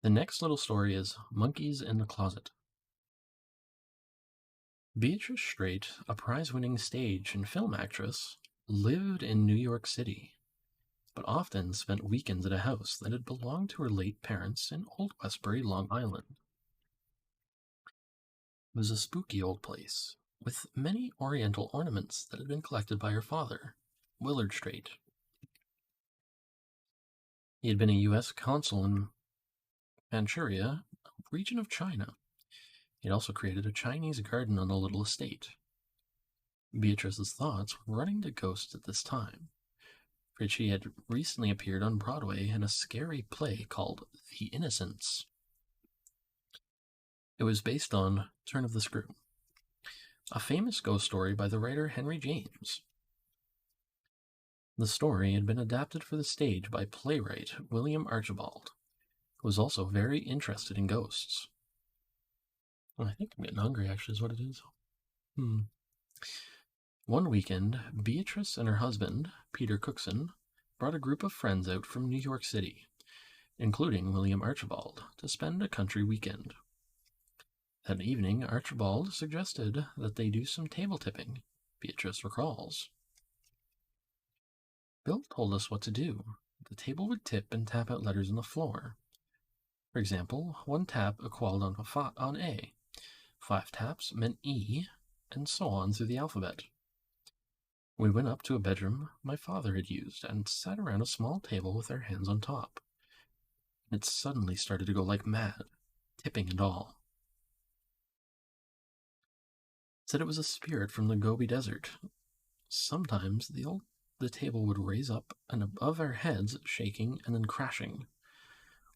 The next little story is Monkeys in the Closet. Beatrice Straight, a prize-winning stage and film actress, lived in New York City, but often spent weekends at a house that had belonged to her late parents in Old Westbury, Long Island. It was a spooky old place, with many oriental ornaments that had been collected by her father, Willard Straight. He had been a U.S. consul in Manchuria, a region of China. He had also created a Chinese garden on the little estate. Beatrice's thoughts were running to ghosts at this time, for she had recently appeared on Broadway in a scary play called The Innocents. It was based on Turn of the Screw, a famous ghost story by the writer Henry James. The story had been adapted for the stage by playwright William Archibald, who was also very interested in ghosts. I think I'm getting hungry, actually, is what it is. One weekend, Beatrice and her husband, Peter Cookson, brought a group of friends out from New York City, including William Archibald, to spend a country weekend. That evening, Archibald suggested that they do some table tipping, Beatrice recalls. Bill told us what to do. The table would tip and tap out letters on the floor. For example, one tap equaled on A, 5 taps meant E, and so on through the alphabet. We went up to a bedroom my father had used and sat around a small table with our hands on top. It suddenly started to go like mad, tipping and all. Said it was a spirit from the Gobi Desert. Sometimes the table would raise up and above our heads, shaking and then crashing.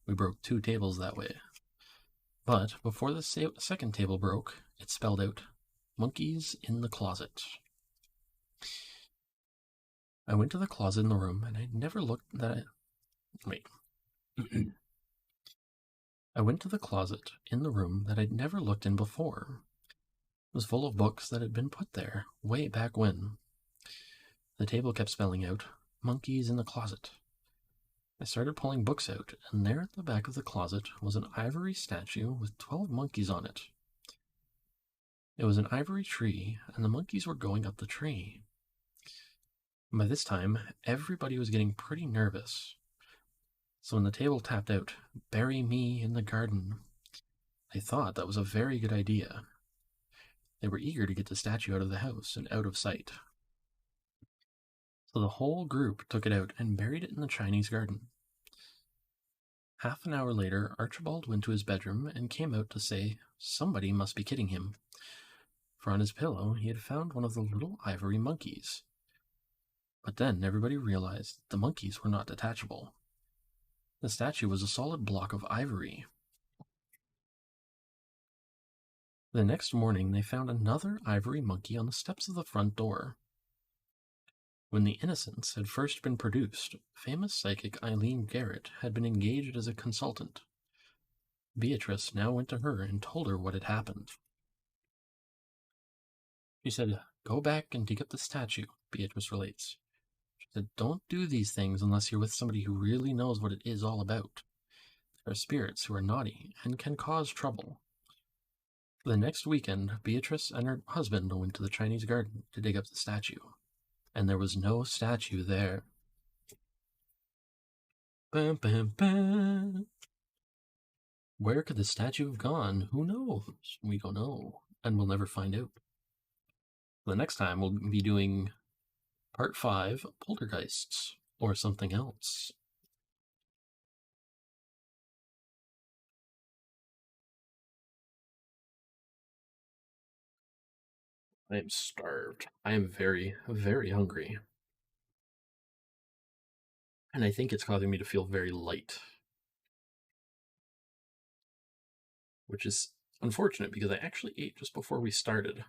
We broke 2 tables that way. But before the second table broke, it spelled out, "Monkeys in the closet." I went to the closet in the room, and I'd never looked that. Wait. I went to the closet in the room that I'd never looked in before. It was full of books that had been put there way back when. The table kept spelling out, "Monkeys in the closet." I started pulling books out, and there at the back of the closet was an ivory statue with 12 monkeys on it. It was an ivory tree, and the monkeys were going up the tree. By this time, everybody was getting pretty nervous. So when the table tapped out, "Bury me in the garden," they thought that was a very good idea. They were eager to get the statue out of the house and out of sight. So the whole group took it out and buried it in the Chinese garden. Half an hour later, Archibald went to his bedroom and came out to say somebody must be kidding him, for on his pillow he had found one of the little ivory monkeys. But then everybody realized the monkeys were not detachable. The statue was a solid block of ivory. The next morning they found another ivory monkey on the steps of the front door. When The Innocents had first been produced, famous psychic Eileen Garrett had been engaged as a consultant. Beatrice now went to her and told her what had happened. She said, "Go back and dig up the statue," Beatrice relates. She said, "Don't do these things unless you're with somebody who really knows what it is all about. There are spirits who are naughty and can cause trouble." The next weekend, Beatrice and her husband went to the Chinese garden to dig up the statue, and there was no statue there. Bam, bam, bam. Where could the statue have gone? Who knows? We don't know, and we'll never find out. The next time we'll be doing Part 5, Poltergeists, or something else. I am starved. I am very, very hungry. And I think it's causing me to feel very light. Which is unfortunate because I actually ate just before we started.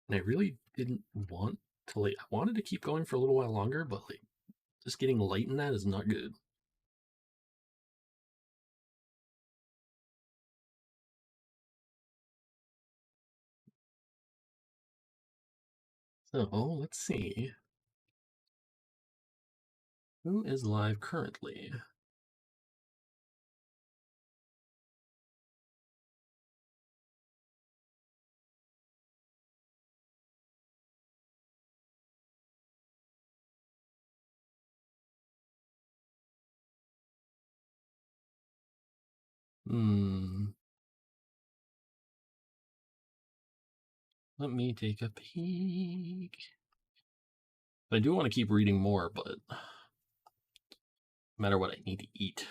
And I really didn't want to, I wanted to keep going for a little while longer, but just getting light in that is not good. So, let's see. Who is live currently? Hmm. Let me take a peek. I do want to keep reading more, but no matter what, I need to eat.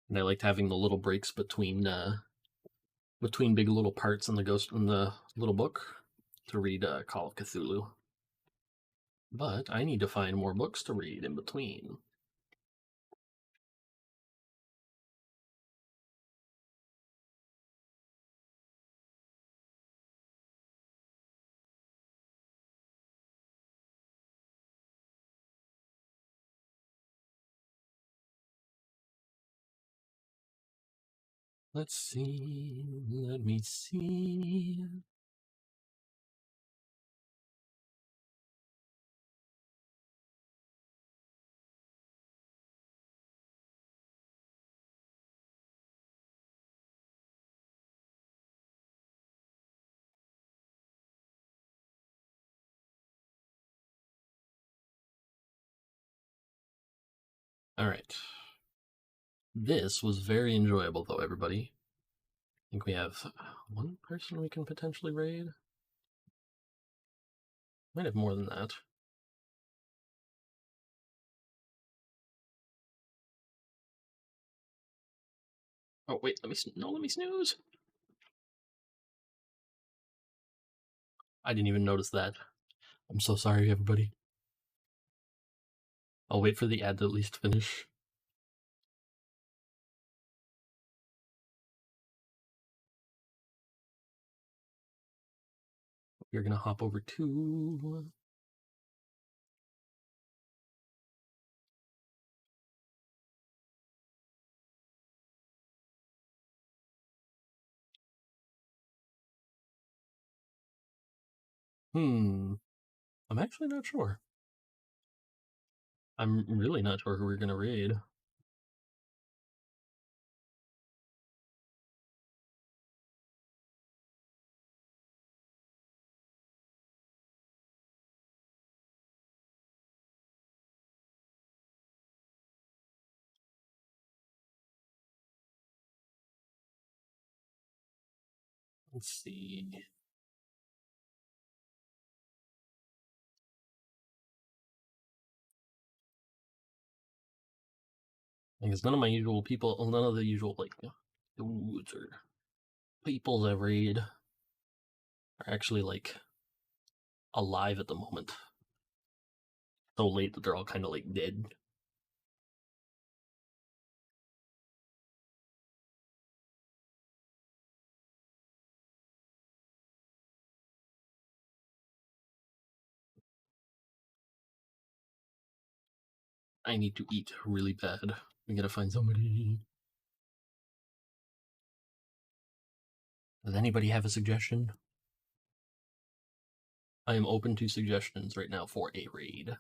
And I liked having the little breaks between big little parts in the little book to read Call of Cthulhu. But I need to find more books to read in between. Let's see. Let me see. All right. This was very enjoyable, though, everybody. I think we have one person we can potentially raid. Might have more than that. Oh wait, let me snooze. I didn't even notice that. I'm so sorry, everybody. I'll wait for the ad to at least finish. We're gonna hop over to I'm actually not sure. I'm really not sure who we're gonna raid. Let's see. Because none of my usual people, none of the usual like dudes or people I raid are actually like alive at the moment. So late that they're all kind of like dead. I need to eat really bad. We gotta find somebody. Does anybody have a suggestion? I am open to suggestions right now for a raid.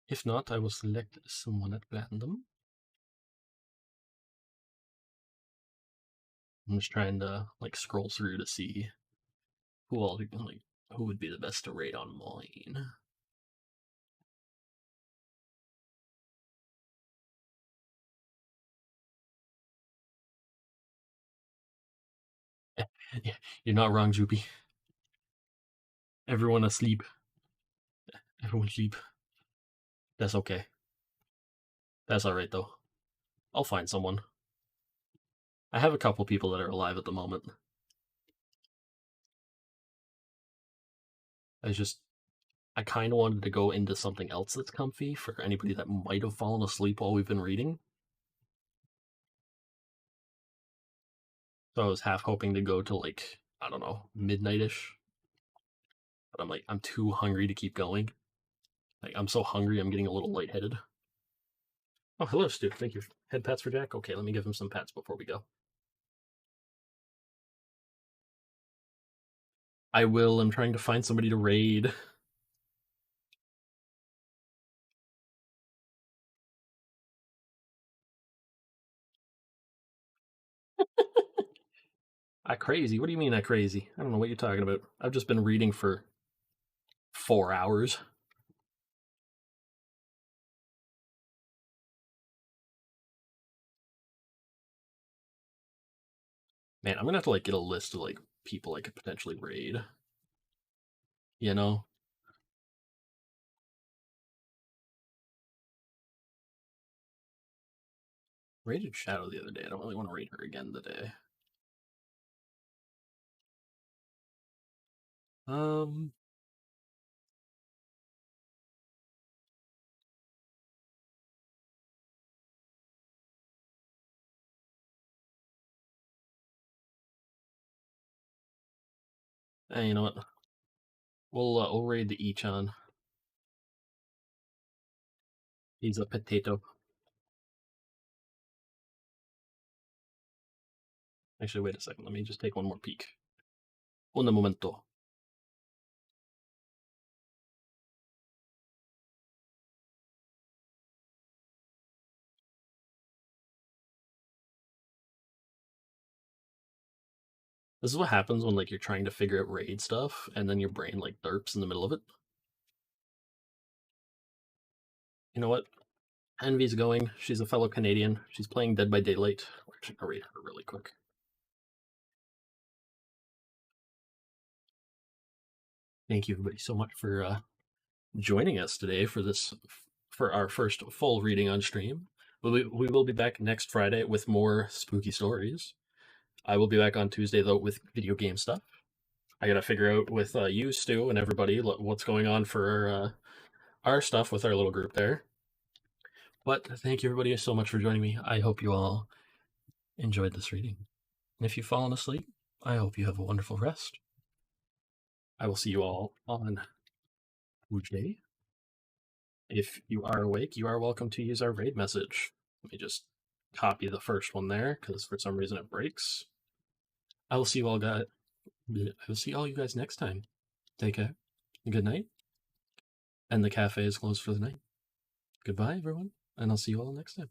If not, I will select someone at random. I'm just trying to like scroll through to see who all like who would be the best to raid on mine. Yeah, you're not wrong, Zoopy. Everyone asleep. Everyone sleep. That's okay. That's alright though. I'll find someone. I have a couple people that are alive at the moment. I kind of wanted to go into something else that's comfy for anybody that might have fallen asleep while we've been reading. So I was half hoping to go to like, I don't know, midnight-ish. But I'm like, I'm too hungry to keep going. Like, I'm so hungry, I'm getting a little lightheaded. Oh, hello, Stu. Thank you. Head pats for Jack? Okay, let me give him some pats before we go. I will. I'm trying to find somebody to raid. I crazy? What do you mean I crazy? I don't know what you're talking about. I've just been reading for 4 hours. Man, I'm gonna have to like get a list of like people I could potentially raid. You know? Raided Shadow the other day. I don't really want to raid her again today. Um you know what? We'll raid the Echan. He's a potato. Actually, wait a second. Let me just take one more peek. Un momento. This is what happens when like you're trying to figure out raid stuff and then your brain like derps in the middle of it. You know what? Envy's going. She's a fellow Canadian. She's playing Dead by Daylight. We're actually gonna raid her really quick. Thank you everybody so much for joining us today for our first full reading on stream. We will be back next Friday with more spooky stories. I will be back on Tuesday though with video game stuff. I gotta figure out with you, Stu, and everybody what's going on for our stuff with our little group there. But thank you everybody so much for joining me. I hope you all enjoyed this reading. And if you've fallen asleep, I hope you have a wonderful rest. I will see you all on Uj. If you are awake, you are welcome to use our raid message. Let me just copy the first one there because for some reason it breaks. I will see you all guys. I will see all you guys next time. Take care. Good night. And the cafe is closed for the night. Goodbye, everyone, and I'll see you all next time.